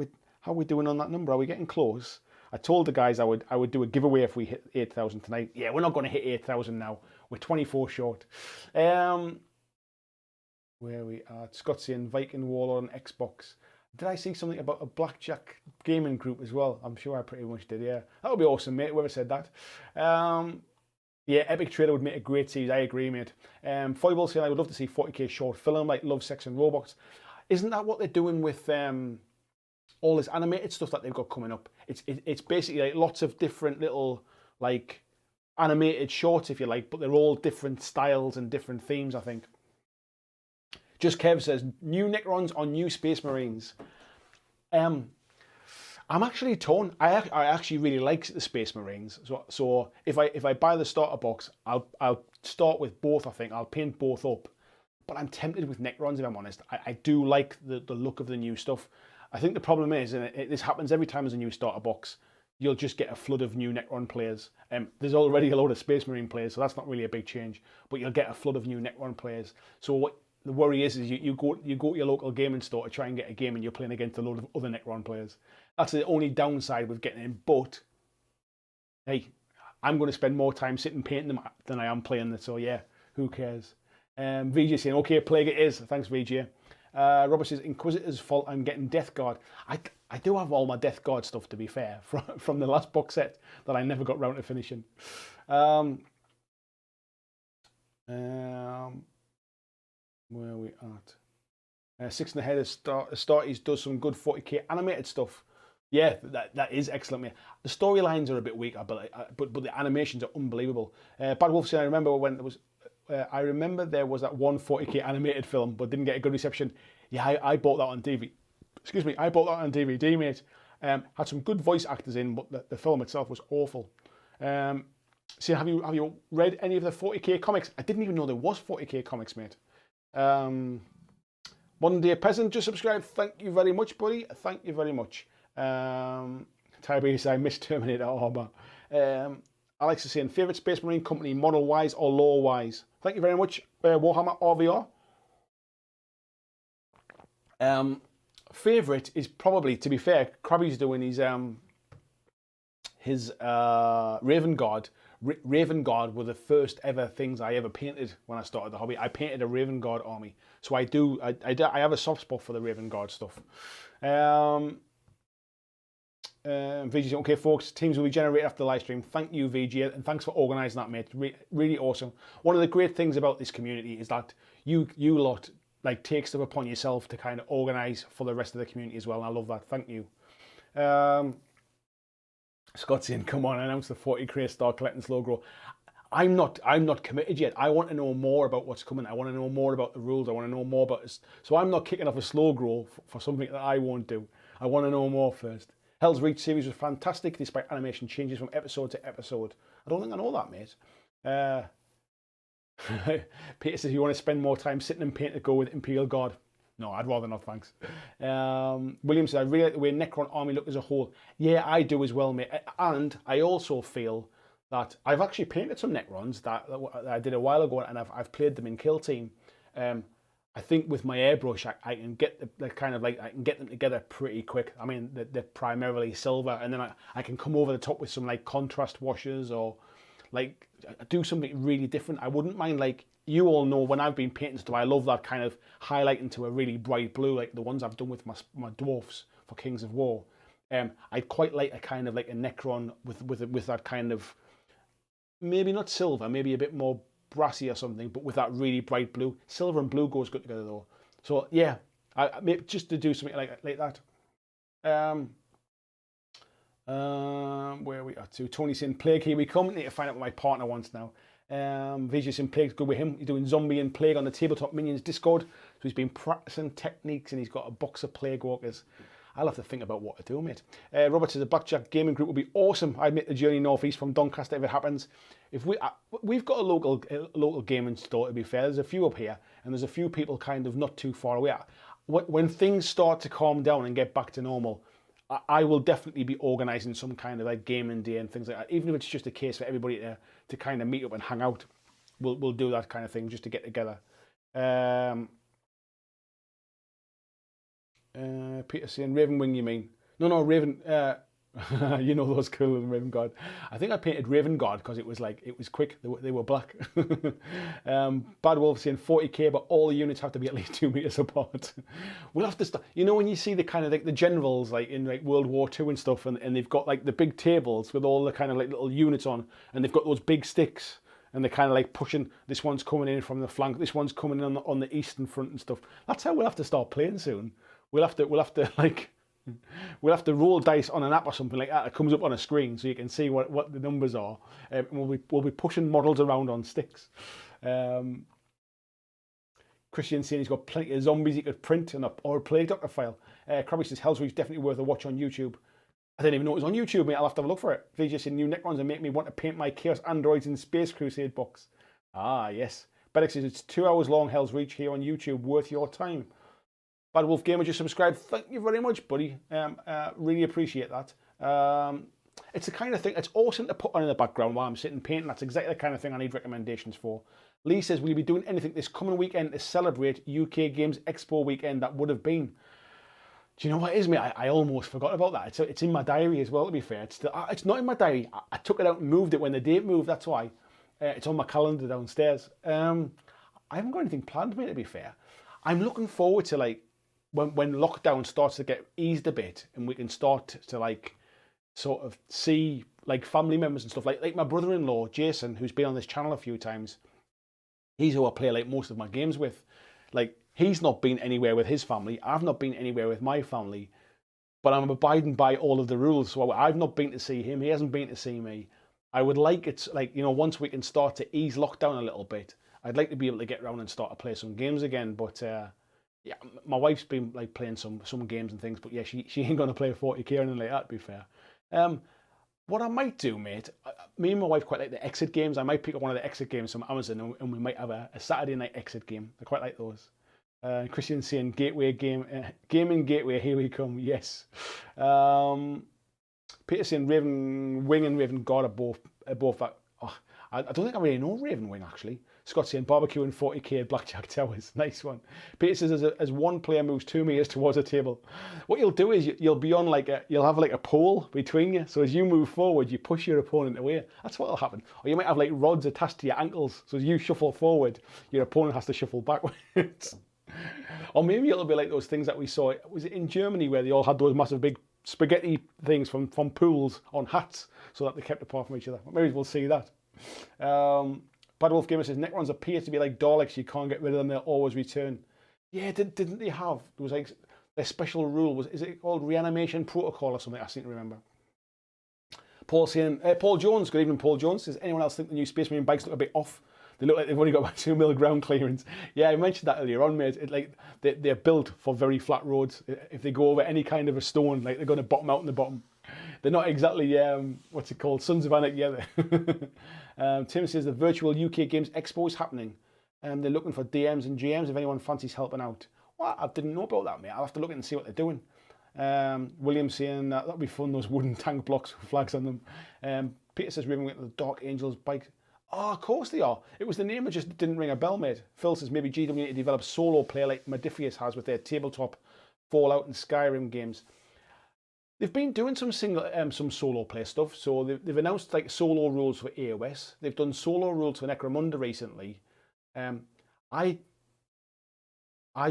are we doing on that number? Are we getting close? I told the guys I would do a giveaway if we hit 8,000 tonight. Yeah, we're not going to hit 8,000 now. We're 24 short. We're where we are. Scott saying Viking Warlord on Xbox. Did I see something about a BlackJack gaming group as well? I'm sure I pretty much did, yeah. That would be awesome, mate, whoever said that. Yeah, Epic Trader would make a great series. I agree, mate. Foible saying I would love to see 40K short film like Love, Sex and Robots. Isn't that what they're doing with all this animated stuff that they've got coming up? It's basically like lots of different little like animated shorts, if you like, but they're all different styles and different themes, I think. Just Kev says, new Necrons or new Space Marines? I'm actually torn. I actually really like the Space Marines. So if I buy the starter box, I'll start with both, I think. I'll paint both up. But I'm tempted with Necrons, if I'm honest. I do like the look of the new stuff. I think the problem is, and this happens every time there's a new starter box, you'll just get a flood of new Necron players. There's already a load of Space Marine players, so that's not really a big change. But you'll get a flood of new Necron players. So what the worry is you go to your local gaming store to try and get a game, and you're playing against a load of other Necron players. That's the only downside with getting in. But hey, I'm going to spend more time sitting painting them than I am playing them. So yeah, who cares? VJ saying, okay, Plague it is. Thanks, VJ. Robert says, Inquisitor's fault, I'm getting Death Guard. I do have all my Death Guard stuff, to be fair, from the last box set that I never got round to finishing. Where are we at? Six and Ahead of Starties does some good 40k animated stuff. Yeah, that is excellent, mate. The storylines are a bit weaker, but the animations are unbelievable. Bad Wolf said, I remember when there was... I remember there was that one 40k animated film, but didn't get a good reception. Yeah, I bought that on DVD. Excuse me, I bought that on DVD, mate. Had some good voice actors in, but the film itself was awful. So have you read any of the 40k comics? I didn't even know there was 40k comics, mate. Modern Day Peasant just subscribed. Thank you very much, buddy. Thank you very much. Tiberius, I missed Terminator Armor. Alex is saying, favourite Space Marine company, model-wise or lore-wise? Thank you very much, Warhammer RVR. Favourite is probably, to be fair, Krabby's doing his Raven Guard. Raven Guard were the first ever things I ever painted when I started the hobby. I painted a Raven Guard army. So I have a soft spot for the Raven Guard stuff. VG, okay, folks, teams will be generated after the live stream. Thank you, VG, and thanks for organising that, mate. Really awesome. One of the great things about this community is that you lot like take stuff upon yourself to kind of organise for the rest of the community as well. And I love that. Thank you. Scott's saying, come on, announce the 40k Star collecting slow grow. I'm not committed yet. I want to know more about what's coming. I want to know more about the rules. I want to know more about this. So I'm not kicking off a slow grow for something that I won't do. I want to know more first. Hell's Reach series was fantastic despite animation changes from episode to episode. I don't think I know that, mate. Peter says, you want to spend more time sitting and paint to go with Imperial Guard? No, I'd rather not, thanks. William says, I really like the way Necron army look as a whole. Yeah, I do as well, mate. And I also feel that I've actually painted some Necrons that I did a while ago, and I've played them in Kill Team. I think with my airbrush, I can get the kind of like, I can get them together pretty quick. I mean, they're primarily silver, and then I can come over the top with some like contrast washes or like do something really different. I wouldn't mind, like, you all know when I've been painting stuff, I love that kind of highlighting to a really bright blue, like the ones I've done with my dwarfs for Kings of War. I'd quite like a kind of like a Necron with that kind of, maybe not silver, maybe a bit more brassy or something, but with that really bright blue. Silver and blue goes good together though. So yeah, just to do something like that. Where are we at to? Tony's saying, Plague, here we come. Need to find out what my partner wants now. Vijay's saying, Plague's good with him. He's doing Zombie and Plague on the Tabletop Minions Discord. So he's been practicing techniques, and he's got a box of Plague Walkers. I'll have to think about what to do, mate. Robert says, a BlackJack gaming group would be awesome. I'd make the journey northeast from Doncaster if it happens. If we've got a local gaming store, to be fair. There's a few up here, and there's a few people kind of not too far away. When things start to calm down and get back to normal, I will definitely be organising some kind of like gaming day and things like that. Even if it's just a case for everybody to kind of meet up and hang out, we'll do that kind of thing just to get together. Peter saying, Raven Wing, you mean? No, Raven You know those cooler than Raven Guard. I think I painted Raven Guard because it was quick. They were black. Bad Wolf saying 40k, but all the units have to be at least 2 meters apart. We'll have to start. You know when you see the kind of like the generals like in like World War II and stuff, and they've got like the big tables with all the kind of like little units on, and they've got those big sticks, and they're kind of like pushing. This one's coming in from the flank. This one's coming in on the eastern front and stuff. That's how we'll have to start playing soon. We'll have to like. We'll have to roll dice on an app or something like that that comes up on a screen so you can see what the numbers are. And we'll be pushing models around on sticks. Christian saying he's got plenty of zombies he could print or a Plague Doctor file. Krabby says Hell's Reach definitely worth a watch on YouTube. I didn't even know it was on YouTube, mate. I'll have to have a look for it. VJ said new Necrons and make me want to paint my Chaos Androids in Space Crusade box. Ah, yes. Bedex says it's 2 hours long, Hell's Reach here on YouTube. Worth your time. Bad Wolf Gamer just subscribed. Thank you very much, buddy. Really appreciate that. It's the kind of thing, it's awesome to put on in the background while I'm sitting painting. That's exactly the kind of thing I need recommendations for. Lee says, will you be doing anything this coming weekend to celebrate UK Games Expo weekend that would have been? Do you know what it is, mate? I almost forgot about that. It's in my diary as well, to be fair. It's not in my diary. I took it out and moved it when the date moved, that's why. It's on my calendar downstairs. I haven't got anything planned, mate, to be fair. I'm looking forward to, like, when lockdown starts to get eased a bit and we can start to like sort of see like family members and stuff like my brother-in-law Jason, who's been on this channel a few times. He's who I play like most of my games with. Like he's not been anywhere with his family. I've not been anywhere with my family, but I'm abiding by all of the rules. So I've not been to see him. He hasn't been to see me. I would like it, like, you know, once we can start to ease lockdown a little bit, I'd like to be able to get around and start to play some games again. But yeah, my wife's been like playing some games and things, but yeah, she ain't gonna play 40k or anything like that, to be fair. What I might do, mate, me and my wife quite like the exit games. I might pick up one of the exit games from Amazon and we might have a Saturday night exit game. I quite like those. Christian's saying gateway game, gaming gateway, here we come, yes. Peter saying Raven Wing and Raven God are both that. Oh, I don't think I really know Raven Wing actually. Scott saying barbecue and 40k at BlackJack Towers. Nice one. Peter says as one player moves 2 meters towards a table, what you'll do is you'll be on like you'll have like a pole between you. So as you move forward, you push your opponent away. That's what'll happen. Or you might have like rods attached to your ankles. So as you shuffle forward, your opponent has to shuffle backwards. Or maybe it'll be like those things that we saw. Was it in Germany where they all had those massive big spaghetti things from pools on hats so that they kept apart from each other? Maybe we'll see that. Bad Wolf Gamer says Necrons appear to be like Daleks. You can't get rid of them; they'll always return. Yeah, didn't they have? There was like their special rule. Is it called reanimation protocol or something? I seem to remember. Paul saying Paul Jones. Good evening, Paul Jones. Does anyone else think the new Space Marine bikes look a bit off? They look like they've only got about 2 mil ground clearance. Yeah, I mentioned that earlier on, mate. They're built for very flat roads. If they go over any kind of a stone, like they're going to bottom out in the bottom. They're not exactly, what's it called, Sons of Anarchy, yeah. Tim says the virtual UK Games Expo is happening. They're looking for DMs and GMs if anyone fancies helping out. Well, I didn't know about that, mate. I'll have to look and see what they're doing. William saying that'll be fun, those wooden tank blocks with flags on them. Peter says Raven with the Dark Angels bike. Oh, of course they are. It was the name that just didn't ring a bell, mate. Phil says maybe GW need to develop solo play like Modifius has with their tabletop Fallout and Skyrim games. They've been doing some solo play stuff. So they've announced like solo rules for AOS. They've done solo rules for Necromunda recently. I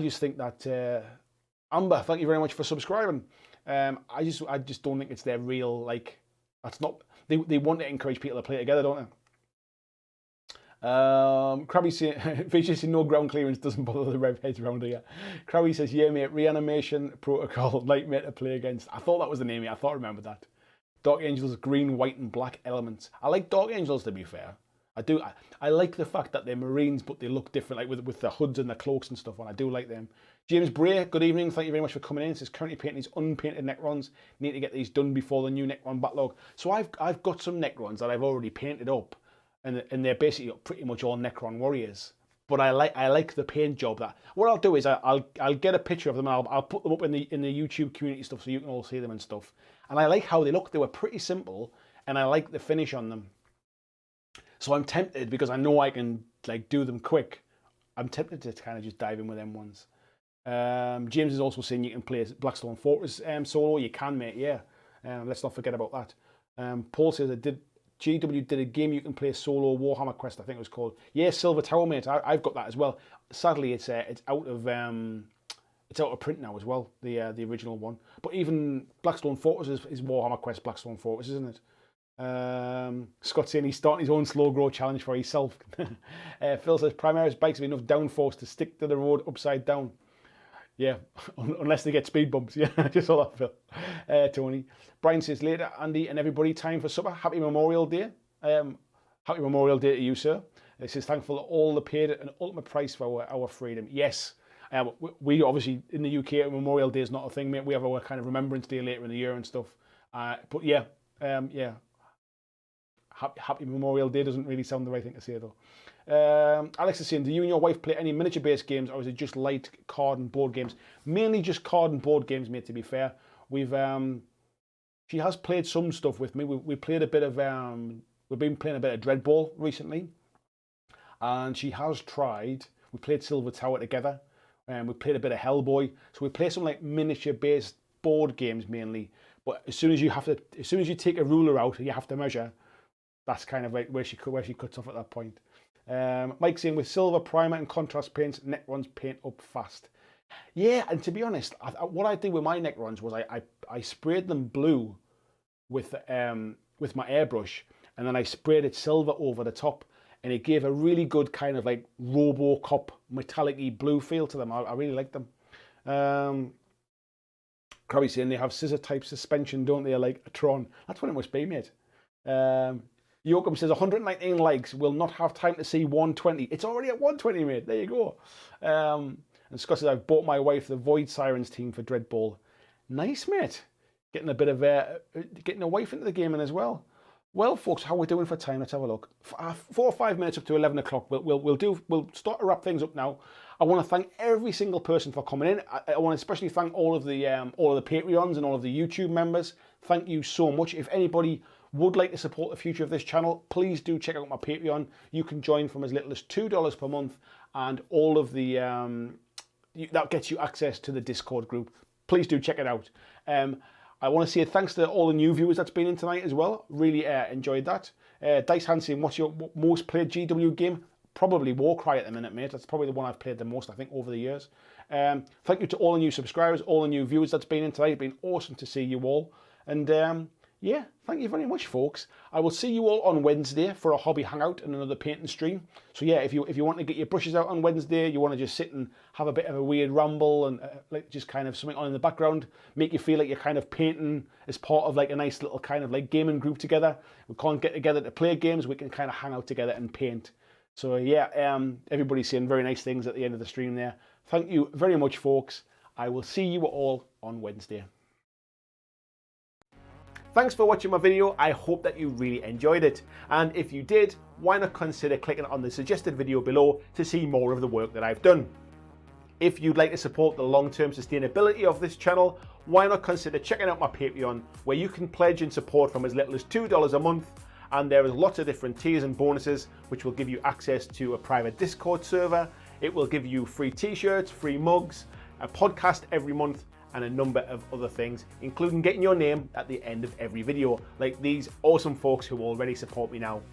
just think that Amber, thank you very much for subscribing. I just don't think it's their real like. That's not. They want to encourage people to play together, don't they? Krabby says no ground clearance doesn't bother the rev heads around here. Krabby says, yeah mate, reanimation protocol, nightmare to play against. I thought that was the name, I thought I remembered that. Dark Angels, green, white and black elements. I like Dark Angels, to be fair. I do. I like the fact that they're Marines, but they look different, like with the hoods and the cloaks and stuff on. I do like them. James Bray, good evening. Thank you very much for coming in. It says currently painting these unpainted Necrons. Need to get these done before the new Necron backlog. So I've got some Necrons that I've already painted up. And they're basically pretty much all Necron warriors. But I like the paint job. That what I'll do is I'll get a picture of them and I'll put them up in the YouTube community stuff so you can all see them and stuff. And I like how they look. They were pretty simple, and I like the finish on them. So I'm tempted because I know I can like do them quick. I'm tempted to kind of just dive in with them ones. James is also saying you can play Blackstone Fortress solo. You can, mate. Yeah. Let's not forget about that. Paul says, GW did a game you can play solo, Warhammer Quest, I think it was called. Yeah, Silver Tower, mate. I've got that as well. Sadly, it's out of print now as well, the original one. But even Blackstone Fortress is Warhammer Quest Blackstone Fortress, isn't it? Scott saying he's starting his own slow grow challenge for himself. Phil says Primaris bikes have enough downforce to stick to the road upside down. Yeah, unless they get speed bumps. Yeah, just all that, Phil. Tony. Brian says, later, Andy and everybody, time for supper. Happy Memorial Day. Happy Memorial Day to you, sir. It says, thankful that all the paid an ultimate price for our freedom. Yes. We obviously, in the UK, Memorial Day is not a thing, mate. We have our kind of Remembrance Day later in the year and stuff. But yeah, Happy Memorial Day doesn't really sound the right thing to say, though. Alex is saying, do you and your wife play any miniature-based games, or is it just light card and board games? Mainly just card and board games, mate, to be fair. She has played some stuff with me. We played a bit of, we've been playing a bit of Dreadball recently. And she has tried, we played Silver Tower together. We played a bit of Hellboy. So we play some like miniature-based board games mainly. But as soon as you take a ruler out, you have to measure. That's kind of like where she cuts off at that point. Mike saying, with silver primer and contrast paints, Necrons paint up fast. Yeah, and to be honest, what I did with my Necrons was I sprayed them blue with my airbrush, and then I sprayed it silver over the top, and it gave a really good kind of like RoboCop metallic-y blue feel to them. I really like them. Crabby saying they have scissor-type suspension, don't they, like a Tron? That's what it must be, mate. Yoakum says 119 likes, will not have time to see 120. It's already at 120, mate. There you go. And Scott says, I've bought my wife the Void Sirens team for Dreadball. Nice, mate. Getting a bit of getting a wife into the gaming as well. Well, folks, how are we doing for time? Let's have a look. 4 or 5 minutes up to 11 o'clock. We'll start to wrap things up now. I want to thank every single person for coming in. I want to especially thank all of the Patreons and all of the YouTube members. Thank you so much. If anybody would like to support the future of this channel, please do check out my Patreon. You can join from as little as $2 per month, and all of the that gets you access to the Discord group. Please do check it out. I want to say thanks to all the new viewers that's been in tonight as well. Really enjoyed that. Dice Hansen, what's your most played GW game? Probably Warcry at the minute, mate. That's probably the one I've played the most, I think, over the years. Thank you to all the new subscribers, all the new viewers that's been in tonight. It's been awesome to see you all. And yeah, thank you very much, folks. I will see you all on Wednesday for a hobby hangout and another painting stream. So yeah, if you want to get your brushes out on Wednesday, you want to just sit and have a bit of a weird ramble and like just kind of something on in the background, make you feel like you're kind of painting as part of like a nice little kind of like gaming group together. We can't get together to play games, we can kind of hang out together and paint. So yeah, everybody's saying very nice things at the end of the stream there. Thank you very much, folks. I will see you all on Wednesday. Thanks for watching my video. I hope that you really enjoyed it. And if you did, why not consider clicking on the suggested video below to see more of the work that I've done. If you'd like to support the long-term sustainability of this channel, why not consider checking out my Patreon, where you can pledge and support from as little as $2 a month. And there is lots of different tiers and bonuses, which will give you access to a private Discord server. It will give you free t-shirts, free mugs, a podcast every month, and a number of other things, including getting your name at the end of every video, like these awesome folks who already support me now.